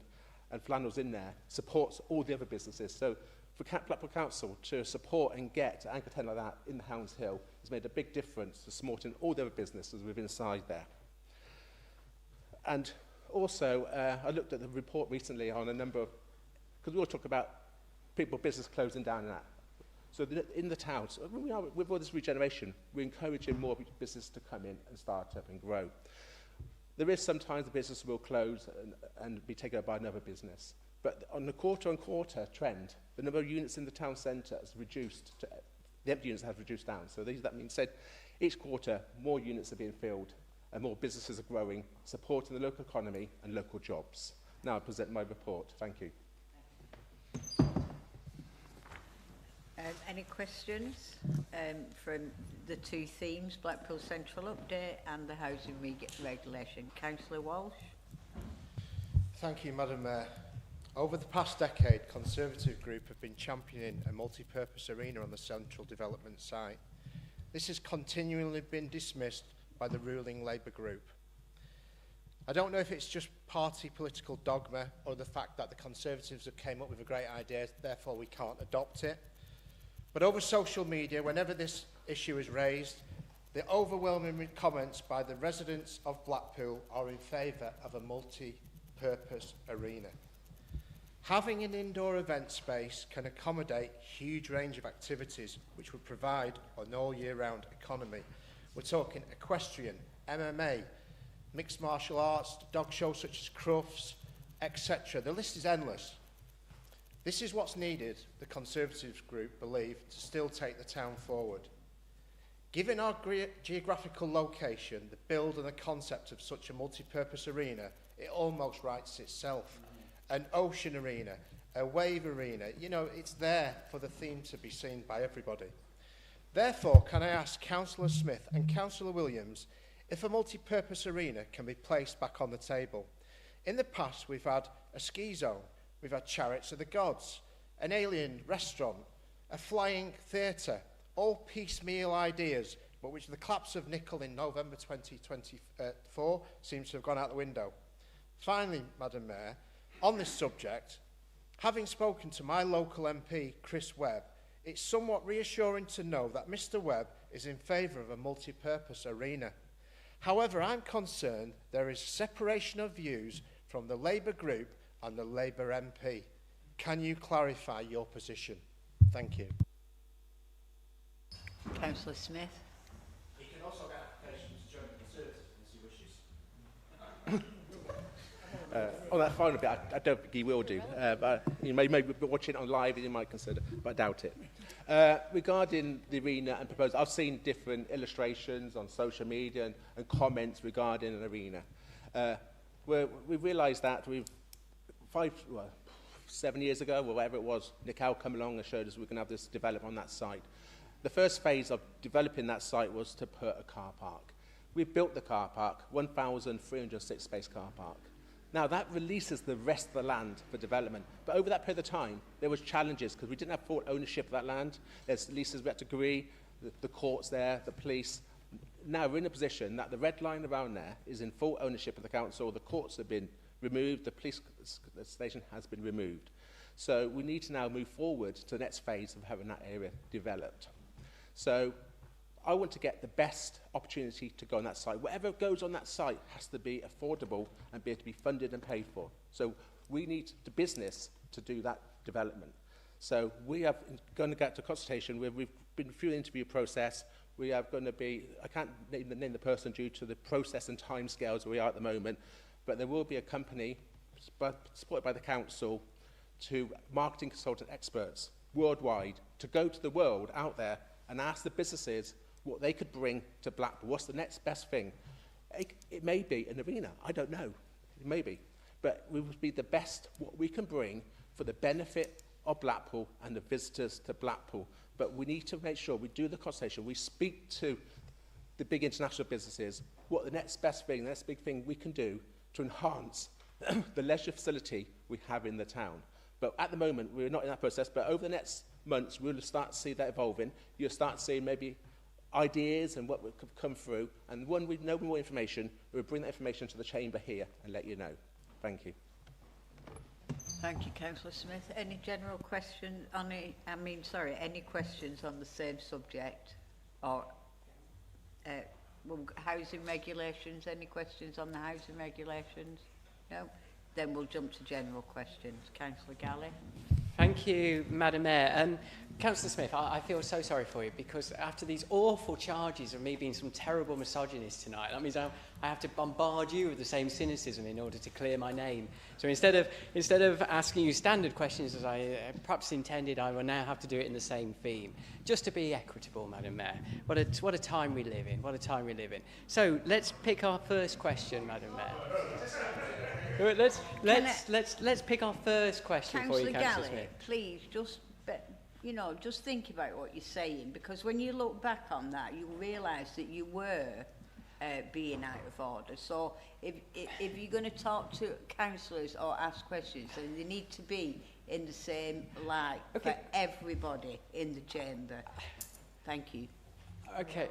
Flannels in there supports all the other businesses. So for Blackpool Council to support and get an anchor tenant like that in the Hounds Hill has made a big difference to supporting all the other businesses within inside there. And also, I looked at the report recently on a number of, because we all talk about people, business closing down and that. So in the towns, with all this regeneration, we're encouraging more business to come in and start up and grow. There is sometimes the business will close and be taken over by another business. But on the quarter-on-quarter trend, the number of units in the town centre has reduced, the empty units have reduced down. So that means said each quarter, more units are being filled and more businesses are growing, supporting the local economy and local jobs. Now I present my report. Thank you. Any questions from the two themes, Blackpool Central Update and the Housing Regulation? Councillor Walsh. Thank you, Madam Mayor. Over the past decade, Conservative Group have been championing a multi-purpose arena on the central development site. This has continually been dismissed by the ruling Labour group. I don't know if it's just party political dogma or the fact that the Conservatives have came up with a great idea, therefore we can't adopt it. But over social media, whenever this issue is raised, the overwhelming comments by the residents of Blackpool are in favour of a multi-purpose arena. Having an indoor event space can accommodate a huge range of activities which would provide an all-year-round economy. We're talking equestrian, MMA, mixed martial arts, dog shows such as Crufts, etc. The list is endless. This is what's needed, the Conservative group believe, to still take the town forward. Given our geographical location, the build and the concept of such a multi-purpose arena, it almost writes itself. An ocean arena, a wave arena, you know, it's there for the theme to be seen by everybody. Therefore, can I ask Councillor Smith and Councillor Williams if a multi-purpose arena can be placed back on the table? In the past, we've had a ski zone, we've had Chariots of the Gods, an alien restaurant, a flying theatre, all piecemeal ideas, but which the collapse of nickel in November 2024 seems to have gone out the window. Finally, Madam Mayor, on this subject, having spoken to my local MP, Chris Webb, it's somewhat reassuring to know that Mr Webb is in favour of a multi-purpose arena. However, I'm concerned there is separation of views from the Labour group and the Labour MP. Can you clarify your position? Thank you. Councillor Smith. He can also get applications to join the Conservatives as he wishes. On that final bit, I don't think he will do. But you may be watching it on live and you might consider, but I doubt it. Regarding the arena and proposal, I've seen different illustrations on social media and comments regarding an arena. We realised that we've 7 years ago, or whatever it was, Nick Howe come along and showed us we can have this develop on that site. The first phase of developing that site was to put a car park. We built the car park, 1,306 space car park. Now that releases the rest of the land for development. But over that period of time, there was challenges because we didn't have full ownership of that land. There's leases we had to agree, the courts there, the police. Now we're in a position that the red line around there is in full ownership of the council. The courts have been removed, the police station has been removed. So we need to now move forward to the next phase of having that area developed. So I want to get the best opportunity to go on that site. Whatever goes on that site has to be affordable and be able to be funded and paid for. So we need the business to do that development. So we are going to get to consultation where we've been through the interview process. We are going to be, I can't name the person due to the process and timescales where we are at the moment, but there will be a company supported by the council to marketing consultant experts worldwide to go to the world out there and ask the businesses what they could bring to Blackpool. What's the next best thing? It may be an arena. I don't know. It may be. But we will be the best what we can bring for the benefit of Blackpool and the visitors to Blackpool. But we need to make sure we do the consultation. We speak to the big international businesses what the next best thing, the next big thing we can do to enhance the leisure facility we have in the town. But at the moment, we're not in that process. But over the next months, we'll start to see that evolving. You'll start seeing maybe ideas and what will come through. And when we know more information, we'll bring that information to the chamber here and let you know. Thank you. Thank you, Councillor Smith. Any general questions on it? Any questions on the same subject? Or housing regulations? Any questions on the housing regulations? No? Then we'll jump to general questions. Councillor Galley. Thank you, Madam Mayor. Councillor Smith, I feel so sorry for you because after these awful charges of me being some terrible misogynist tonight, that means I have to bombard you with the same cynicism in order to clear my name. So instead of asking you standard questions as I perhaps intended, I will now have to do it in the same theme, just to be equitable, Madam Mayor. What a time we live in. What a time we live in. So let's pick our first question, Madam Mayor. Let's pick our first question for you, Councillor Smith. Please, just think about what you're saying, because when you look back on that, you realise that you were being out of order. So if you're going to talk to councillors or ask questions, then they need to be in the same light for everybody in the chamber. Thank you. Okay.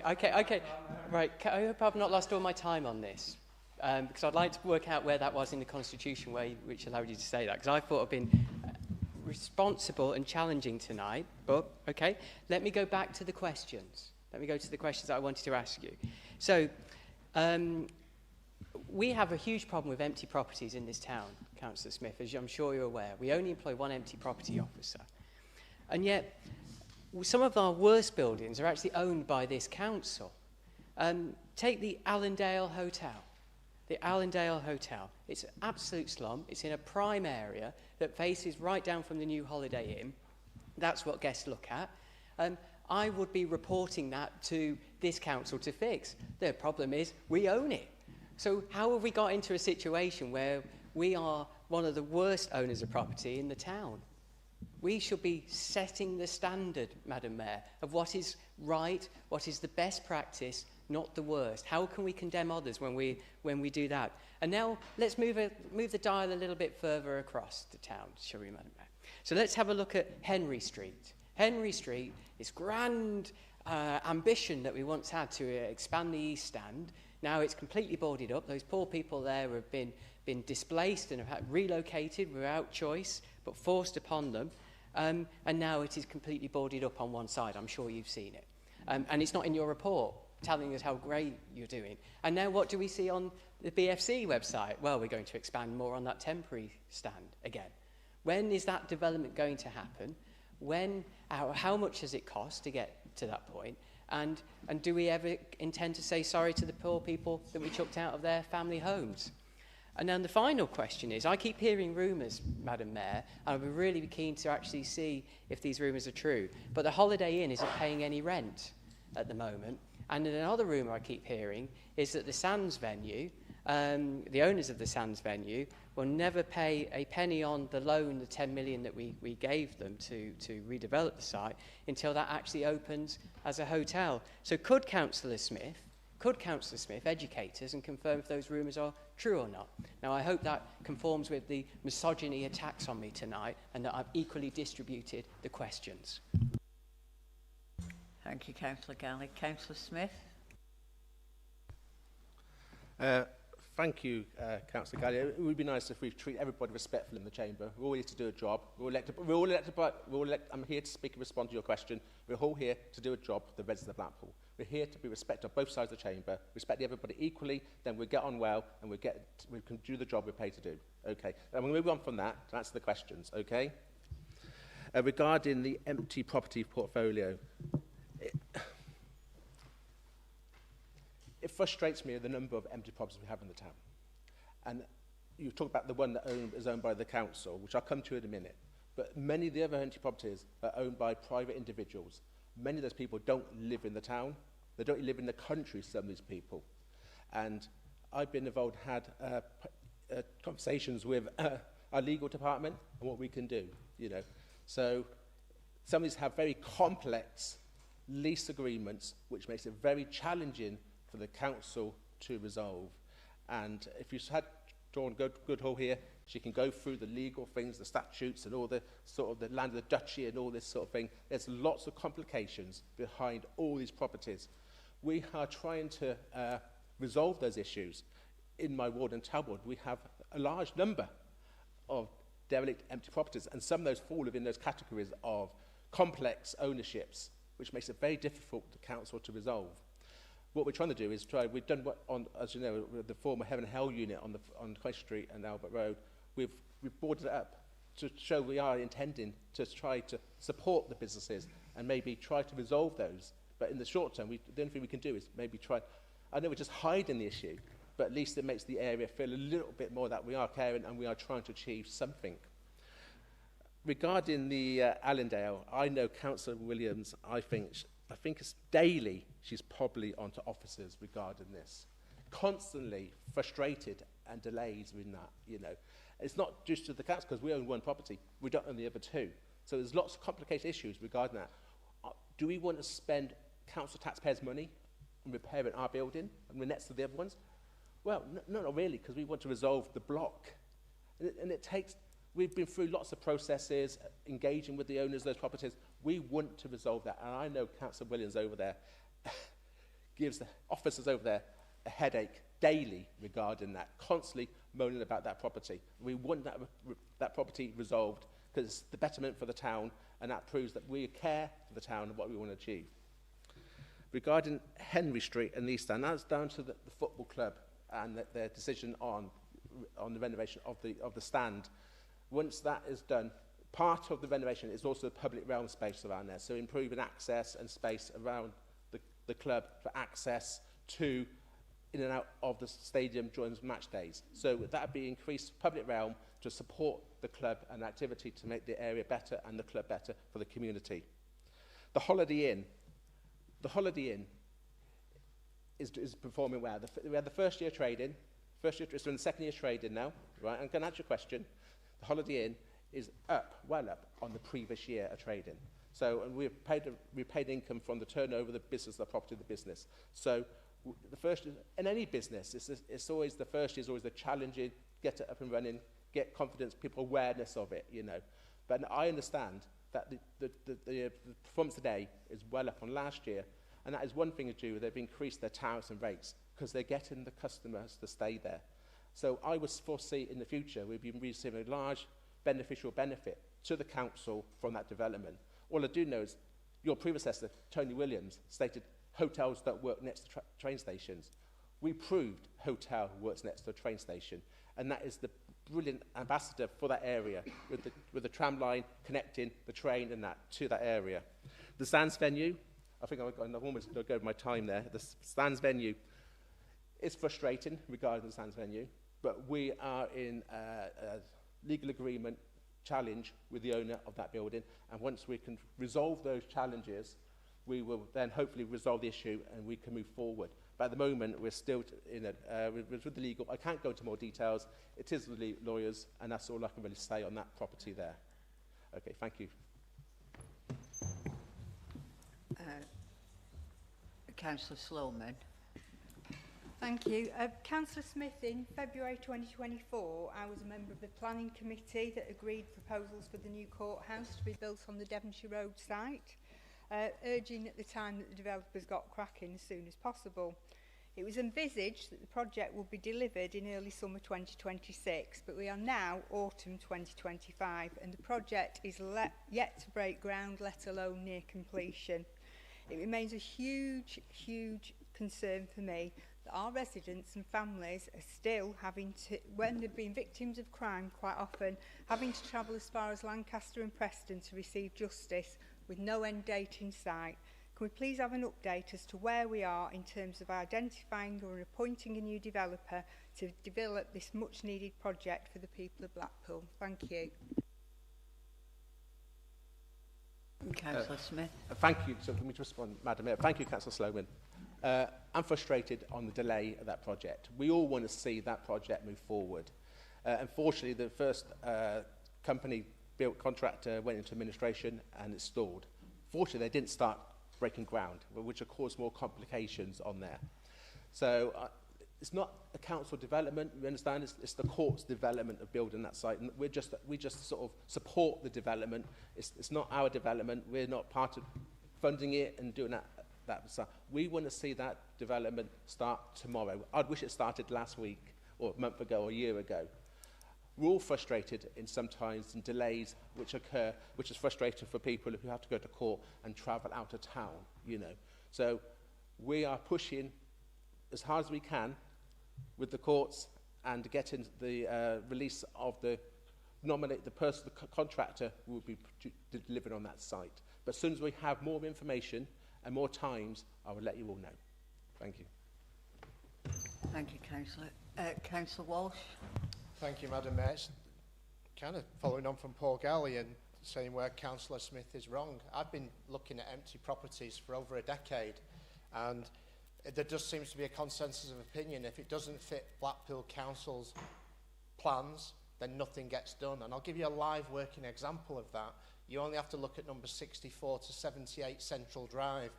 Right, I hope I've not lost all my time on this. Because I'd like to work out where that was in the Constitution which allowed you to say that, because I thought I've been responsible and challenging tonight, but okay, let me go back to the questions. Let me go to the questions that I wanted to ask you. So, we have a huge problem with empty properties in this town, Councillor Smith, as I'm sure you're aware. We only employ one empty property officer. And yet, some of our worst buildings are actually owned by this council. Take the Allendale Hotel. The Allendale Hotel. It's an absolute slum. It's in a prime area that faces right down from the new Holiday Inn. That's what guests look at. I would be reporting that to this council to fix. The problem is we own it. So how have we got into a situation where we are one of the worst owners of property in the town? We should be setting the standard, Madam Mayor, of what is right, what is the best practice, not the worst. How can we condemn others when we do that? And now let's move the dial a little bit further across the town, shall we, Madam Mayor? So let's have a look at Henry Street. Henry Street, this grand ambition that we once had to expand the East Stand, now it's completely boarded up. Those poor people there have been displaced and have relocated without choice, but forced upon them. And now it is completely boarded up on one side. I'm sure you've seen it. And it's not in your report telling us how great you're doing. And now what do we see on the BFC website? Well, we're going to expand more on that temporary stand again. When is that development going to happen? How much does it cost to get to that point? And do we ever intend to say sorry to the poor people that we chucked out of their family homes? And then the final question is, I keep hearing rumours, Madam Mayor, and I'd be really keen to actually see if these rumours are true. But the Holiday Inn isn't paying any rent at the moment. And another rumour I keep hearing is that the Sands venue, the owners of the Sands venue, will never pay a penny on the loan, the 10 million that we gave them to redevelop the site, until that actually opens as a hotel. So could Councillor Smith educate us and confirm if those rumours are true or not? Now, I hope that conforms with the misogyny attacks on me tonight and that I've equally distributed the questions. Thank you, Councillor Galley. Councillor Smith. Thank you, Councillor Galley. It would be nice if we treat everybody respectfully in the chamber. We're all here to do a job. I'm here to speak and respond to your question. We're all here to do a job for the residents of Blackpool. We're here to be respected on both sides of the chamber, respect everybody equally, then we'll get on well and we can do the job we're paid to do. Okay, and we'll move on from that to answer the questions, okay? Regarding the empty property portfolio, it frustrates me the number of empty properties we have in the town. And you talk about the one that is owned by the council, which I'll come to in a minute, but many of the other empty properties are owned by private individuals. Many of those people don't live in the town. They don't live in the country, some of these people. And I've been involved, had conversations with our legal department and what we can do, you know. So some of these have very complex lease agreements, which makes it very challenging for the council to resolve. And if you had Dawn Goodhall here, she can go through the legal things, the statutes and all the sort of the land of the duchy and all this sort of thing. There's lots of complications behind all these properties. We are trying to resolve those issues. In my ward in Talbot, we have a large number of derelict empty properties, and some of those fall within those categories of complex ownerships, which makes it very difficult for the council to resolve. What we're trying to do is we've done what on, as you know, the former Heaven and Hell unit on Quest Street and Albert Road, we've boarded it up to show we are intending to try to support the businesses and maybe try to resolve those. But in the short term, the only thing we can do is maybe try, I know we're just hiding the issue, but at least it makes the area feel a little bit more that we are caring and we are trying to achieve something. Regarding the Allendale, I know Councillor Williams, I think it's daily she's probably onto officers regarding this. Constantly frustrated and delays in that, you know. It's not just to the council, because we own one property, we don't own the other two. So there's lots of complicated issues regarding that. Do we want to spend council taxpayers' money on repairing our building and we're next to the other ones? Well, no, not really, because we want to resolve the block. And it takes, we've been through lots of processes, engaging with the owners of those properties. We want to resolve that. And I know Councillor Williams over there gives the officers over there a headache daily regarding that, constantly moaning about that property. We want that property resolved because it's the betterment for the town, and that proves that we care for the town and what we want to achieve. Regarding Henry Street and East Stand, that's down to the football club and their decision on the renovation of the stand. Once that is done, part of the renovation is also the public realm space around there, so improving access and space around the club for access to in and out of the stadium during match days. So that would be increased public realm to support the club and activity to make the area better and the club better for the community. The Holiday Inn is performing well. We had the first year trading, it's in the second year trading now, right? I'm going to answer your question. The Holiday Inn is well up on the previous year of trading. So, and we paid income from the turnover of the business, the property of the business. So, the first, in any business, it's always, the first year is always the challenging, get it up and running, get confidence, people awareness of it, you know. But I understand that the performance today is well up on last year, and that is one thing to do, they've increased their tariffs and rates because they're getting the customers to stay there. So I would foresee in the future we'll be receiving a large beneficial benefit to the council from that development. All I do know is your predecessor, Tony Williams, stated hotels don't work next to train stations. We proved hotel works next to a train station, and that is the brilliant ambassador for that area with the tram line connecting the train and that to that area. The Sands venue, I think I've almost got over my time there. The Sands venue is frustrating regarding the Sands venue, but we are in a legal agreement challenge with the owner of that building, and once we can resolve those challenges, we will then hopefully resolve the issue and we can move forward. But at the moment, we're still in with the legal. I can't go into more details. It is with the lawyers, and that's all I can really say on that property there. Okay, thank you. Councillor Sloman. Thank you. Councillor Smith, in February 2024, I was a member of the planning committee that agreed proposals for the new courthouse to be built on the Devonshire Road site, urging at the time that the developers got cracking as soon as possible. It was envisaged that the project would be delivered in early summer 2026, but we are now autumn 2025 and the project is yet to break ground, let alone near completion. It remains a huge, huge concern for me that our residents and families are still having to, when they've been victims of crime quite often, having to travel as far as Lancaster and Preston to receive justice with no end date in sight. Can we please have an update as to where we are in terms of identifying or appointing a new developer to develop this much needed project for the people of Blackpool? Thank you. Councillor Smith. Thank you. So let me just respond, Madam Mayor. Thank you, Councillor Sloman. I'm frustrated on the delay of that project. We all want to see that project move forward. Unfortunately, the first company-built contractor went into administration and it stalled. Fortunately, they didn't start breaking ground, which have caused more complications on there. So it's not a council development, we understand, it's the court's development of building that site, and we just sort of support the development. It's not our development, we're not part of funding it and doing that. We want to see that development start tomorrow. I'd wish it started last week, or a month ago, or a year ago. We're all frustrated in sometimes in delays which occur, which is frustrating for people who have to go to court and travel out of town, you know. So we are pushing as hard as we can with the courts and getting the release of the contractor who will be delivered on that site. But as soon as we have more information and more times, I will let you all know. Thank you. Thank you, Councillor. Councillor Walsh. Thank you, Madam Mayor. It's kind of following on from Paul Galley and saying where Councillor Smith is wrong. I've been looking at empty properties for over a decade, and there just seems to be a consensus of opinion. If it doesn't fit Blackpool Council's plans, then nothing gets done. And I'll give you a live working example of that. You only have to look at number 64 to 78 Central Drive.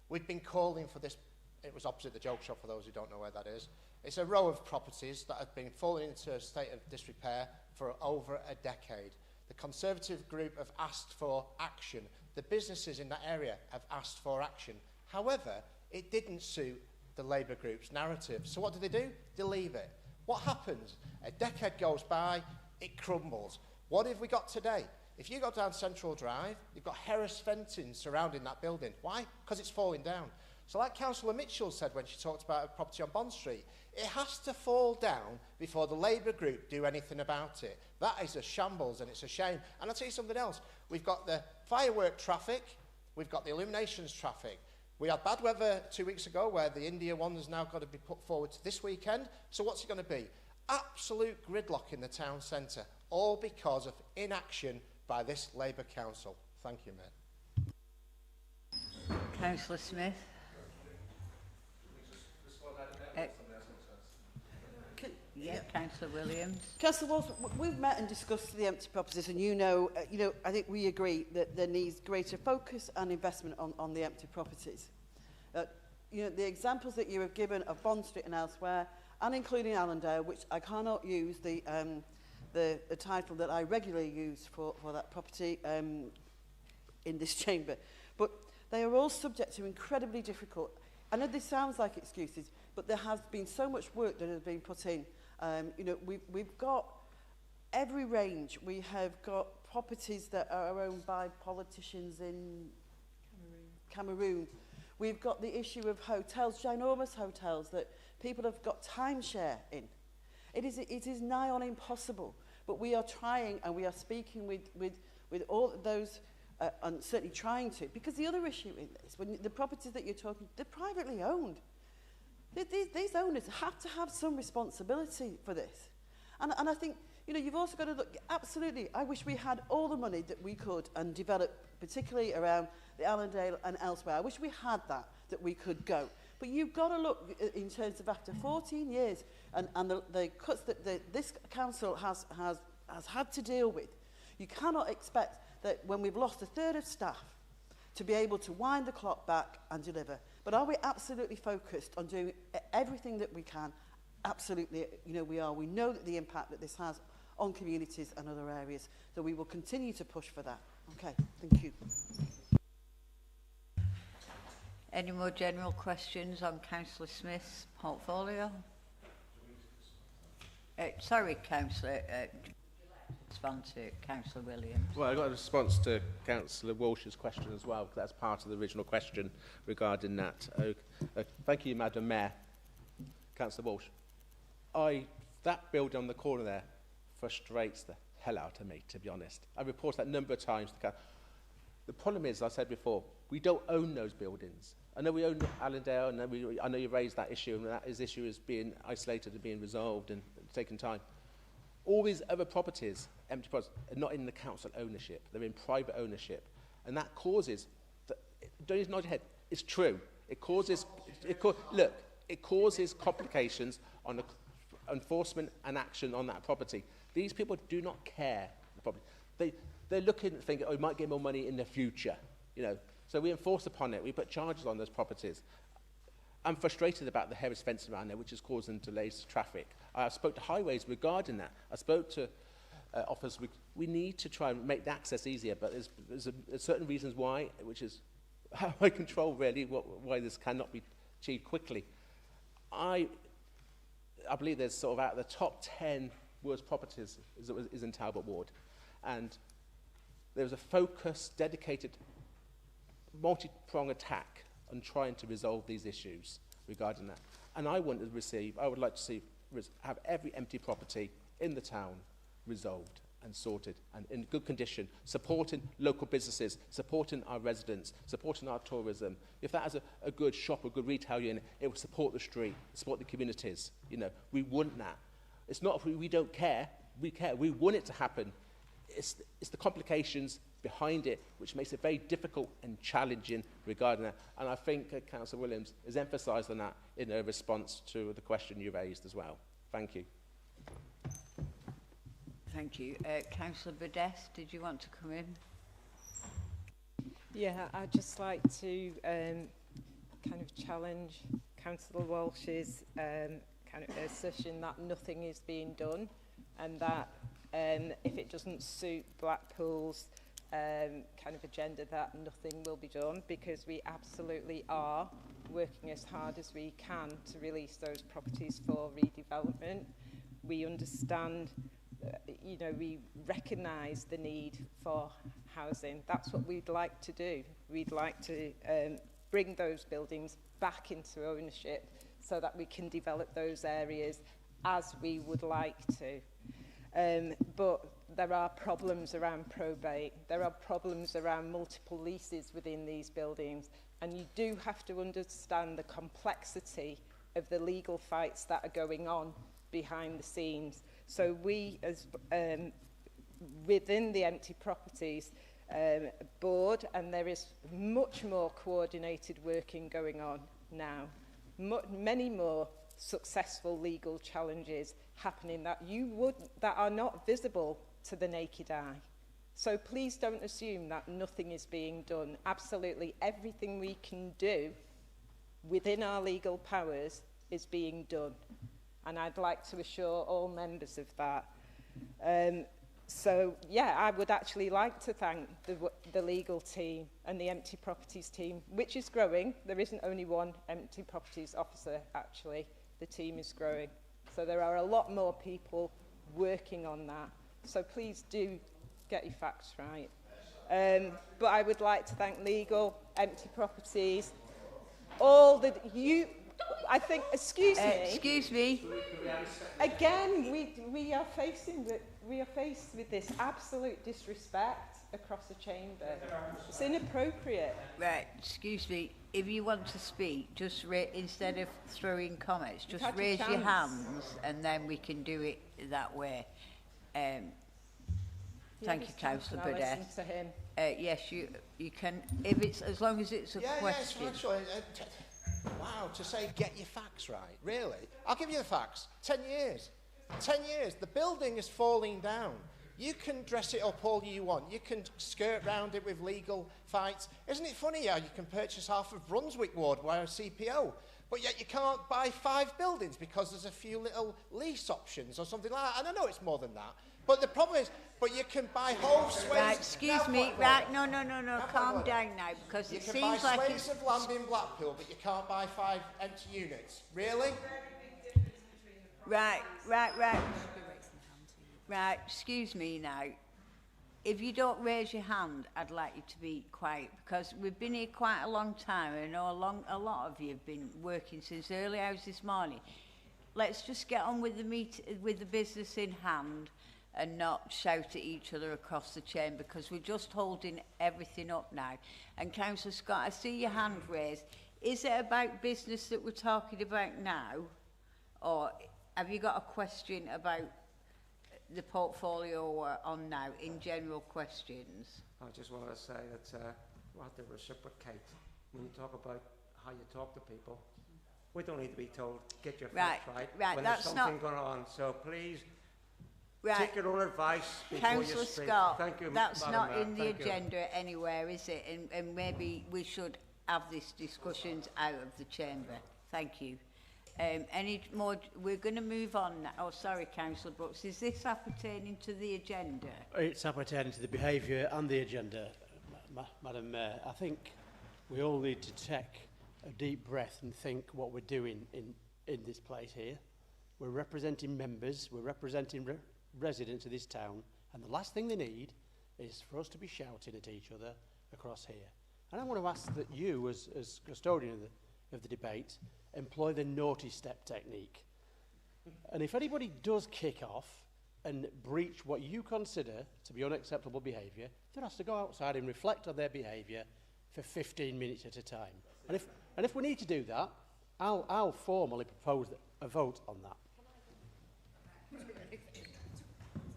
We've been calling for this. It was opposite the joke shop, for those who don't know where that is. It's a row of properties that have been falling into a state of disrepair for over a decade. The Conservative group have asked for action. The businesses in that area have asked for action. However, it didn't suit the Labour group's narrative. So what do? They leave it. What happens? A decade goes by, it crumbles. What have we got today? If you go down Central Drive, you've got Harris fencing surrounding that building. Why? Because it's falling down. So like Councillor Mitchell said when she talked about a property on Bond Street, it has to fall down before the Labour group do anything about it. That is a shambles and it's a shame. And I'll tell you something else. We've got the firework traffic, we've got the illuminations traffic. We had bad weather 2 weeks ago where the India one has now got to be put forward to this weekend. So what's it going to be? Absolute gridlock in the town centre, all because of inaction by this Labour Council. Thank you, Mayor. Councillor Smith. Yeah, Councillor Williams. Councillor Walsh, we've met and discussed the empty properties, and I think we agree that there needs greater focus and investment on the empty properties. The examples that you have given of Bond Street and elsewhere, and including Allendale, which I cannot use the title that I regularly use for that property in this chamber, but they are all subject to incredibly difficult. I know this sounds like excuses, but there has been so much work that has been put in. We've got every range. We have got properties that are owned by politicians in Cameroon. We've got the issue of hotels, ginormous hotels that people have got timeshare in. It is nigh on impossible, but we are trying and we are speaking with all those and certainly trying to, because the other issue in this, when the properties that you're talking, they're privately owned. These owners have to have some responsibility for this. And I think, you've also got to look, absolutely, I wish we had all the money that we could and develop, particularly around the Allendale and elsewhere. I wish we had that we could go. But you've got to look in terms of after 14 years and the cuts that this council has had to deal with. You cannot expect that when we've lost a third of staff to be able to wind the clock back and deliver. But are we absolutely focused on doing everything that we can? Absolutely, we are. We know that the impact that this has on communities and other areas, so we will continue to push for that. Okay, thank you. Any more general questions on Councillor Smith's portfolio? Sorry, Councillor. respond to Councillor Williams? Well, I got a response to Councillor Walsh's question as well, because that's part of the original question regarding that. Thank you, Madam Mayor. Councillor Walsh. That building on the corner there frustrates the hell out of me, to be honest. I've reported that a number of times. The problem is, as I said before, we don't own those buildings. I know we own Allendale, and I know you raised that issue, and that issue is being isolated and being resolved and taking time. All these other properties, empty properties, are not in the council ownership. They're in private ownership. And that causes, don't just nod your head, it's true. It causes complications on the enforcement and action on that property. These people do not care the property. They're looking and thinking, oh, we might get more money in the future, you know. So we enforce upon it. We put charges on those properties. I'm frustrated about the Harris fence around there, which is causing delays to traffic. I spoke to Highways regarding that. I spoke to officers. We need to try and make the access easier, but there's certain reasons why, which is how I control really why this cannot be achieved quickly. I believe there's sort of out of the top 10 worst properties is in Talbot Ward, and there's a focused, dedicated, multi-pronged attack on trying to resolve these issues regarding that. And I would like to have every empty property in the town resolved and sorted and in good condition, supporting local businesses, supporting our residents, supporting our tourism. If that has a good shop, a good retail unit, it will support the street, support the communities. You know, we want that. It's not we don't care. We care. We want it to happen. It's the complications behind it which makes it very difficult and challenging regarding that. And I think Councillor Williams has emphasised on that in her response to the question you raised as well. Thank you. Thank you. Councillor Badess, did you want to come in? Yeah, I'd just like to kind of challenge Councillor Walsh's kind of assertion that nothing is being done, and that if it doesn't suit Blackpool's kind of agenda, that nothing will be done, because we absolutely are working as hard as we can to release those properties for redevelopment. We understand, you know, we recognise the need for housing. That's what we'd like to do. We'd like to bring those buildings back into ownership so that we can develop those areas as we would like to. But there are problems around probate. There are problems around multiple leases within these buildings. And you do have to understand the complexity of the legal fights that are going on behind the scenes. So we, as within the empty properties board, and there is much more coordinated working going on now. Many more successful legal challenges happening that are not visible to the naked eye. So please don't assume that nothing is being done. Absolutely everything we can do within our legal powers is being done. And I'd like to assure all members of that. So, yeah, I would actually like to thank the legal team and the empty properties team, which is growing. There isn't only one empty properties officer, actually. The team is growing. So there are a lot more people working on that. So please do get your facts right. But I would like to thank legal, empty properties, all the... I think, excuse me. Again, we are faced with this absolute disrespect across the chamber. It's inappropriate. Right, excuse me. If you want to speak, just instead of throwing comments, just raise your hands, and then we can do it that way. Thank you, Councillor Badess. Listen to him. Yes, you can. If it's as long as it's a question. Wow, to say get your facts right, really? I'll give you the facts. 10 years. 10 years. The building is falling down. You can dress it up all you want. You can skirt round it with legal fights. Isn't it funny how you can purchase half of Brunswick Ward via a CPO, but yet you can't buy 5 buildings because there's a few little lease options or something like that? And I know it's more than that. But the problem is, but you can buy whole swathes... Right, excuse me, right, no, calm down now, because it seems like it's... You can buy swathes of land in Blackpool, but you can't buy 5 empty units. Really? Right. Right, excuse me now. If you don't raise your hand, I'd like you to be quiet, because we've been here quite a long time. I know a lot of you have been working since early hours this morning. Let's just get on with the business in hand and not shout at each other across the chamber, because we're just holding everything up now. And Councillor Scott, I see your hand raised. Is it about business that we're talking about now, or have you got a question about the portfolio we're on now, in general questions? I just want to say that we have to reciprocate when you talk about how you talk to people. We don't need to be told, get your facts right when there's something going on. So please, take your own advice before Councillor you speak. Scott, Thank you, that's Madam not Mayor. in the Thank you. agenda anywhere, is it? And maybe we should have these discussions out of the chamber. Thank you. Any more? We're going to move on now. Oh, sorry, Councillor Brooks. Is this appertaining to the agenda? It's appertaining to the behaviour and the agenda, Madam Mayor. I think we all need to take a deep breath and think what we're doing in this place here. We're representing members, we're representing residents of this town, and the last thing they need is for us to be shouting at each other across here. And I want to ask that you, as custodian of the debate, employ the naughty step technique. And if anybody does kick off and breach what you consider to be unacceptable behaviour, then has to go outside and reflect on their behaviour for 15 minutes at a time. And if we need to do that, I'll formally propose a vote on that.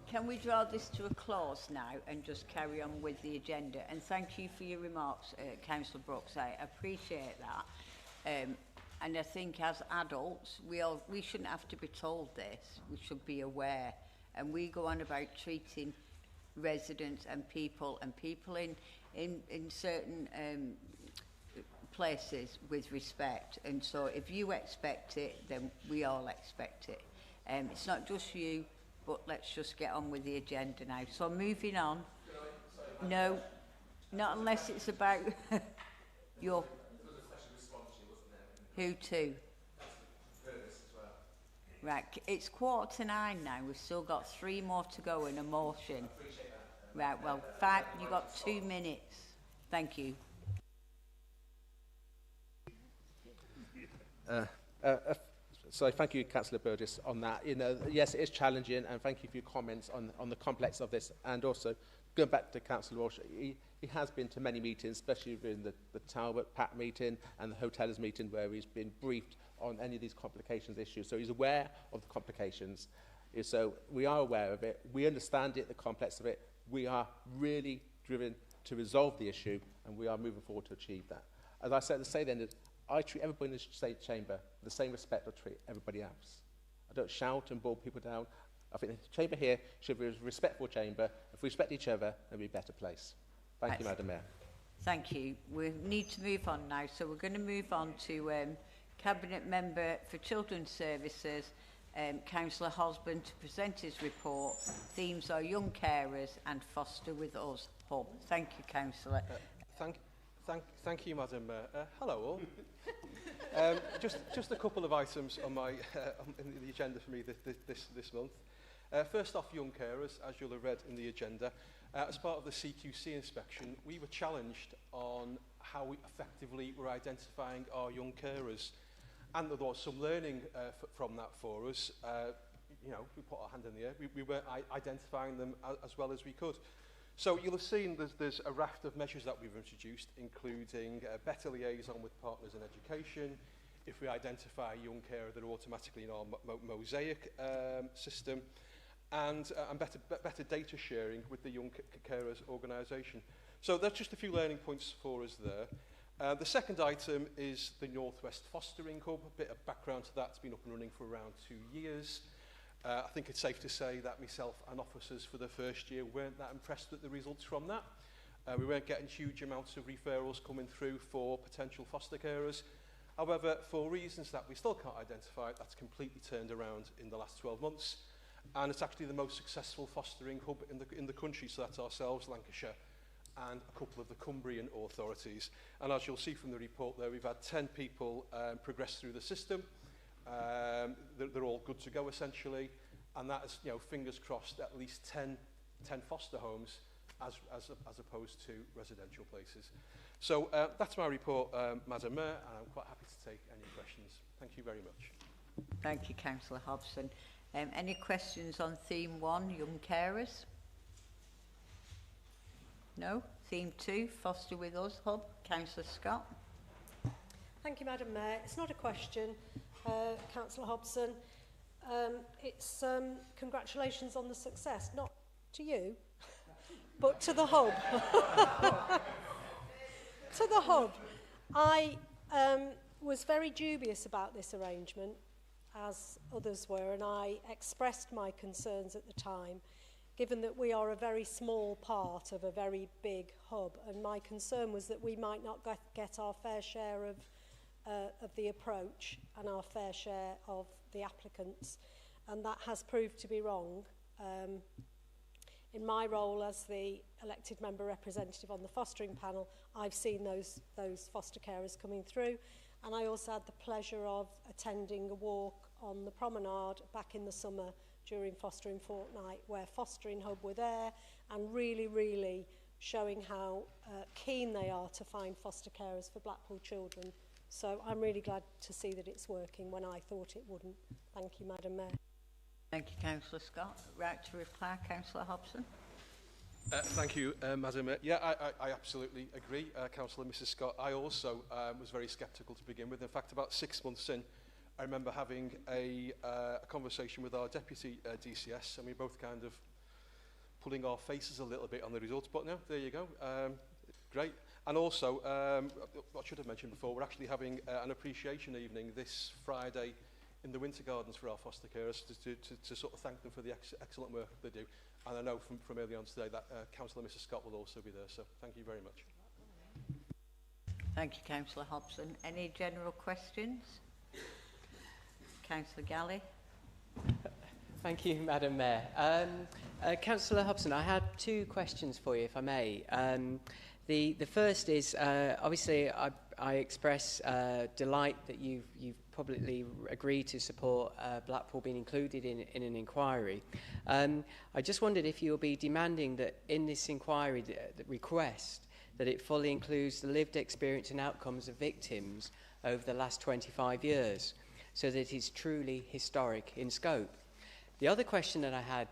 Can we draw this to a close now and just carry on with the agenda? And thank you for your remarks, Councillor Brooks. I appreciate that. And I think as adults, we shouldn't have to be told this. We should be aware. And we go on about treating residents and people in certain places with respect. And so if you expect it, then we all expect it. It's not just you, but let's just get on with the agenda now. So moving on. No, not unless it's about your... Who to? Right, it's 8:45 now. We've still got 3 more to go in a motion. Right, well, you've got 2 minutes. Thank you. So thank you, Councillor Burgess, on that. You know, yes, it is challenging, and thank you for your comments on the complex of this. And also, going back to Councillor Walsh, he has been to many meetings, especially during the Talbot PAT meeting and the hoteliers meeting, where he's been briefed on any of these complications issues. So he's aware of the complications. So we are aware of it. We understand it, the complex of it. We are really driven to resolve the issue, and we are moving forward to achieve that. As I said, to say then, is I treat everybody in the state chamber with the same respect I treat everybody else. I don't shout and bore people down. I think the chamber here should be a respectful chamber. If we respect each other, it'll be a better place. Thank you, Madam Mayor. Thank you. We need to move on now. So we're going to move on to Cabinet Member for Children's Services, Councillor Hosbin, to present his report. Themes are young carers and Foster with Us Hub. Thank you, Councillor. Thank you, Madam Mayor. Hello all. Just a couple of items on my in the agenda for me this month. First off, young carers, as you'll have read in the agenda. As part of the CQC inspection, we were challenged on how we effectively were identifying our young carers. And there was some learning from that for us. You know, we put our hand in the air. We were identifying them as well as we could. So you'll have seen there's a raft of measures that we've introduced, including better liaison with partners in education. If we identify a young carer, they're automatically in our mosaic system. And better data sharing with the Young Carers organisation. So that's just a few learning points for us there. The second item is the North West Fostering Hub. A bit of background to that. It's been up and running for around 2 years. I think it's safe to say that myself and officers for the first year weren't that impressed with the results from that. We weren't getting huge amounts of referrals coming through for potential foster carers. However, for reasons that we still can't identify, that's completely turned around in the last 12 months. And it's actually the most successful fostering hub in the country, so that's ourselves, Lancashire, and a couple of the Cumbrian authorities. And as you'll see from the report there, we've had 10 people progress through the system. They're all good to go, essentially. and that is, you know, fingers crossed, at least 10 foster homes as opposed to residential places. So that's my report, Madam Mayor, and I'm quite happy to take any questions. Thank you very much. Thank you, Councillor Hobson. Any questions on theme 1, young carers? No? Theme 2, foster with us hub. Councillor Scott. Thank you, Madam Mayor. It's not a question, Councillor Hobson. It's congratulations on the success, not to you, but to the hub. To the hub. I was very dubious about this arrangement, as others were, and I expressed my concerns at the time, given that we are a very small part of a very big hub, and my concern was that we might not get our fair share of the approach and our fair share of the applicants, and that has proved to be wrong. In my role as the elected member representative on the fostering panel, I've seen those foster carers coming through, and I also had the pleasure of attending a walk on the promenade back in the summer during Fostering Fortnight, where Fostering Hub were there and really showing how keen they are to find foster carers for Blackpool children. So I'm really glad to see that it's working when I thought it wouldn't. Thank you, Madam Mayor. Thank you, Councillor Scott. Right to reply, Councillor Hobson. Thank you, Madam Mayor. Yeah, I absolutely agree, Councillor Mrs Scott. I also was very sceptical to begin with. In fact, about 6 months in, I remember having a conversation with our Deputy DCS, and we both kind of pulling our faces a little bit on the results. But no, there you go. Great. And also, what I should have mentioned before, we're actually having an appreciation evening this Friday in the Winter Gardens for our foster carers to sort of thank them for the excellent work they do. And I know from early on today that Councillor Mrs Scott will also be there. So thank you very much. Thank you, Councillor Hobson. Any general questions? Councillor Galley. Thank you, Madam Mayor. Councillor Hobson, I had 2 questions for you, if I may. The first is, obviously, I express delight that you've publicly agreed to support Blackpool being included in an inquiry. I just wondered if you'll be demanding that in this inquiry, the request, that it fully includes the lived experience and outcomes of victims over the last 25 years, so that it's truly historic in scope. The other question that I had,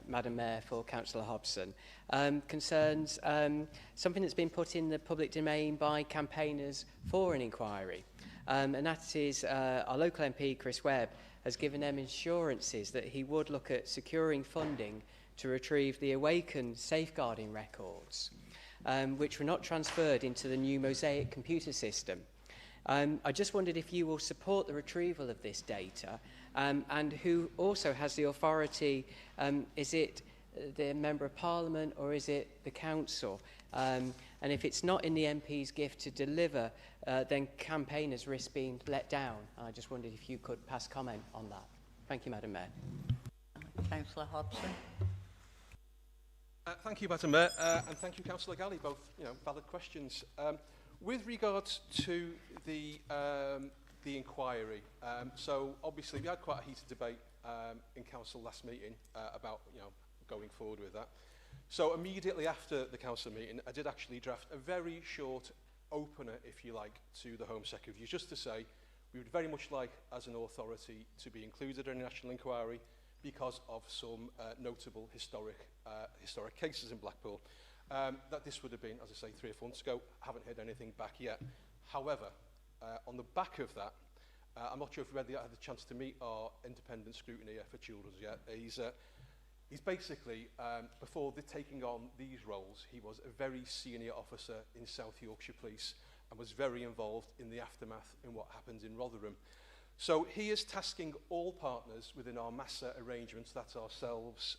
Madam Mayor, for Councillor Hobson, concerns something that's been put in the public domain by campaigners for an inquiry. And that is our local MP, Chris Webb, has given them assurances that he would look at securing funding to retrieve the Awaken safeguarding records, which were not transferred into the new Mosaic computer system. I just wondered if you will support the retrieval of this data, and who also has the authority. Is it the Member of Parliament or is it the Council? And if it's not in the MP's gift to deliver, then campaigners risk being let down. I just wondered if you could pass comment on that. Thank you, Madam Mayor. Councillor Hobson. Thank you, Madam Mayor, and thank you, Councillor Galley. Both, valid questions. With regards to the inquiry, so obviously we had quite a heated debate in council last meeting about going forward with that. So immediately after the council meeting, I did actually draft a very short opener, if you like, to the Home Secretary, just to say we would very much like, as an authority, to be included in a national inquiry because of some notable historic cases in Blackpool. That this would have been, as I say, 3 or 4 months ago. Haven't heard anything back yet. However, on the back of that, I'm not sure if you had the chance to meet our independent scrutiny for children yet. He's basically, before taking on these roles, he was a very senior officer in South Yorkshire Police and was very involved in the aftermath in what happened in Rotherham. So he is tasking all partners within our MASA arrangements, that's ourselves,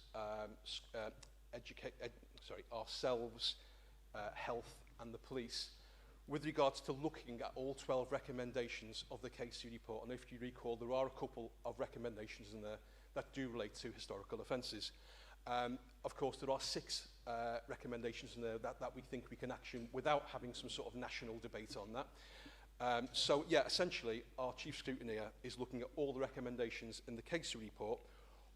ourselves, health and the police, with regards to looking at all 12 recommendations of the KC report. And if you recall, there are a couple of recommendations in there that do relate to historical offences. Of course, there are 6 recommendations in there that we think we can action without having some sort of national debate on that. So, yeah, essentially, our Chief Scrutineer is looking at all the recommendations in the KC report,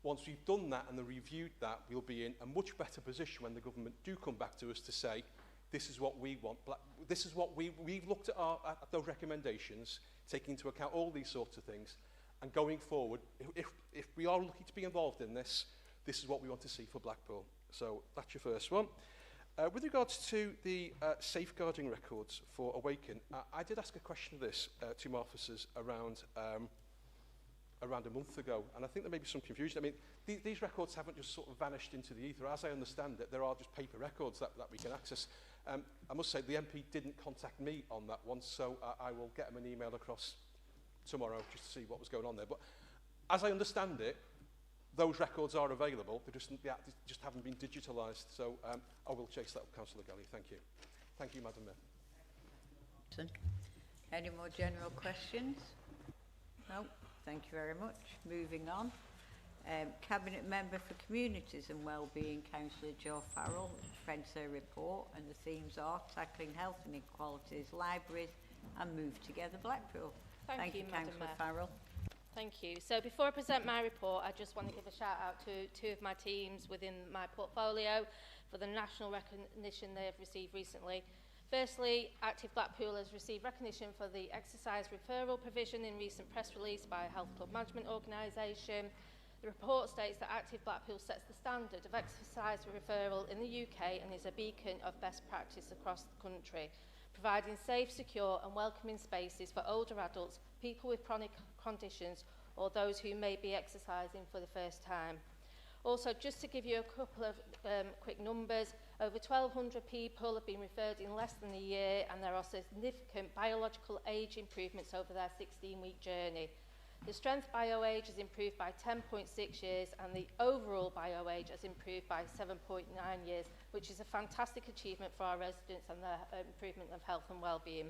Once we've done that and reviewed that, we'll be in a much better position when the government do come back to us to say, this is what we want. This is what we've looked at, at those recommendations, taking into account all these sorts of things. And going forward, if we are looking to be involved in this, this is what we want to see for Blackpool. So that's your first one. With regards to the safeguarding records for Awaken, I did ask a question of this to my officers around a month ago, and I think there may be some confusion. I mean, these records haven't just sort of vanished into the ether. As I understand it, there are just paper records that we can access. I must say, the MP didn't contact me on that one, so I will get him an email across tomorrow just to see what was going on there. But as I understand it, those records are available. They just haven't been digitalised. So I will chase that up, Councillor Galley. Thank you. Thank you, Madam Mayor. Any more general questions? No. Thank you very much. Moving on. Cabinet Member for Communities and Wellbeing, Councillor Joe Farrell, reads her report, and the themes are tackling health inequalities, libraries, and Move Together Blackpool. Thank you, Madam Councillor Mayor. Farrell. Thank you. So before I present my report, I just want to give a shout out to two of my teams within my portfolio for the national recognition they have received recently. Firstly, Active Blackpool has received recognition for the exercise referral provision in recent press release by a health club management organisation. The report states that Active Blackpool sets the standard of exercise referral in the UK and is a beacon of best practice across the country, providing safe, secure and welcoming spaces for older adults, people with chronic conditions or those who may be exercising for the first time. Also, just to give you a couple of quick numbers, over 1,200 people have been referred in less than a year, and there are significant biological age improvements over their 16-week journey. The strength bio-age has improved by 10.6 years, and the overall bio-age has improved by 7.9 years, which is a fantastic achievement for our residents and the improvement of health and well-being.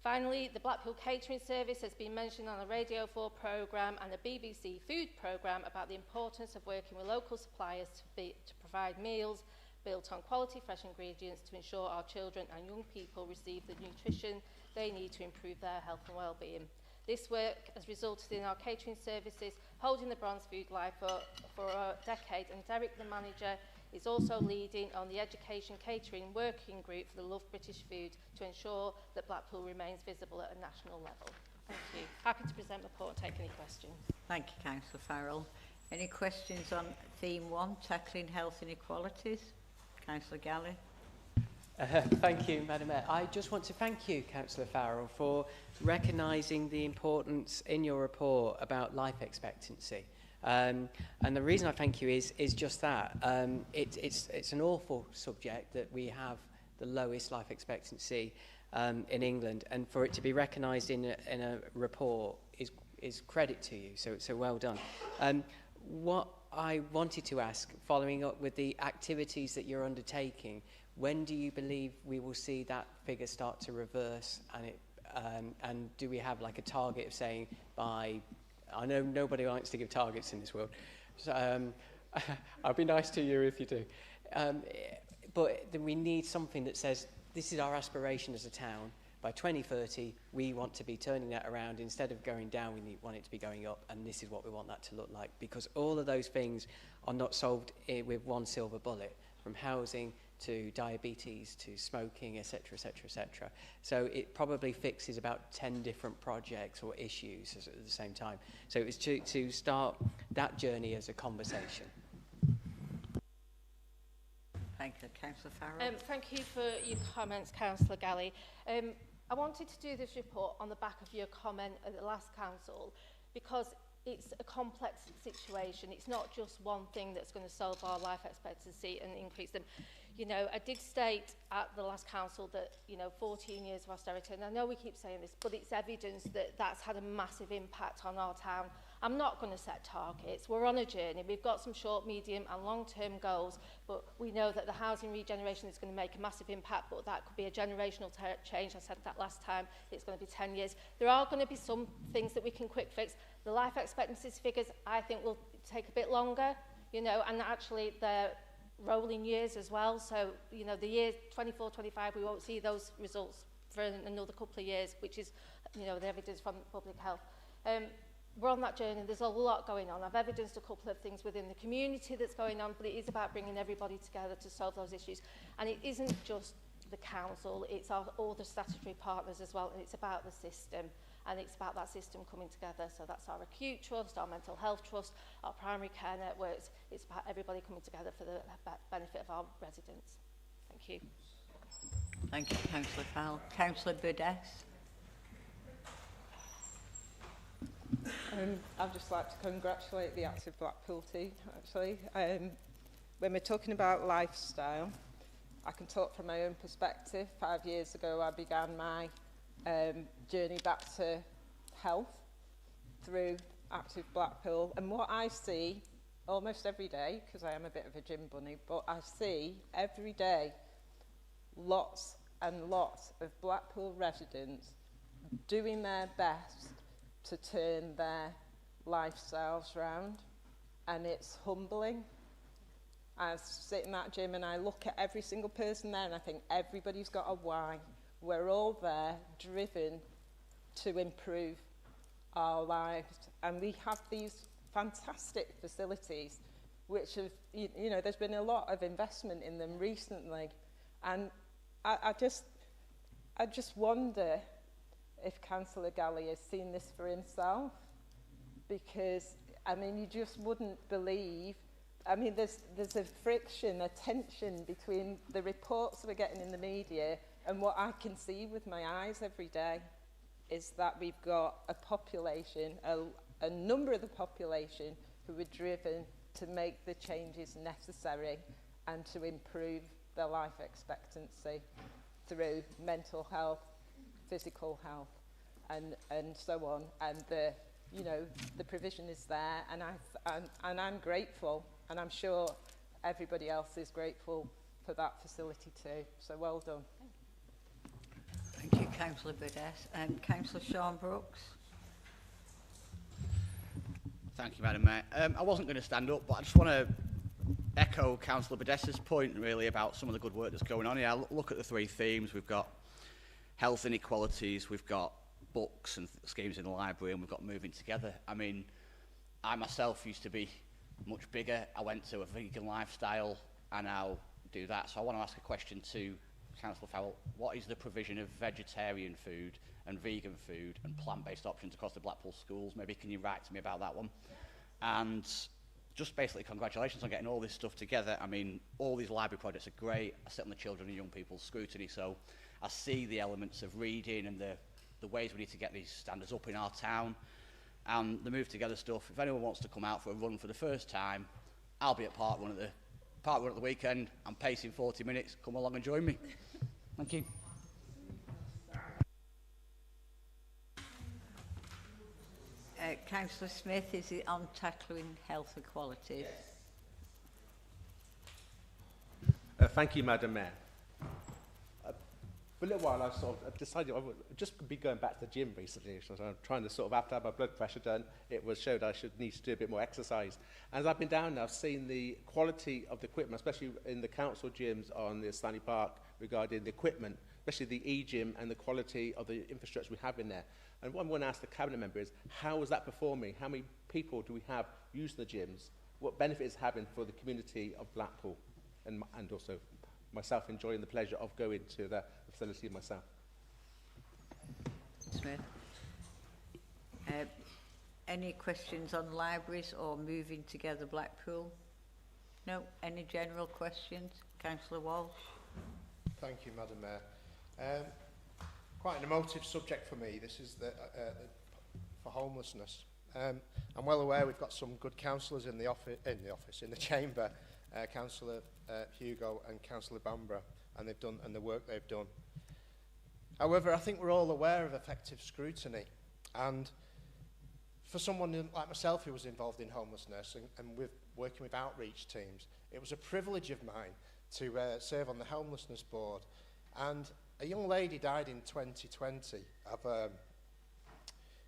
Finally, the Blackpool Catering Service has been mentioned on a Radio 4 programme and a BBC food programme about the importance of working with local suppliers to provide meals built on quality fresh ingredients to ensure our children and young people receive the nutrition they need to improve their health and well-being. This work has resulted in our catering services holding the Bronze Food Live for a decade, and Derek, the manager, is also leading on the Education Catering Working Group for the Love British Food to ensure that Blackpool remains visible at a national level. Thank you. Happy to present the report and take any questions. Thank you, Councillor Farrell. Any questions on theme 1, tackling health inequalities? Councillor Galley. Thank you, Madam Mayor. I just want to thank you, Councillor Farrell, for recognising the importance in your report about life expectancy. And the reason I thank you is just that. It's an awful subject that we have the lowest life expectancy in England, and for it to be recognised in a report is credit to you, so well done. What I wanted to ask, following up with the activities that you're undertaking, when do you believe we will see that figure start to reverse, and do we have like a target of saying by, I know nobody likes to give targets in this world, so I'll be nice to you if you do, but then we need something that says this is our aspiration as a town. By 2030, we want to be turning that around. Instead of going down, we want it to be going up, and this is what we want that to look like, because all of those things are not solved with one silver bullet, from housing to diabetes to smoking, etc., etc., etc. So it probably fixes about 10 different projects or issues at the same time. So it was to start that journey as a conversation. Thank you, Councillor Farrell. Thank you for your comments, Councillor Galley. I wanted to do this report on the back of your comment at the last council, because it's a complex situation. It's not just one thing that's going to solve our life expectancy and increase them. You know, I did state at the last council that, 14 years of austerity, and I know we keep saying this, but it's evidence that that's had a massive impact on our town. I'm not going to set targets. We're on a journey. We've got some short, medium and long-term goals, but we know that the housing regeneration is going to make a massive impact, but that could be a generational change. I said that last time. It's going to be 10 years. There are going to be some things that we can quick fix. The life expectancy figures, I think, will take a bit longer, and actually they're rolling years as well. So, the year 24, 25, we won't see those results for another couple of years, which is, the evidence from public health. we're on that journey. There's a lot going on. I've evidenced a couple of things within the community that's going on, but it is about bringing everybody together to solve those issues. And it isn't just the council, it's all the statutory partners as well, and it's about the system. And it's about that system coming together. So that's our acute trust, our mental health trust, our primary care networks. It's about everybody coming together for the benefit of our residents. Thank you. Thank you, Councillor Fowle. Councillor Burdess. I'd just like to congratulate the Active Blackpool team, actually. When we're talking about lifestyle, I can talk from my own perspective. 5 years ago, I began my journey back to health through Active Blackpool, and what I see almost every day, because I am a bit of a gym bunny, but I see every day lots and lots of Blackpool residents doing their best to turn their lifestyles round, and it's humbling. I sit in that gym and I look at every single person there and I think everybody's got a why. We're all there, driven to improve our lives. And we have these fantastic facilities, which have, you know, there's been a lot of investment in them recently. And I just wonder if Councillor Galley has seen this for himself. Because, I mean, you just wouldn't believe. I mean, there's a friction, a tension between the reports we're getting in the media and what I can see with my eyes every day is that we've got a population, a number of the population who are driven to make the changes necessary and to improve their life expectancy through mental health, physical health, and so on. And the provision is there, and I'm grateful, and I'm sure everybody else is grateful for that facility too. So well done. Thank you, Councillor Burdess. Councillor Sean Brooks. Thank you, Madam Mayor. I wasn't going to stand up, but I just want to echo Councillor Burdess's point, really, about some of the good work that's going on here. Look at the three themes. We've got health inequalities, we've got books and schemes in the library, and we've got moving together. I mean, I myself used to be much bigger. I went to a vegan lifestyle, and now do that. So I want to ask a question to Councillor Fowle. What is the provision of vegetarian food and vegan food and plant-based options across the Blackpool schools? Maybe can you write to me about that one? And just basically congratulations on getting all this stuff together. I mean, all these library projects are great. I sit on the children and young people's scrutiny, so I see the elements of reading and the ways we need to get these standards up in our town. And the Move Together stuff, if anyone wants to come out for a run for the first time, I'll be at Park Run at the weekend. I'm pacing 40 minutes. Come along and join me. Thank you. Councillor Smith, is it on tackling health equalities? Thank you, Madam Mayor. For a little while, I've decided I would just be going back to the gym recently. So I'm trying to sort of, after I had my blood pressure done, it was showed I need to do a bit more exercise. And as I've been down there, I've seen the quality of the equipment, especially in the council gyms on the Stanley Park, regarding the equipment, especially the e-gym and the quality of the infrastructure we have in there. And what I want to ask the cabinet member is, how is that performing? How many people do we have using the gyms? What benefit is having for the community of Blackpool, and also myself enjoying the pleasure of going to the facility myself? Smith. Any questions on libraries or Moving Together Blackpool? No? Any general questions? Councillor Walsh. Thank you, Madam Mayor. Quite an emotive subject for me. This is for homelessness. I'm well aware we've got some good councillors in the chamber, Councillor Hugo and Councillor Bambra, and the work they've done. However, I think we're all aware of effective scrutiny, and for someone like myself who was involved in homelessness and with working with outreach teams, it was a privilege of mine to serve on the homelessness board. And a young lady died in 2020 of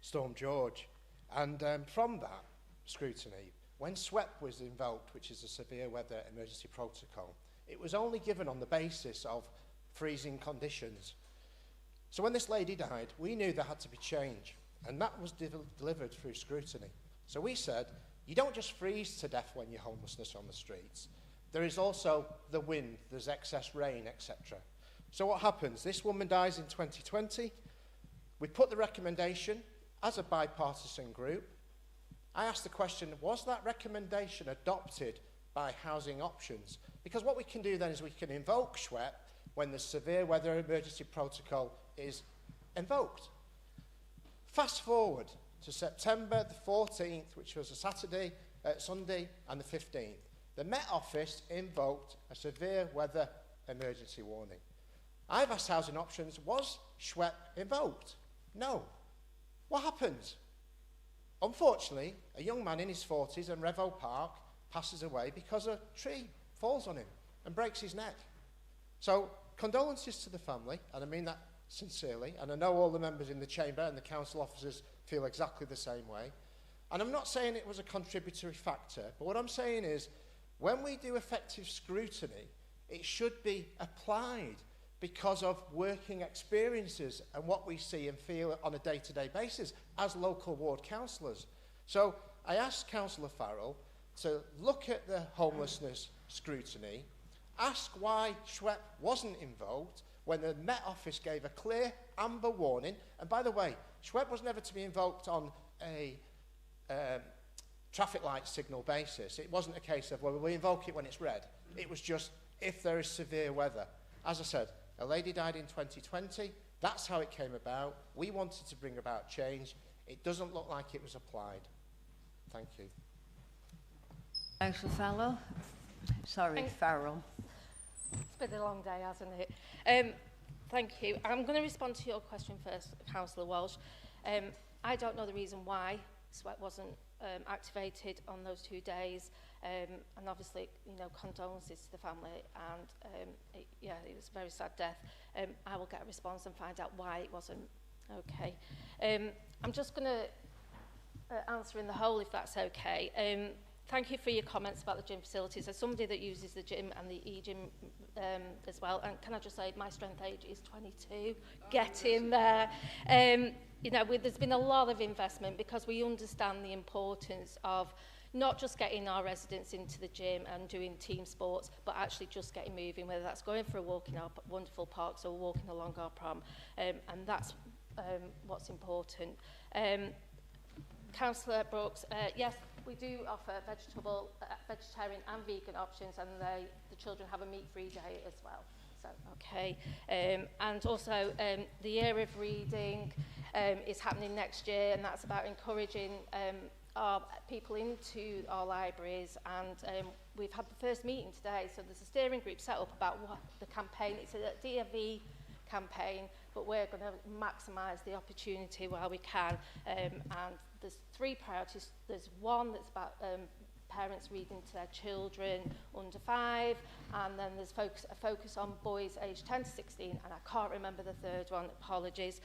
Storm George, and from that scrutiny, when SWEP was invoked, which is a severe weather emergency protocol, it was only given on the basis of freezing conditions. So when this lady died, we knew there had to be change. and that was delivered through scrutiny. So we said, you don't just freeze to death when you're homelessness on the streets. There is also the wind, there's excess rain, etc. So what happens? This woman dies in 2020. We put the recommendation as a bipartisan group. I asked the question, was that recommendation adopted by Housing Options? Because what we can do then is we can invoke SWEP when the severe weather emergency protocol is invoked. Fast forward to September the 14th, which was a Sunday, and the 15th. The Met Office invoked a severe weather emergency warning. I've asked Housing Options, was SWEP invoked? No. What happened? Unfortunately, a young man in his 40s in Revo Park passes away because a tree falls on him and breaks his neck. So, condolences to the family, and I mean that sincerely, and I know all the members in the chamber and the council officers feel exactly the same way. And I'm not saying it was a contributory factor, but what I'm saying is, when we do effective scrutiny, it should be applied because of working experiences and what we see and feel on a day-to-day basis as local ward councillors. So I asked Councillor Farrell to look at the homelessness scrutiny, ask why SWEP wasn't invoked when the Met Office gave a clear amber warning. And by the way, SWEP was never to be invoked on a traffic light signal basis. It wasn't a case of, well, we invoke it when it's red. It was just if there is severe weather. As I said, a lady died in 2020. That's how it came about. We wanted to bring about change. It doesn't look like it was applied. Thank you. Councillor Farrell. Sorry, Farrell. It's been a long day, hasn't it? Thank you. I'm going to respond to your question first, Councillor Walsh. I don't know the reason why SWEP wasn't activated on those 2 days. And obviously, you know, condolences to the family, and it was a very sad death. I will get a response and find out why it wasn't. Okay. I'm just going to answer in the whole, if that's okay. Thank you for your comments about the gym facilities. As somebody that uses the gym and the e-gym as well, and can I just say my strength age is 22. Get in there. You know, there's been a lot of investment because we understand the importance of not just getting our residents into the gym and doing team sports, but actually just getting moving, whether that's going for a walk in our wonderful parks or walking along our prom. And that's what's important. Councillor Brooks, yes, we do offer vegetarian and vegan options, and the children have a meat-free day as well. So, okay. And also, the year of reading is happening next year, and that's about encouraging our people into our libraries, and we've had the first meeting today, so there's a steering group set up about what the campaign, it's a DFE campaign, but we're going to maximise the opportunity while we can, and there's 3 priorities. There's one that's about parents reading to their children under 5, and then there's a focus on boys aged 10 to 16, and I can't remember the third one, apologies.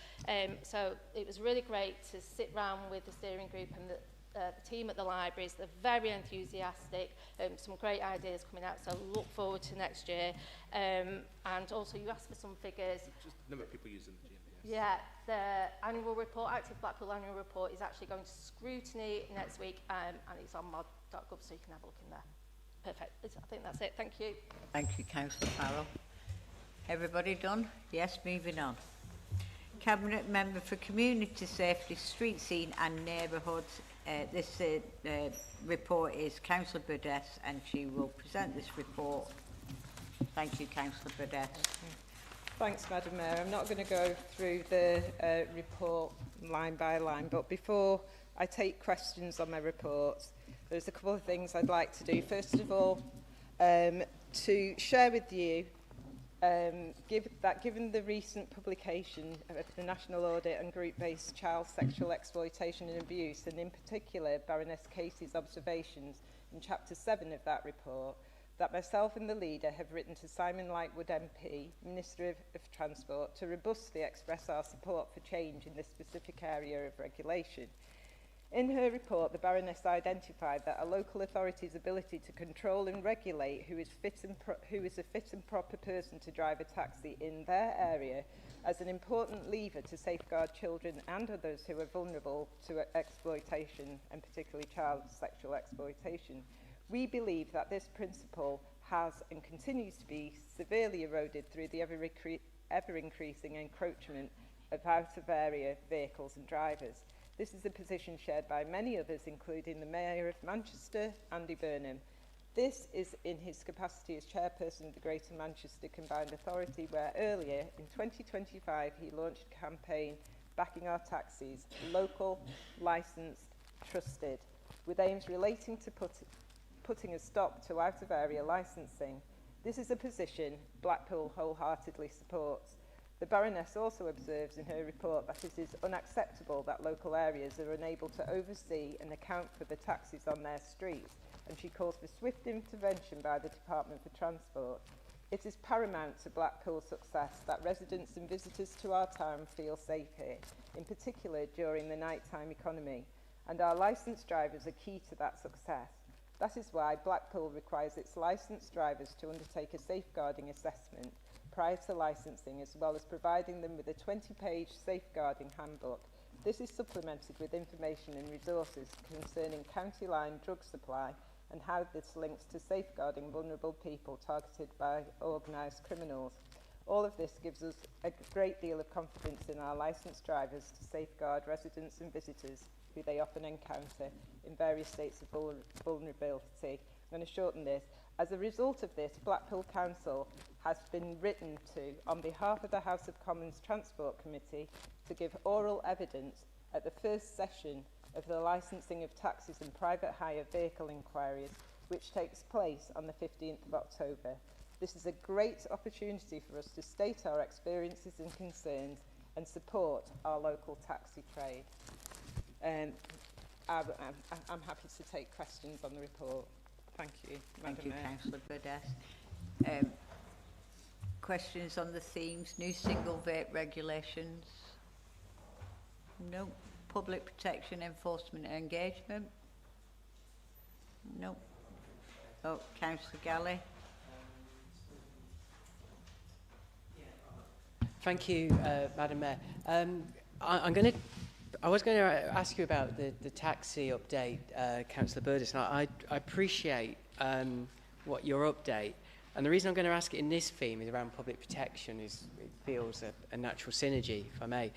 So it was really great to sit round with the steering group and the team at the libraries. They're very enthusiastic, some great ideas coming out, so look forward to next year. And also you asked for some figures. Just the number of people using the gym. Yeah, the annual report, Active Blackpool annual report, is actually going to scrutiny next week, and it's on mod.gov, so you can have a look in there. Perfect. I think that's it. Thank you. Thank you, Councillor Farrell. Everybody done? Yes, moving on. Cabinet Member for Community Safety, Street Scene and Neighbourhoods. This report is Councillor Burdess, and she will present this report. Thank you, Councillor Burdess. Thanks, Madam Mayor. I'm not going to go through the report line by line, but before I take questions on my report, there's a couple of things I'd like to do. First of all, to share with you, given the recent publication of the National Audit on Group-Based Child Sexual Exploitation and Abuse, and in particular Baroness Casey's observations in Chapter 7 of that report, that myself and the leader have written to Simon Lightwood MP, Minister of Transport, to robustly express our support for change in this specific area of regulation. In her report, the Baroness identified that a local authority's ability to control and regulate who is a fit and proper person to drive a taxi in their area as an important lever to safeguard children and others who are vulnerable to exploitation, and particularly child sexual exploitation. We believe that this principle has and continues to be severely eroded through the ever-increasing encroachment of out-of-area vehicles and drivers. This is a position shared by many others, including the Mayor of Manchester, Andy Burnham. This is in his capacity as chairperson of the Greater Manchester Combined Authority, where earlier in 2025 he launched a campaign backing our taxis, local, licensed, trusted, with aims relating to putting a stop to out-of-area licensing. This is a position Blackpool wholeheartedly supports. The Baroness also observes in her report that it is unacceptable that local areas are unable to oversee and account for the taxis on their streets, and she calls for swift intervention by the Department for Transport. It is paramount to Blackpool's success that residents and visitors to our town feel safe here, in particular during the nighttime economy, and our licensed drivers are key to that success. That is why Blackpool requires its licensed drivers to undertake a safeguarding assessment prior to licensing, as well as providing them with a 20-page safeguarding handbook. This is supplemented with information and resources concerning county line drug supply and how this links to safeguarding vulnerable people targeted by organised criminals. All of this gives us a great deal of confidence in our licensed drivers to safeguard residents and visitors who they often encounter in various states of vulnerability. I'm going to shorten this. As a result of this, Blackpool Council has been written to on behalf of the House of Commons Transport Committee to give oral evidence at the first session of the licensing of taxis and private hire vehicle inquiries, which takes place on the 15th of October. This is a great opportunity for us to state our experiences and concerns and support our local taxi trade. I'm happy to take questions on the report. Thank you, Madam Mayor. Thank you, Councillor Budess. Questions on the themes, new single vape regulations? No. Public protection, enforcement and engagement? No. Oh, Councillor Galley. Thank you, Madam Mayor. I was going to ask you about the taxi update, Councillor Burgess, and I appreciate what your update. And the reason I'm going to ask it in this theme is around public protection. It feels a natural synergy, if I may.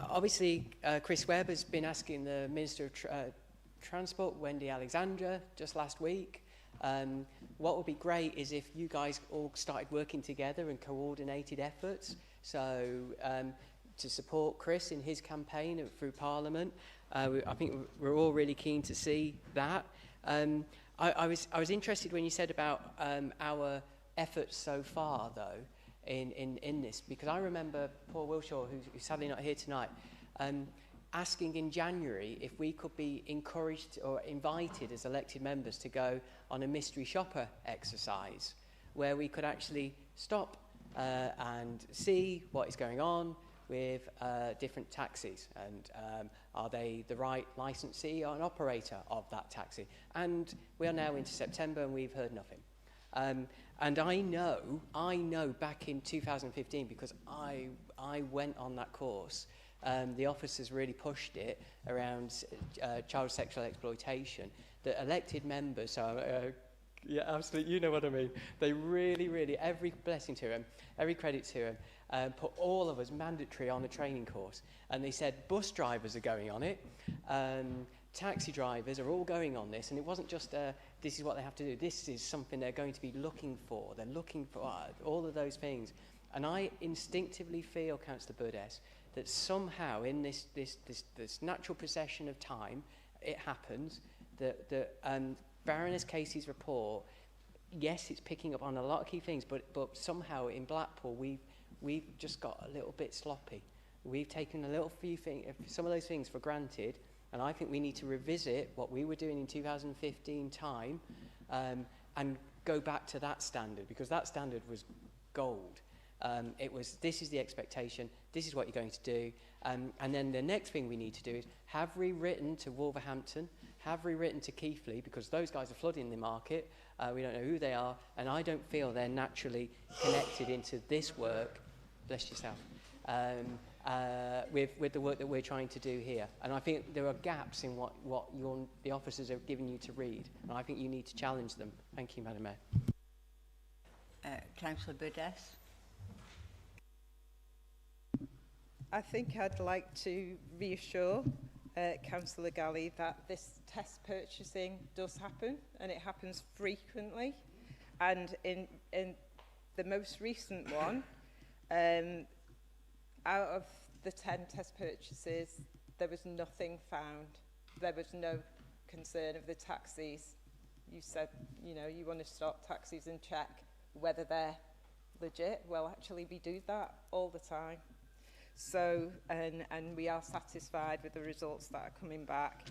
Obviously, Chris Webb has been asking the Minister of Transport, Wendy Alexandra, just last week. What would be great is if you guys all started working together and coordinated efforts. So to support Chris in his campaign through Parliament. I think we're all really keen to see that. I was interested when you said about our efforts so far, though, in this, because I remember Paul Wilshaw, who's sadly not here tonight, asking in January if we could be encouraged or invited as elected members to go on a mystery shopper exercise, where we could actually stop and see what is going on with different taxis, and are they the right licensee or an operator of that taxi? And we are now into September and we've heard nothing. And I know back in 2015, because I went on that course, the officers really pushed it around child sexual exploitation, that elected members, yeah, absolutely, you know what I mean. They really, every blessing to them, every credit to them, put all of us mandatory on a training course. And they said bus drivers are going on it, taxi drivers are all going on this, and it wasn't just this is what they have to do. This is something they're going to be looking for. They're looking for all of those things. And I instinctively feel, Councillor Budess, that somehow in this natural procession of time, it happens that Baroness Casey's report, yes, it's picking up on a lot of key things, but somehow in Blackpool we've just got a little bit sloppy. We've taken some of those things for granted, and I think we need to revisit what we were doing in 2015 time, and go back to that standard, because that standard was gold. It was, this is the expectation, this is what you're going to do. And then the next thing we need to do is have rewritten to Wolverhampton, have rewritten to Keighley, because those guys are flooding the market. We don't know who they are, and I don't feel they're naturally connected into this work, bless yourself, with the work that we're trying to do here. And I think there are gaps in what the officers are giving you to read, and I think you need to challenge them. Thank you, Madam Mayor. Councillor Burdess. I think I'd like to reassure Councillor Galley that this test purchasing does happen, and it happens frequently. And in the most recent one, out of the 10 test purchases, there was nothing found. There was no concern of the taxis. You said, you know, you want to stop taxis and check whether they're legit. Well, actually, we do that all the time. So, and we are satisfied with the results that are coming back.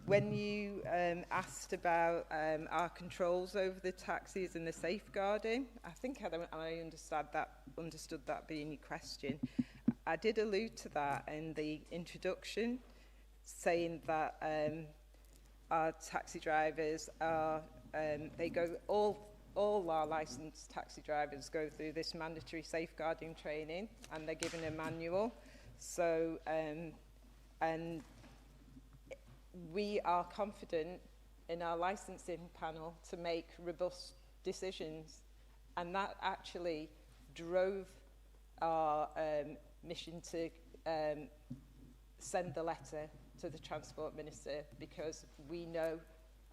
When you asked about our controls over the taxis and the safeguarding, I think I understood that being your question. I did allude to that in the introduction, saying that our taxi drivers are, they go all our licensed taxi drivers go through this mandatory safeguarding training, and they're given a manual. So, and we are confident in our licensing panel to make robust decisions, and that actually drove our mission to send the letter to the Transport Minister, because we know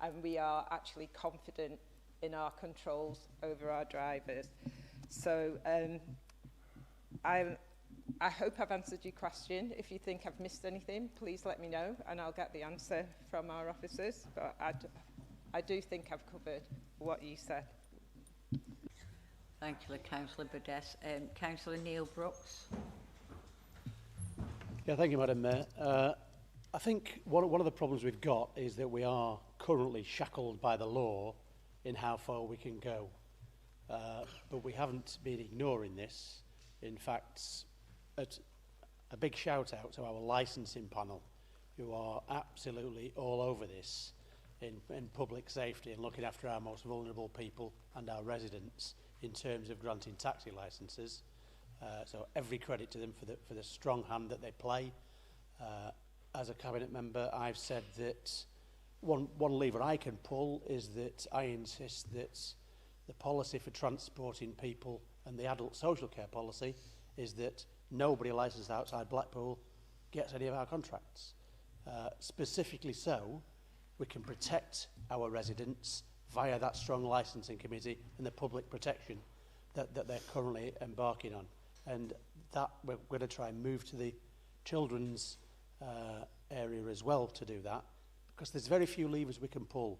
and we are actually confident in our controls over our drivers. So I hope I've answered your question. If you think I've missed anything, please let me know and I'll get the answer from our officers. But I do think I've covered what you said. Thank you, Councillor Burdess. Councillor Neil Brooks. Yeah, thank you, Madam Mayor. I think one of the problems we've got is that we are currently shackled by the law in how far we can go. But we haven't been ignoring this. In fact, a big shout out to our licensing panel, who are absolutely all over this in public safety and looking after our most vulnerable people and our residents in terms of granting taxi licences. So every credit to them for the strong hand that they play. As a cabinet member, I've said that one lever I can pull is that I insist that the policy for transporting people and the adult social care policy is that nobody licensed outside Blackpool gets any of our contracts. Specifically so, we can protect our residents via that strong licensing committee and the public protection that they're currently embarking on. And that we're going to try and move to the children's area as well to do that, because there's very few levers we can pull.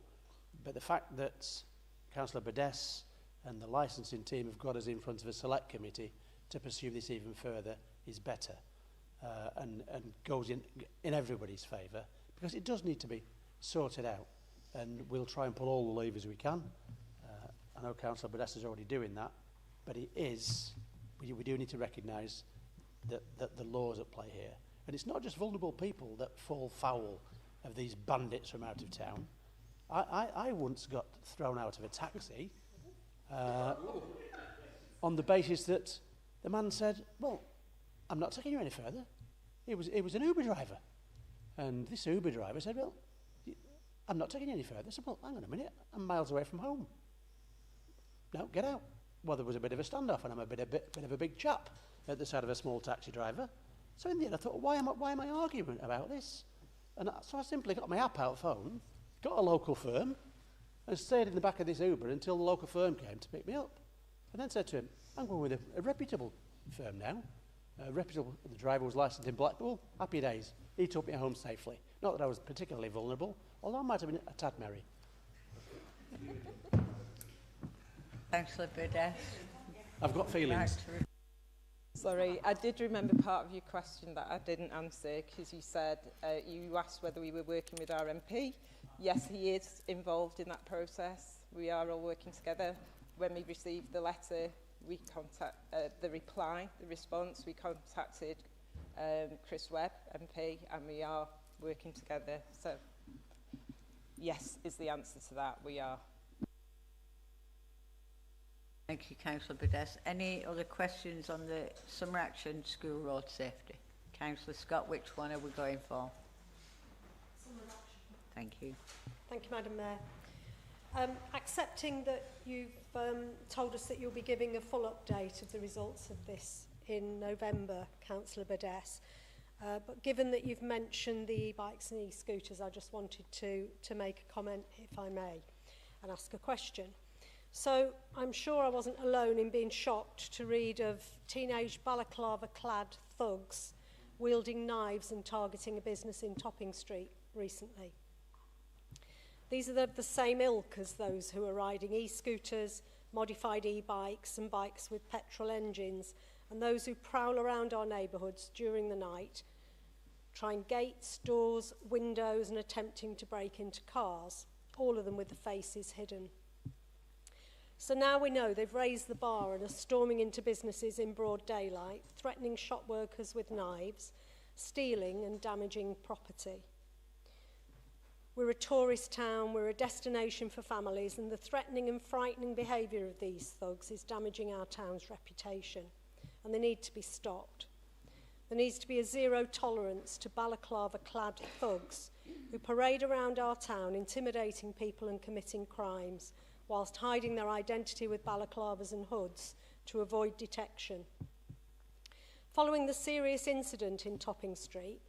But the fact that Councillor Burdess and the licensing team have got us in front of a select committee to pursue this even further is better and goes in everybody's favour, because it does need to be sorted out, and we'll try and pull all the levers we can. I know Councillor Burdess is already doing that, but it is, we do need to recognise that the law's at play here. And it's not just vulnerable people that fall foul of these bandits from out of town. I once got thrown out of a taxi on the basis that the man said, well, I'm not taking you any further. It was an Uber driver. And this Uber driver said, well, I'm not taking you any further. I said, well, hang on a minute, I'm miles away from home. No, get out. Well, there was a bit of a standoff, and I'm a bit of a big chap at the side of a small taxi driver. So in the end, I thought, why am I arguing about this? And so I simply got my app out phone, got a local firm, and stayed in the back of this Uber until the local firm came to pick me up. And then said to him, I'm going with a reputable firm now. The driver was licensed in Blackpool. Happy days. He took me home safely. Not that I was particularly vulnerable, although I might have been a tad merry. Councillor Burdess. I've got feelings. Sorry, I did remember part of your question that I didn't answer, because you said, you asked whether we were working with our MP. Yes, he is involved in that process. We are all working together. When we received the letter, we the response, we contacted Chris Webb, MP, and we are working together. So, yes is the answer to that. We are. Thank you, Councillor Burdess. Any other questions on the summer action school road safety? Councillor Scott, which one are we going for? Summer action. Thank you. Thank you, Madam Mayor. Accepting that you've told us that you'll be giving a full update of the results of this in November, Councillor Burdess, but given that you've mentioned the e-bikes and e-scooters, I just wanted to make a comment, if I may, and ask a question. So I'm sure I wasn't alone in being shocked to read of teenage balaclava-clad thugs wielding knives and targeting a business in Topping Street recently. These are the same ilk as those who are riding e-scooters, modified e-bikes and bikes with petrol engines, and those who prowl around our neighbourhoods during the night, trying gates, doors, windows and attempting to break into cars, all of them with the faces hidden. So now we know they've raised the bar and are storming into businesses in broad daylight, threatening shop workers with knives, stealing and damaging property. We're a tourist town, we're a destination for families, and the threatening and frightening behaviour of these thugs is damaging our town's reputation, and they need to be stopped. There needs to be a zero tolerance to balaclava-clad thugs who parade around our town, intimidating people and committing crimes, whilst hiding their identity with balaclavas and hoods to avoid detection. Following the serious incident in Topping Street,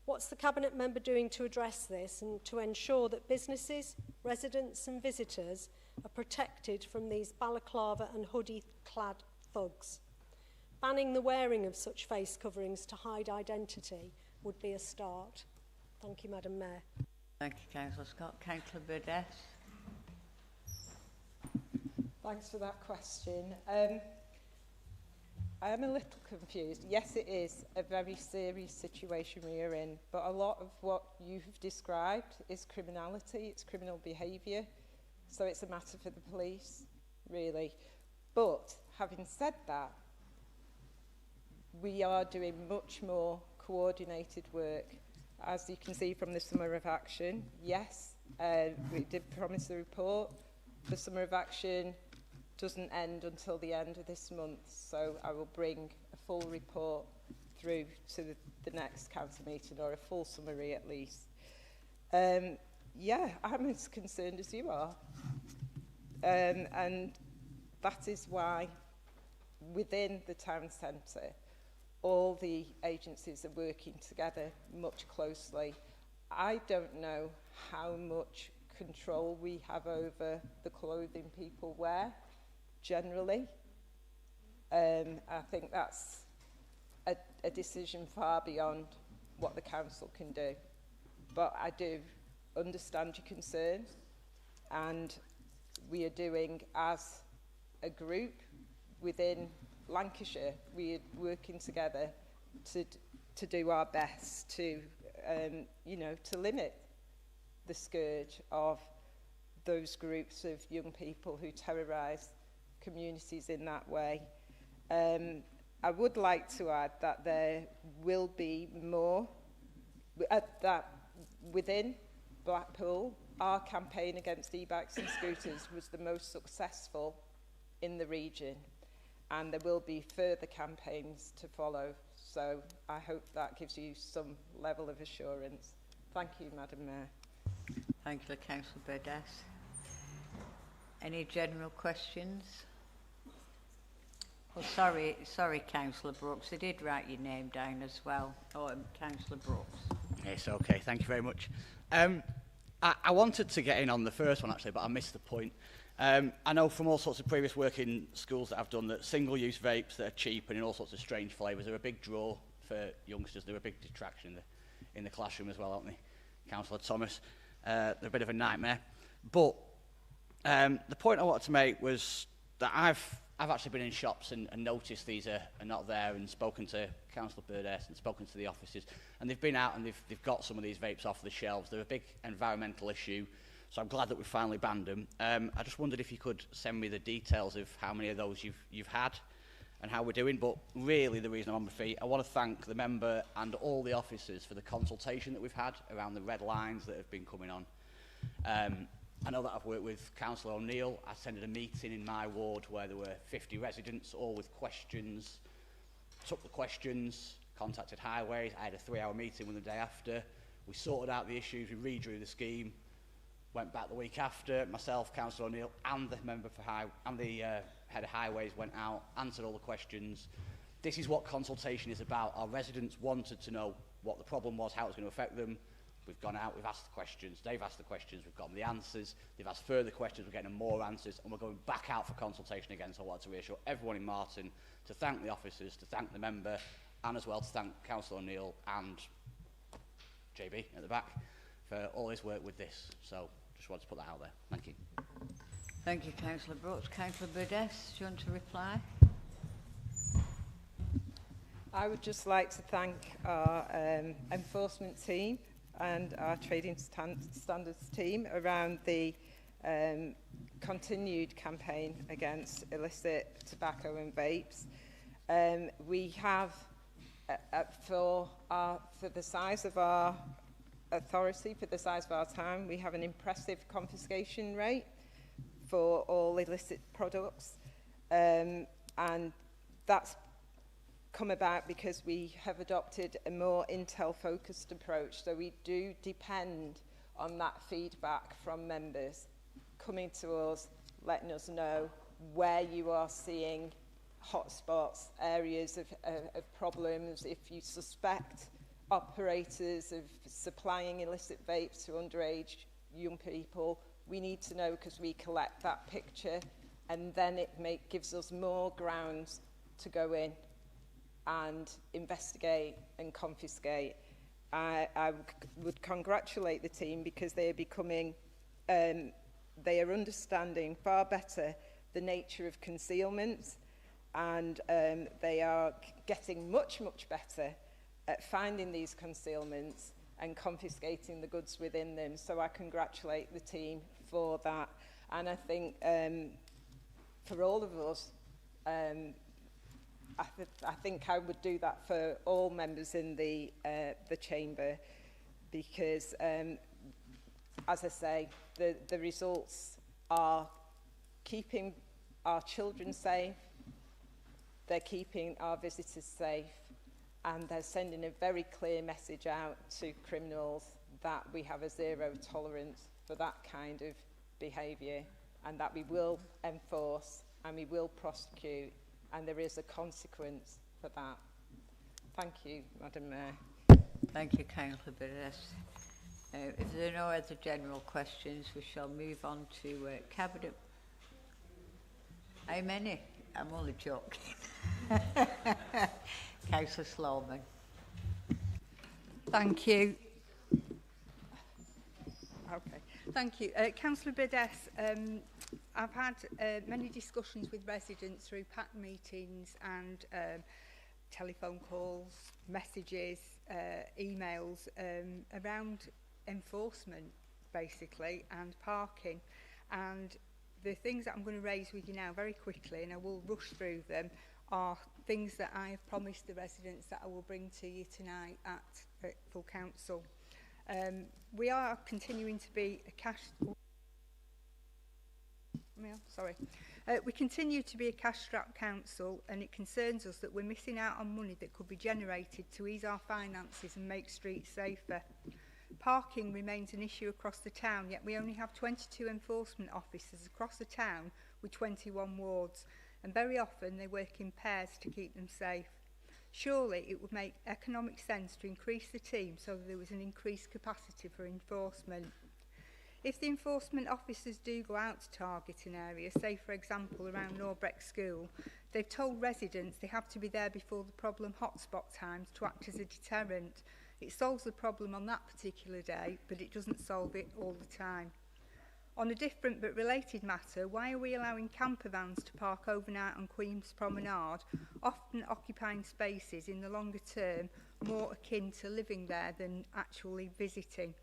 what's the Cabinet member doing to address this and to ensure that businesses, residents and visitors are protected from these balaclava and hoodie-clad thugs? Banning the wearing of such face coverings to hide identity would be a start. Thank you, Madam Mayor. Thank you, Councillor Scott. Councillor Burdess. Thanks for that question. I am a little confused. Yes, it is a very serious situation we are in, but a lot of what you've described is criminality, it's criminal behaviour, so it's a matter for the police, really. But having said that, we are doing much more coordinated work. As you can see from the Summer of Action, yes, we did promise the report. The Summer of Action doesn't end until the end of this month, so I will bring a full report through to the next council meeting, or a full summary at least. Yeah, I'm as concerned as you are. And that is why within the town centre, all the agencies are working together much closely. I don't know how much control we have over the clothing people wear, generally. I think that's a decision far beyond what the council can do. But I do understand your concerns, and we are doing, as a group within Lancashire, we are working together to do our best to, you know, to limit the scourge of those groups of young people who terrorise communities in that way. I would like to add that there will be more, that within Blackpool, our campaign against e-bikes and scooters was the most successful in the region, and there will be further campaigns to follow. So I hope that gives you some level of assurance. Thank you, Madam Mayor. Thank you, Councillor Burdess. Any general questions? Oh, sorry, Councillor Brooks. I did write your name down as well. Oh, Councillor Brooks. It's okay. Thank you very much. I wanted to get in on the first one, actually, but I missed the point. I know from all sorts of previous work in schools that I've done that single-use vapes that are cheap and in all sorts of strange flavours are a big draw for youngsters. They're a big distraction in the classroom as well, aren't they? Councillor Thomas. They're a bit of a nightmare. But the point I wanted to make was that I've actually been in shops and noticed these are not there, and spoken to Councillor Burdess and spoken to the officers, and they've been out and they've got some of these vapes off the shelves. They're a big environmental issue. So I'm glad that we finally banned them. I just wondered if you could send me the details of how many of those you've had and how we're doing. But really, the reason I'm on my feet, I want to thank the member and all the officers for the consultation that we've had around the red lines that have been coming on. I know that I've worked with Councillor O'Neill. I attended a meeting in my ward where there were 50 residents, all with questions. Took the questions, contacted Highways. I had a 3-hour meeting with them the day after. We sorted out the issues, we redrew the scheme. Went back the week after, myself, Councillor O'Neill, and the member for head of Highways went out, answered all the questions. This is what consultation is about. Our residents wanted to know what the problem was, how it was going to affect them. We've gone out, we've asked the questions, they've asked the questions, we've gotten the answers, they've asked further questions, we're getting more answers, and we're going back out for consultation again. So I wanted to reassure everyone in Martin, to thank the officers, to thank the member, and as well to thank Councillor O'Neill and JB at the back for all his work with this. So just wanted to put that out there. Thank you. Thank you, Councillor Brooks. Councillor Burdess, do you want to reply? I would just like to thank our enforcement team and our trading standards team around the continued campaign against illicit tobacco and vapes. We have, for the size of our authority, for the size of our town, we have an impressive confiscation rate for all illicit products, and that's come about because we have adopted a more intel-focused approach. So we do depend on that feedback from members coming to us, letting us know where you are seeing hotspots, areas of problems. If you suspect operators of supplying illicit vapes to underage young people, we need to know because we collect that picture, and then it gives us more grounds to go in and investigate and confiscate. I would congratulate the team because they are becoming, they are understanding far better the nature of concealment, and they are getting much, much better at finding these concealments and confiscating the goods within them. So I congratulate the team for that. And I think for all of us, I think I would do that for all members in the chamber, because, as I say, the results are keeping our children safe, they're keeping our visitors safe, and they're sending a very clear message out to criminals that we have a zero tolerance for that kind of behaviour, and that we will enforce and we will prosecute, and there is a consequence for that. Thank you, Madam Mayor. Thank you, Councillor Burdess. If there are no other general questions, we shall move on to Cabinet. How many? I'm only joking. Councillor Sloman. Thank you. Okay, thank you. Councillor Burdess, I've had many discussions with residents through PAC meetings and telephone calls, messages, emails around enforcement, basically, and parking. And the things that I'm going to raise with you now very quickly, and I will rush through them, are things that I have promised the residents that I will bring to you tonight at full council. We are continuing to be a we continue to be a cash-strapped council, and it concerns us that we're missing out on money that could be generated to ease our finances and make streets safer. Parking remains an issue across the town, yet we only have 22 enforcement officers across the town with 21 wards, and very often they work in pairs to keep them safe. Surely it would make economic sense to increase the team so that there was an increased capacity for enforcement. If the enforcement officers do go out to target an area, say for example around Norbreck School, they've told residents they have to be there before the problem hotspot times to act as a deterrent. It solves the problem on that particular day, but it doesn't solve it all the time. On a different but related matter, why are we allowing camper vans to park overnight on Queen's Promenade, often occupying spaces in the longer term more akin to living there than actually visiting?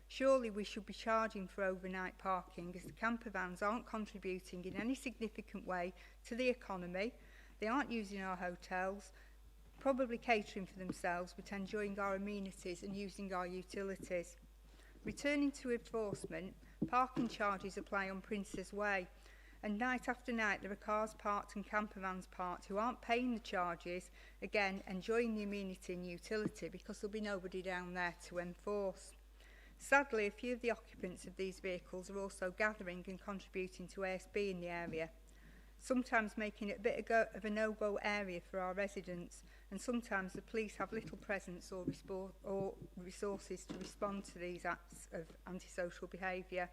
Surely we should be charging for overnight parking, as the camper vans aren't contributing in any significant way to the economy. They aren't using our hotels, probably catering for themselves, but enjoying our amenities and using our utilities. Returning to enforcement, parking charges apply on Prince's Way, and night after night there are cars parked and camper vans parked who aren't paying the charges, again enjoying the amenity and utility because there'll be nobody down there to enforce. Sadly, a few of the occupants of these vehicles are also gathering and contributing to ASB in the area, sometimes making it a bit of a no-go area for our residents, and sometimes the police have little presence or resources to respond to these acts of antisocial behaviour.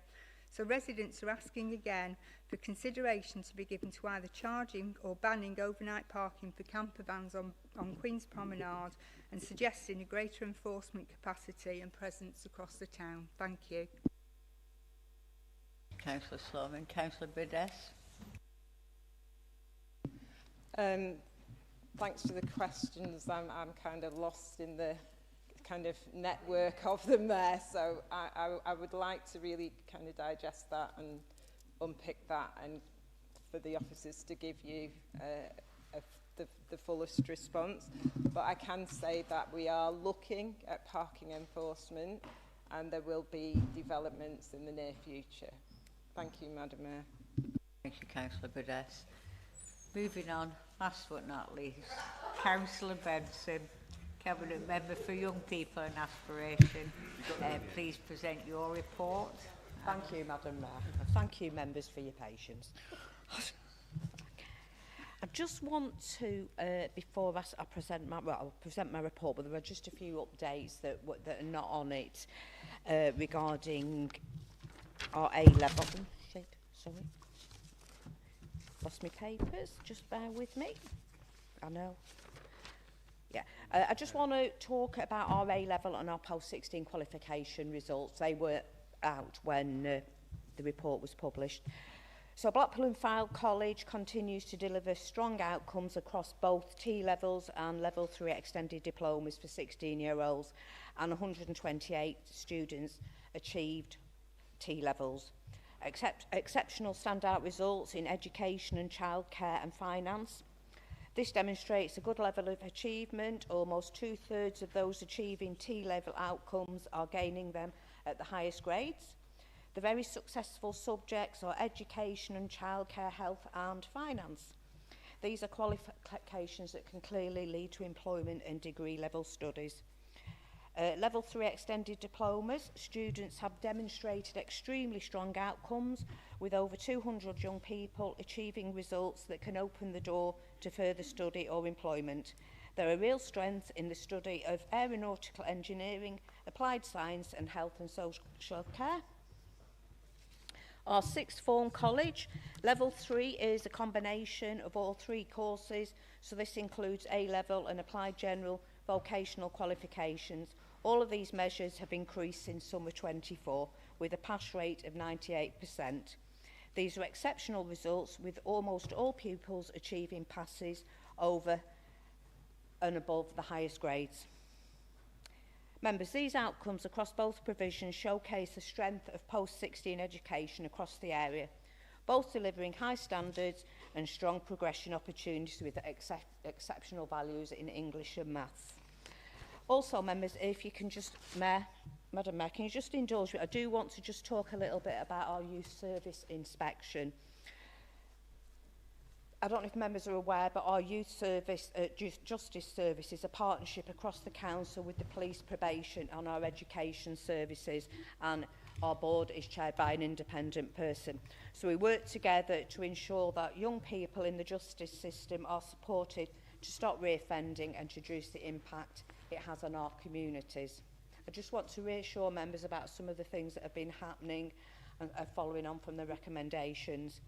So residents are asking again for consideration to be given to either charging or banning overnight parking for camper vans on Queen's Promenade, and suggesting a greater enforcement capacity and presence across the town. Thank you. Councillor Sloman. Councillor Burdess. Thanks for the questions. I'm kind of lost in the kind of network of them there, so I would like to really kind of digest that and unpick that, and for the officers to give you the fullest response. But I can say that we are looking at parking enforcement, and there will be developments in the near future. Thank you, Madam Mayor. Thank you, Councillor Burdess. Moving on, last but not least, Councillor Benson, Cabinet Member for Young People and Aspiration. Please present your report. Thank you, Madam Mayor. Thank you, members, for your patience. I just want to, before I present my, well, I'll present my report, but there are just a few updates that are not on it regarding our A-level. Sorry. Lost my papers, just bear with me. I know. Yeah, I just want to talk about our A-level and our post-16 qualification results. They were out when the report was published. So Blackpool and Fylde College continues to deliver strong outcomes across both T-levels and level 3 extended diplomas for 16-year-olds, and 128 students achieved T-levels. Exceptional standout results in education and childcare and finance. This demonstrates a good level of achievement. Almost 2/3 of those achieving T-level outcomes are gaining them at the highest grades. The very successful subjects are education and childcare, health and finance. These are qualifications that can clearly lead to employment and degree level studies. Level 3 extended diplomas, students have demonstrated extremely strong outcomes, with over 200 young people achieving results that can open the door to further study or employment. There are real strengths in the study of aeronautical engineering, applied science and health and social care. Our sixth form college, level 3 is a combination of all three courses, so this includes A-level and applied general vocational qualifications. All of these measures have increased since summer 24, with a pass rate of 98%. These are exceptional results, with almost all pupils achieving passes over and above the highest grades. Members, these outcomes across both provisions showcase the strength of post-16 education across the area, both delivering high standards and strong progression opportunities with exceptional values in English and maths. Also, members, if you can just, Madam Mayor, can you just indulge me? I do want to just talk a little bit about our youth service inspection. I don't know if members are aware, but our youth service, justice service is a partnership across the council with the police, probation and our education services, and our board is chaired by an independent person. So we work together to ensure that young people in the justice system are supported to stop reoffending and to reduce the impact it has on our communities. I just want to reassure members about some of the things that have been happening and following on from the recommendations.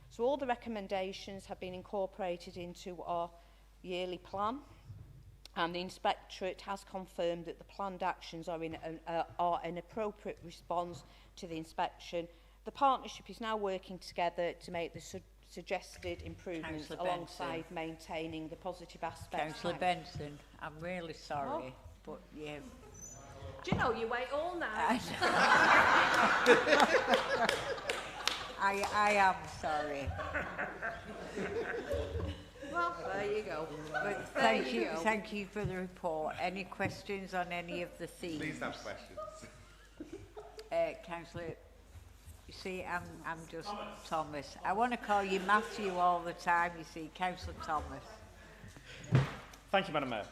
So all the recommendations have been incorporated into our yearly plan, and the Inspectorate has confirmed that the planned actions are an appropriate response to the inspection. The partnership is now working together to make the suggested improvements alongside maintaining the positive aspects. Councillor Benson, I'm really sorry, but yeah, Do you know, you wait all night. I am sorry. Well, there you go. But thank you for the report. Any questions on any of the themes? Please have questions. Councillor, you see, I'm just Thomas. I want to call you Matthew all the time, you see, Councillor Thomas. Thank you, Madam Mayor.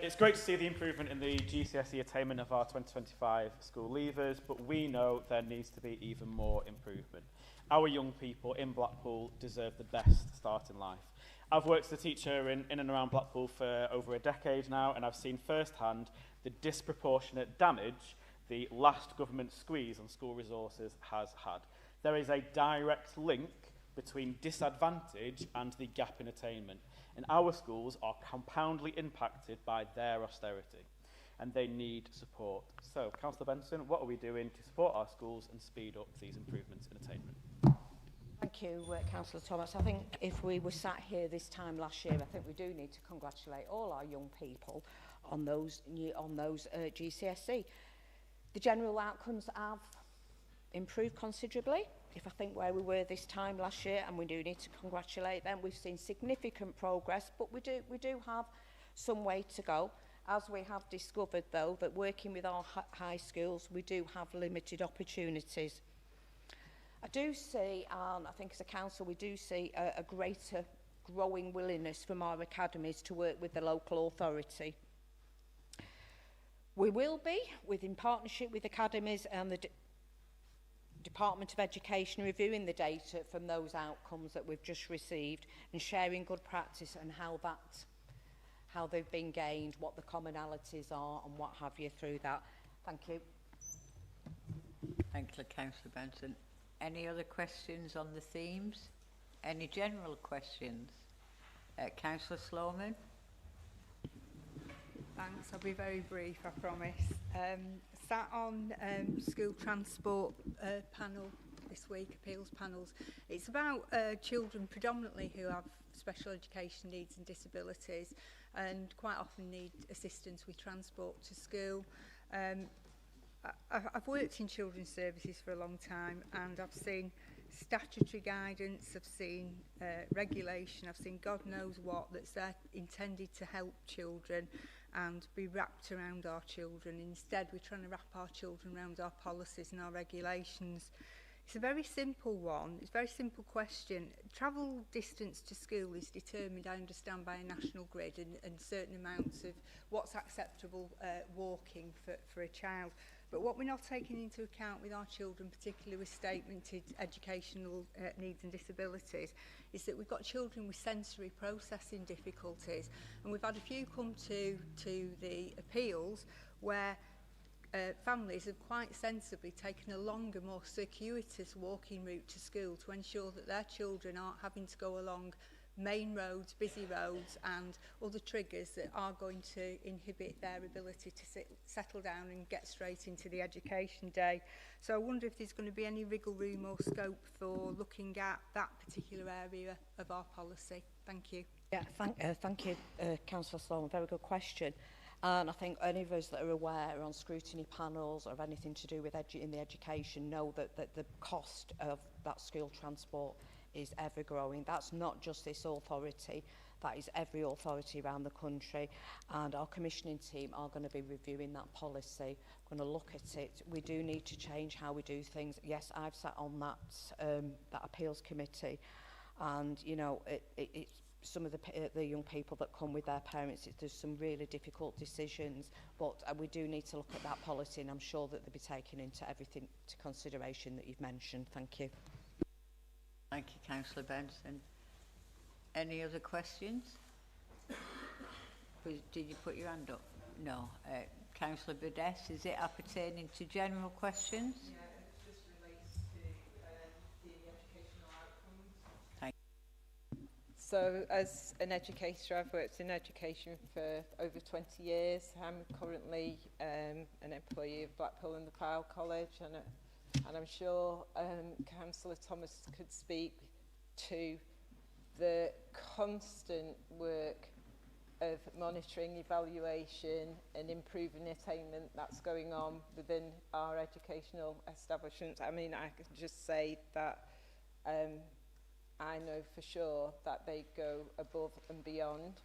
It's great to see the improvement in the GCSE attainment of our 2025 school leavers, but we know there needs to be even more improvement. Our young people in Blackpool deserve the best start in life. I've worked as a teacher in and around Blackpool for over a decade now, and I've seen firsthand the disproportionate damage the last government squeeze on school resources has had. There is a direct link between disadvantage and the gap in attainment, and our schools are compoundly impacted by their austerity, and they need support. So, Councillor Benson, what are we doing to support our schools and speed up these improvements in attainment? Thank you, Councillor Thomas. I think if we were sat here this time last year, I think we do need to congratulate all our young people on those GCSE. The general outcomes have improved considerably. If I think where we were this time last year, and we do need to congratulate them, we've seen significant progress, but we do have some way to go. As we have discovered, though, that working with our high schools, we do have limited opportunities. I do see, and I think as a council, we do see a greater growing willingness from our academies to work with the local authority. We will be, in partnership with academies and the Department of Education, reviewing the data from those outcomes that we've just received and sharing good practice and how they've been gained, what the commonalities are and what have you through that. Thank you. Thank you, Councillor Benson. Any other questions on the themes? Any general questions? Councillor Sloman? Thanks, I'll be very brief, I promise. Sat on school transport panel this week, appeals panels. It's about children predominantly who have special education needs and disabilities and quite often need assistance with transport to school. I've worked in children's services for a long time, and I've seen statutory guidance, I've seen regulation, I've seen God knows what that's there intended to help children and be wrapped around our children. Instead, we're trying to wrap our children around our policies and our regulations. It's a very simple one. It's a very simple question. Travel distance to school is determined, I understand, by a national grid and certain amounts of what's acceptable walking for a child. But what we're not taking into account with our children, particularly with statemented educational needs and disabilities, is that we've got children with sensory processing difficulties. And we've had a few come to the appeals where families have quite sensibly taken a longer, more circuitous walking route to school to ensure that their children aren't having to go along main roads, busy roads and other triggers that are going to inhibit their ability to settle down and get straight into the education day. So I wonder if there's going to be any wriggle room or scope for looking at that particular area of our policy. Thank you. Yeah, thank you, Councillor Sloan. Very good question. And I think any of us that are aware on scrutiny panels or anything to do with in the education know that the cost of that school transport is ever growing. That's not just this authority, that is every authority around the country, and our commissioning team are going to be reviewing that policy, going to look at it. We do need to change how we do things. Yes, I've sat on that appeals committee, and you know it's some of the young people that come with their parents, there's some really difficult decisions, but we do need to look at that policy, and I'm sure that they'll be taken into everything to consideration that you've mentioned. Thank you. Thank you, Councillor Benson. Any other questions? Did you put your hand up? No. Councillor Badess, is it appertaining to general questions? Yeah, it just relates to the educational outcomes. Thank you. So, as an educator, I've worked in education for over 20 years. I'm currently an employee of Blackpool and the Fylde College, and I'm sure Councillor Thomas could speak to the constant work of monitoring, evaluation and improving attainment that's going on within our educational establishments. I mean, I can just say that I know for sure that they go above and beyond,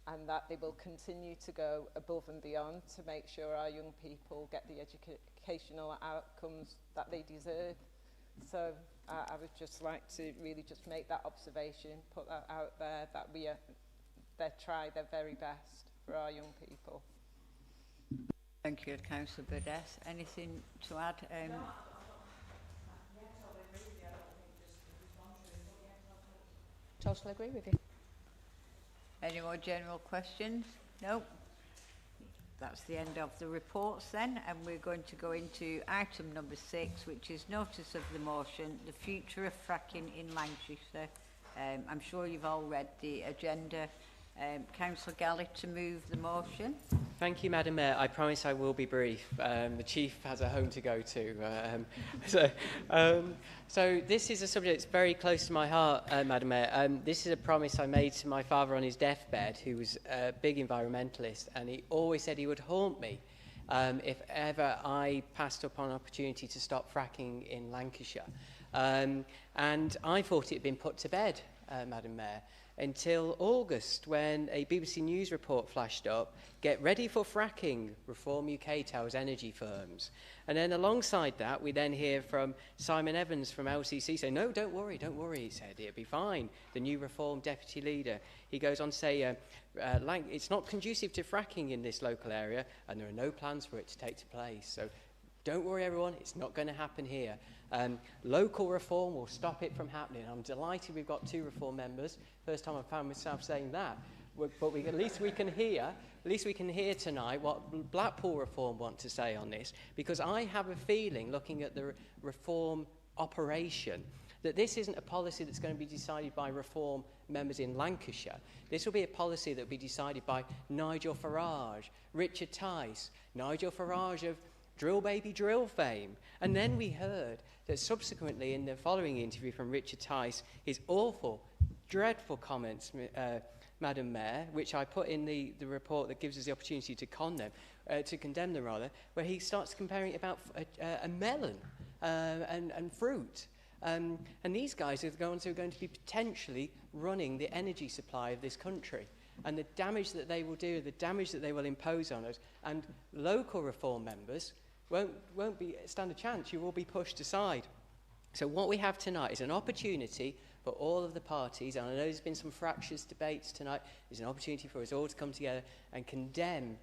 and that they will continue to go above and beyond to make sure our young people get the educational outcomes that they deserve. So I would just like to really just make that observation, put that out there, that they try their very best for our young people. Thank you, Councillor Burdess. Anything to add? Totally agree with you. Any more general questions? No? That's the end of the reports then, and we're going to go into item number 6, which is notice of the motion, the future of fracking in Lancashire. I'm sure you've all read the agenda. Councillor Galley to move the motion. Thank you, Madam Mayor. I promise I will be brief. The Chief has a home to go to. So this is a subject that's very close to my heart, Madam Mayor. This is a promise I made to my father on his deathbed, who was a big environmentalist, and he always said he would haunt me if ever I passed up on an opportunity to stop fracking in Lancashire. And I thought it had been put to bed, Madam Mayor, until August, when a BBC News report flashed up, "Get ready for fracking, Reform UK tells energy firms." And then alongside that, we then hear from Simon Evans from LCC saying, "No, don't worry, he said, it'll be fine." The new Reform deputy leader, he goes on to say, it's not conducive to fracking in this local area, and there are no plans for it to take place. So don't worry, everyone, it's not going to happen here. Local reform will stop it from happening. I'm delighted we've got 2 Reform members. First time I found myself saying that. But at least we can hear tonight what Blackpool Reform want to say on this, because I have a feeling, looking at the Reform operation, that this isn't a policy that's going to be decided by Reform members in Lancashire. This will be a policy that will be decided by Nigel Farage, Richard Tice, Nigel Farage of Drill Baby Drill fame. And then we heard that subsequently in the following interview from Richard Tice, his awful, dreadful comments, Madam Mayor, which I put in the report that gives us the opportunity to condemn them, where he starts comparing it about a melon and fruit. And these guys are going to be potentially running the energy supply of this country. And the damage that they will do, the damage that they will impose on us, and local Reform members won't stand a chance. You will be pushed aside. So what we have tonight is an opportunity for all of the parties, and I know there's been some fractious debates tonight, there's an opportunity for us all to come together and condemn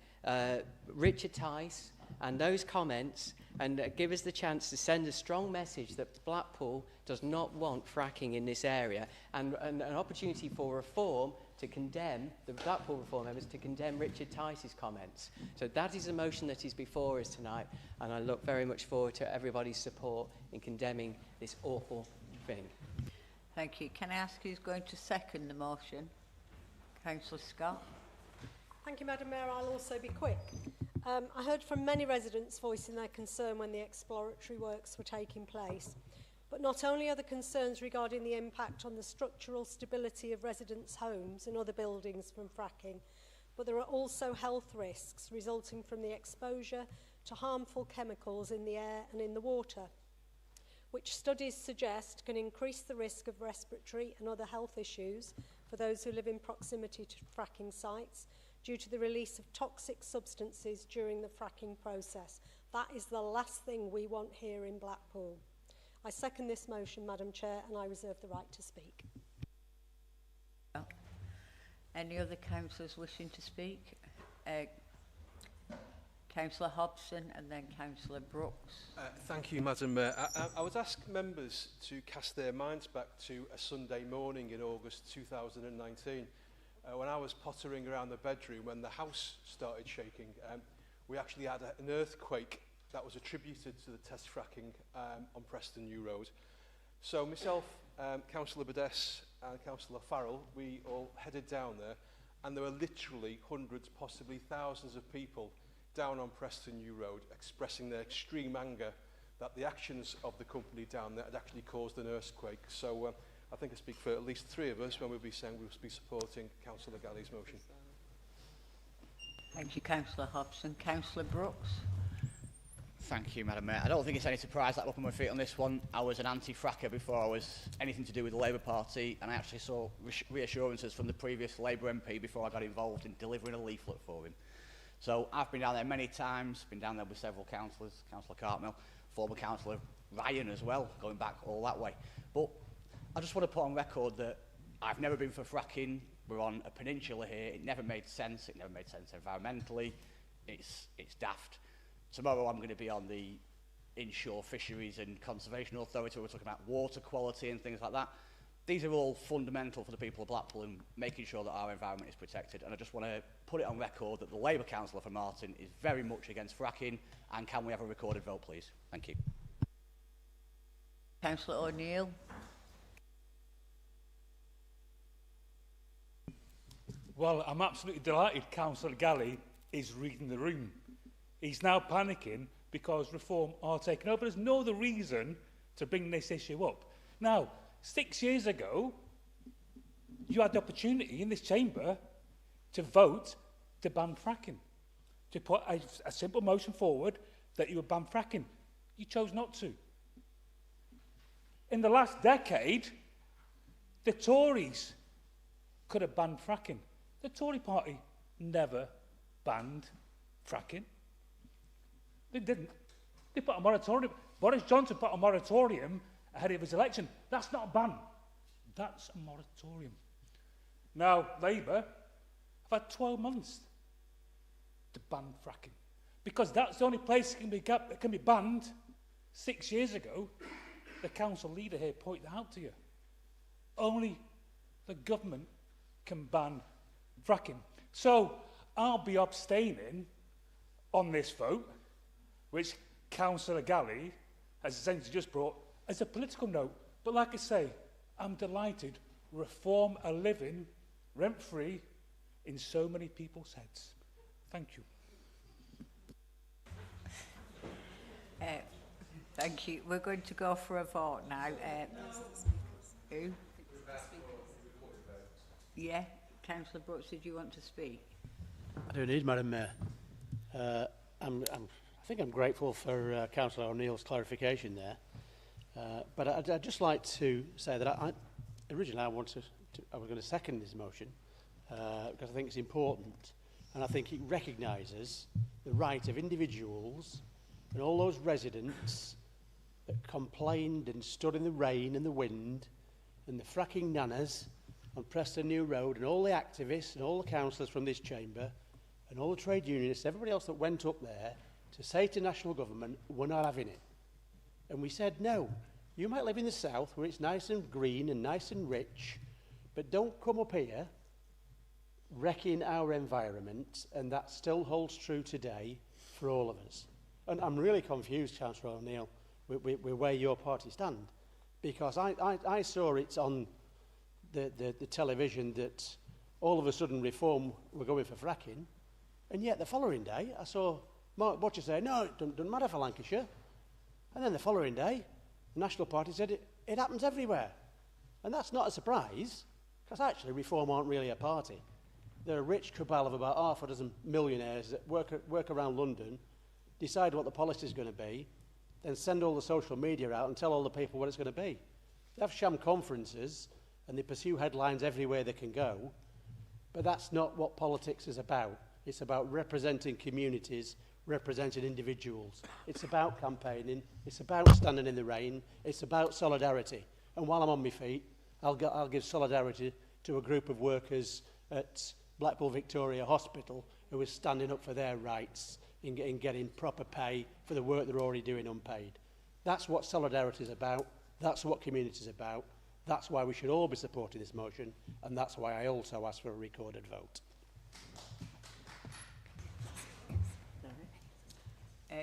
Richard Tice and those comments, and give us the chance to send a strong message that Blackpool does not want fracking in this area, and an opportunity for Reform to condemn, the Blackpool Reform members, to condemn Richard Tice's comments. So that is the motion that is before us tonight, and I look very much forward to everybody's support in condemning this awful thing. Thank you. Can I ask who's going to second the motion? Councillor Scott. Thank you, Madam Mayor. I'll also be quick. I heard from many residents voicing their concern when the exploratory works were taking place. But not only are the concerns regarding the impact on the structural stability of residents' homes and other buildings from fracking, but there are also health risks resulting from the exposure to harmful chemicals in the air and in the water, which studies suggest can increase the risk of respiratory and other health issues for those who live in proximity to fracking sites due to the release of toxic substances during the fracking process. That is the last thing we want here in Blackpool. I second this motion, Madam Chair, and I reserve the right to speak. Any other councillors wishing to speak? Councillor Hobson and then Councillor Brooks. Thank you, Madam Mayor. I would ask members to cast their minds back to a Sunday morning in August 2019 when I was pottering around the bedroom when the house started shaking. We actually had an earthquake that was attributed to the test fracking on Preston New Road. So myself, Councillor Burdess and Councillor Farrell, we all headed down there, and there were literally hundreds, possibly thousands of people down on Preston New Road expressing their extreme anger that the actions of the company down there had actually caused an earthquake. So I think I speak for at least 3 of us when we'll be saying we'll be supporting Councillor Galley's motion. Thank you, Councillor Hobson. Councillor Brooks. Thank you, Madam Mayor. I don't think it's any surprise that I'm up on my feet on this one. I was an anti-fracker before I was anything to do with the Labour Party, and I actually saw reassurances from the previous Labour MP before I got involved in delivering a leaflet for him. So I've been down there many times, been down there with several councillors, Councillor Cartmel, former Councillor Ryan as well, going back all that way. But I just want to put on record that I've never been for fracking. We're on a peninsula here. It never made sense. It never made sense environmentally. It's daft. Tomorrow I'm going to be on the Inshore Fisheries and Conservation Authority where we're talking about water quality and things like that. These are all fundamental for the people of Blackpool and making sure that our environment is protected. And I just want to put it on record that the Labour councillor for Martin is very much against fracking. And can we have a recorded vote, please? Thank you. Councillor O'Neill. Well, I'm absolutely delighted Councillor Galley is reading the room. He's now panicking because Reform are taking over. There's no other reason to bring this issue up. Now, 6 years ago, you had the opportunity in this chamber to vote to ban fracking, to put a simple motion forward that you would ban fracking. You chose not to. In the last decade, the Tories could have banned fracking. The Tory party never banned fracking. They didn't. They put a moratorium. Boris Johnson put a moratorium ahead of his election. That's not a ban. That's a moratorium. Now, Labour have had 12 months to ban fracking because that's the only place that can be banned. 6 years ago, the council leader here pointed out to you. Only the government can ban fracking. So I'll be abstaining on this vote, which Councillor Galley has essentially just brought as a political note. But like I say, I'm delighted Reform are living rent-free in so many people's heads. Thank you. Thank you. We're going to go for a vote now. Who? Yeah, Councillor Brooks, did you want to speak? I do indeed, Madam Mayor. I think I'm grateful for Councillor O'Neill's clarification there. But I'd just like to say that originally I was going to second this motion because I think it's important and I think it recognises the right of individuals and all those residents that complained and stood in the rain and the wind and the fracking nanas on Preston New Road and all the activists and all the councillors from this chamber and all the trade unionists, everybody else that went up there to say to national government, we're not having it. And we said, no, you might live in the south where it's nice and green and nice and rich, but don't come up here wrecking our environment, and that still holds true today for all of us. And I'm really confused, Councillor O'Neill, with where your party stand, because I saw it on the television that all of a sudden Reform were going for fracking, and yet the following day I saw Mark Butcher say, no, it doesn't matter for Lancashire. And then the following day, the National Party said it happens everywhere. And that's not a surprise, because actually Reform aren't really a party. They're a rich cabal of about half a dozen millionaires that work around London, decide what the policy is going to be, then send all the social media out and tell all the people what it's going to be. They have sham conferences and they pursue headlines everywhere they can go, but that's not what politics is about. It's about representing communities, representing individuals. It's about campaigning. It's about standing in the rain. It's about solidarity. And while I'm on my feet, I'll give solidarity to a group of workers at Blackpool Victoria Hospital who are standing up for their rights in getting proper pay for the work they're already doing unpaid. That's what solidarity is about. That's what community is about. That's why we should all be supporting this motion, and that's why I also ask for a recorded vote.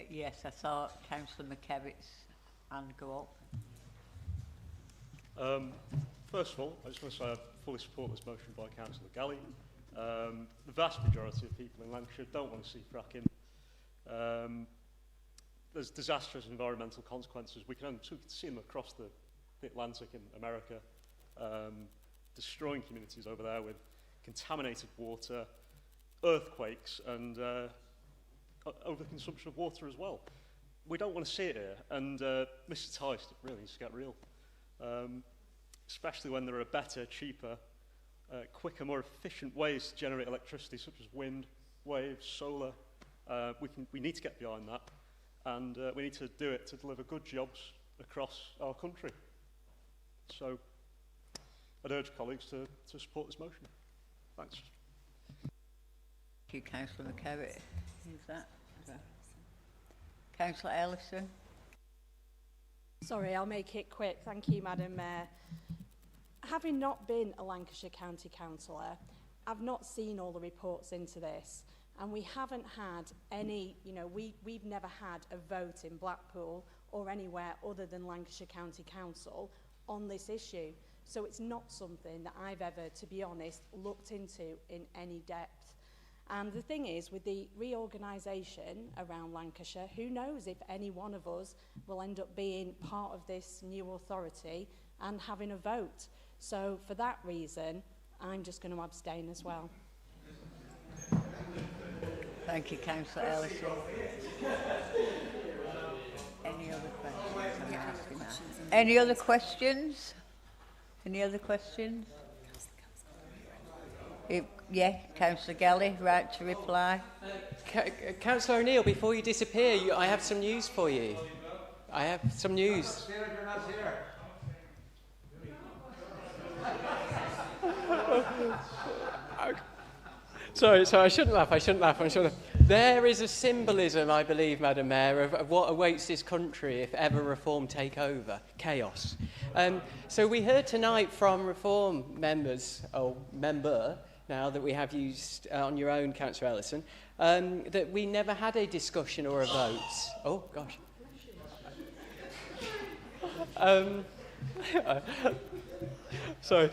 Yes, I saw Councillor McKevitt's hand go up. First of all, I just want to say I fully support this motion by Councillor Galley. The vast majority of people in Lancashire don't want to see fracking. There's disastrous environmental consequences. We can see them across the Atlantic in America, destroying communities over there with contaminated water, earthquakes and overconsumption of water as well. We don't want to see it here, and Mr. Tice really needs to get real, especially when there are better, cheaper, quicker, more efficient ways to generate electricity, such as wind, waves, solar. We need to get behind that, and we need to do it to deliver good jobs across our country. So I'd urge colleagues to support this motion. Thanks. Thank you, Councillor McCarrick. Who's that? Councillor Ellison. Sorry, I'll make it quick. Thank you, Madam Mayor. Having not been a Lancashire County Councillor, I've not seen all the reports into this, and we haven't had any, we've never had a vote in Blackpool or anywhere other than Lancashire County Council on this issue. So it's not something that I've ever, to be honest, looked into in any depth. And the thing is, with the reorganisation around Lancashire, who knows if any one of us will end up being part of this new authority and having a vote. So for that reason, I'm just going to abstain as well. Thank you, Councillor Ellison. Any other questions? Any other questions? Any other questions? Yeah, Councillor Galley, right to reply. Councillor O'Neill, before you disappear, I have some news for you. I have some news. Sorry, I shouldn't laugh. There is a symbolism, I believe, Madam Mayor, of what awaits this country if ever Reform take over. Chaos. So we heard tonight from Reform members, or member, now that we have used on your own, Councillor Ellison, that we never had a discussion or a vote. Oh, gosh. Sorry.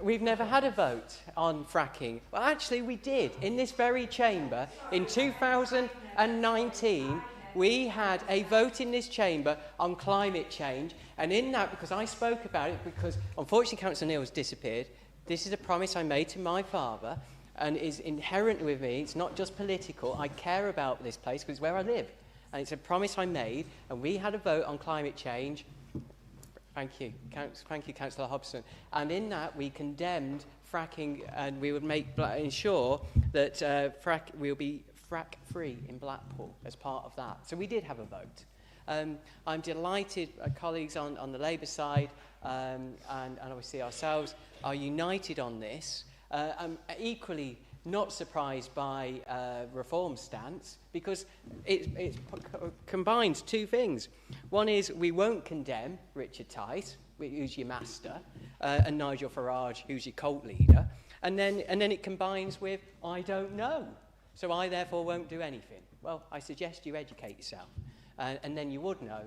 We've never had a vote on fracking. Well, actually, we did. In this very chamber, in 2019, we had a vote in this chamber on climate change. And in that, because I spoke about it, because unfortunately Councillor Neil has disappeared, this is a promise I made to my father and is inherent with me. It's not just political. I care about this place because it's where I live. And it's a promise I made. And we had a vote on climate change. Thank you, Councillor Hobson. And in that, we condemned fracking, and we would ensure that we'll be frack-free in Blackpool as part of that. So we did have a vote. I'm delighted colleagues on the Labour side and obviously ourselves are united on this. I'm equally not surprised by Reform's stance because it combines two things. One is we won't condemn Richard Tice, who's your master, and Nigel Farage, who's your cult leader, and then it combines with I don't know, so I therefore won't do anything. Well, I suggest you educate yourself, and then you would know.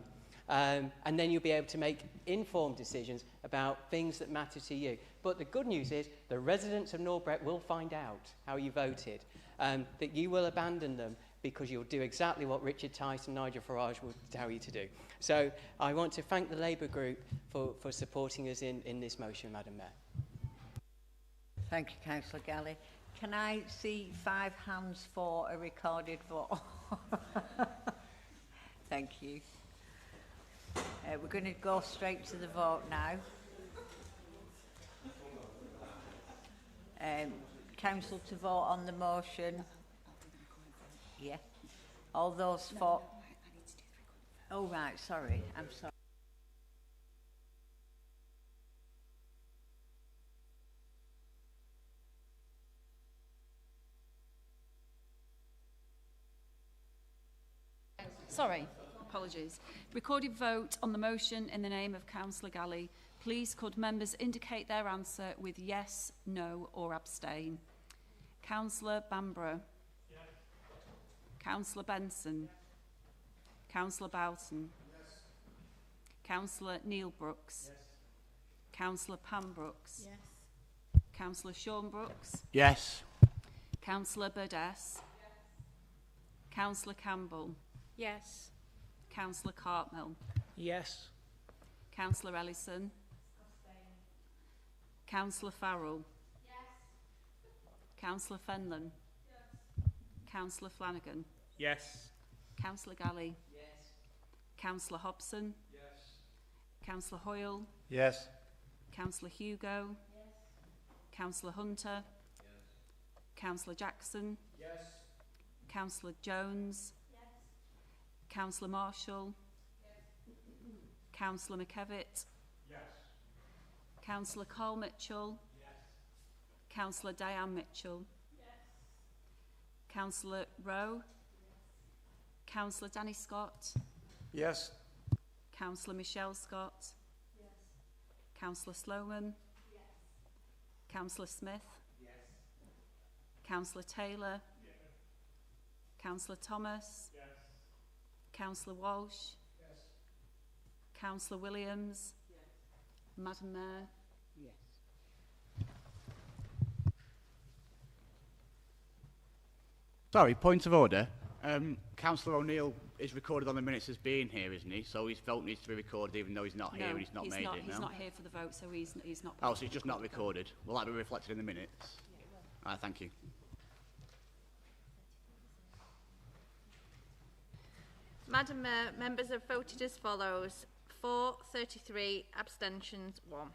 And then you'll be able to make informed decisions about things that matter to you. But the good news is the residents of Norbrett will find out how you voted, that you will abandon them because you'll do exactly what Richard Tice and Nigel Farage will tell you to do. So I want to thank the Labour group for supporting us in this motion, Madam Mayor. Thank you, Councillor Galley. Can I see 5 hands for a recorded vote? Thank you. We're going to go straight to the vote now. Council to vote on the motion. Yeah. All those for... Oh, right, sorry. I'm sorry. Sorry, apologies. Recorded vote on the motion in the name of Councillor Galley. Please could members indicate their answer with yes, no or abstain. Councillor Bamborough. Yes. Councillor Benson. Councillor Boughton. Yes. Councillor Neil Brooks. Yes. Councillor Pam Brooks. Yes. Councillor Sean Brooks. Yes. Councillor Burdess. Yes. Councillor Campbell. Yes. Councillor Cartmel. Yes. Councillor Ellison. Councillor Farrell. Yes. Councillor Fenlon. Yes. Councillor Flanagan. Yes. Councillor Galley. Yes. Councillor Hobson. Yes. Councillor Hoyle. Yes. Councillor Hugo. Yes. Councillor Hunter. Yes. Councillor Jackson. Yes. Councillor Jones. Yes. Councillor Marshall. Yes. Councillor McKevitt. Yes. Councillor Carl Mitchell. Yes. Councillor Diane Mitchell. Yes. Councillor Rowe. Councillor Danny Scott. Yes. Councillor Michelle Scott. Yes. Councillor Sloman. Yes. Councillor Smith. Yes. Councillor Taylor. Yes. Councillor Thomas. Yes. Councillor Walsh. Yes. Councillor Williams. Yes. Madam Mayor. Yes. Sorry, point of order. Councillor O'Neill is recorded on the minutes as being here, isn't he? So his vote needs to be recorded even though he's not here and he's not made it, He's no? not here for the vote, so he's not. Oh, so it's just not recorded. Will that be reflected in the minutes? All right, thank you. Madam Mayor, members have voted as follows. 4, 33, abstentions 1.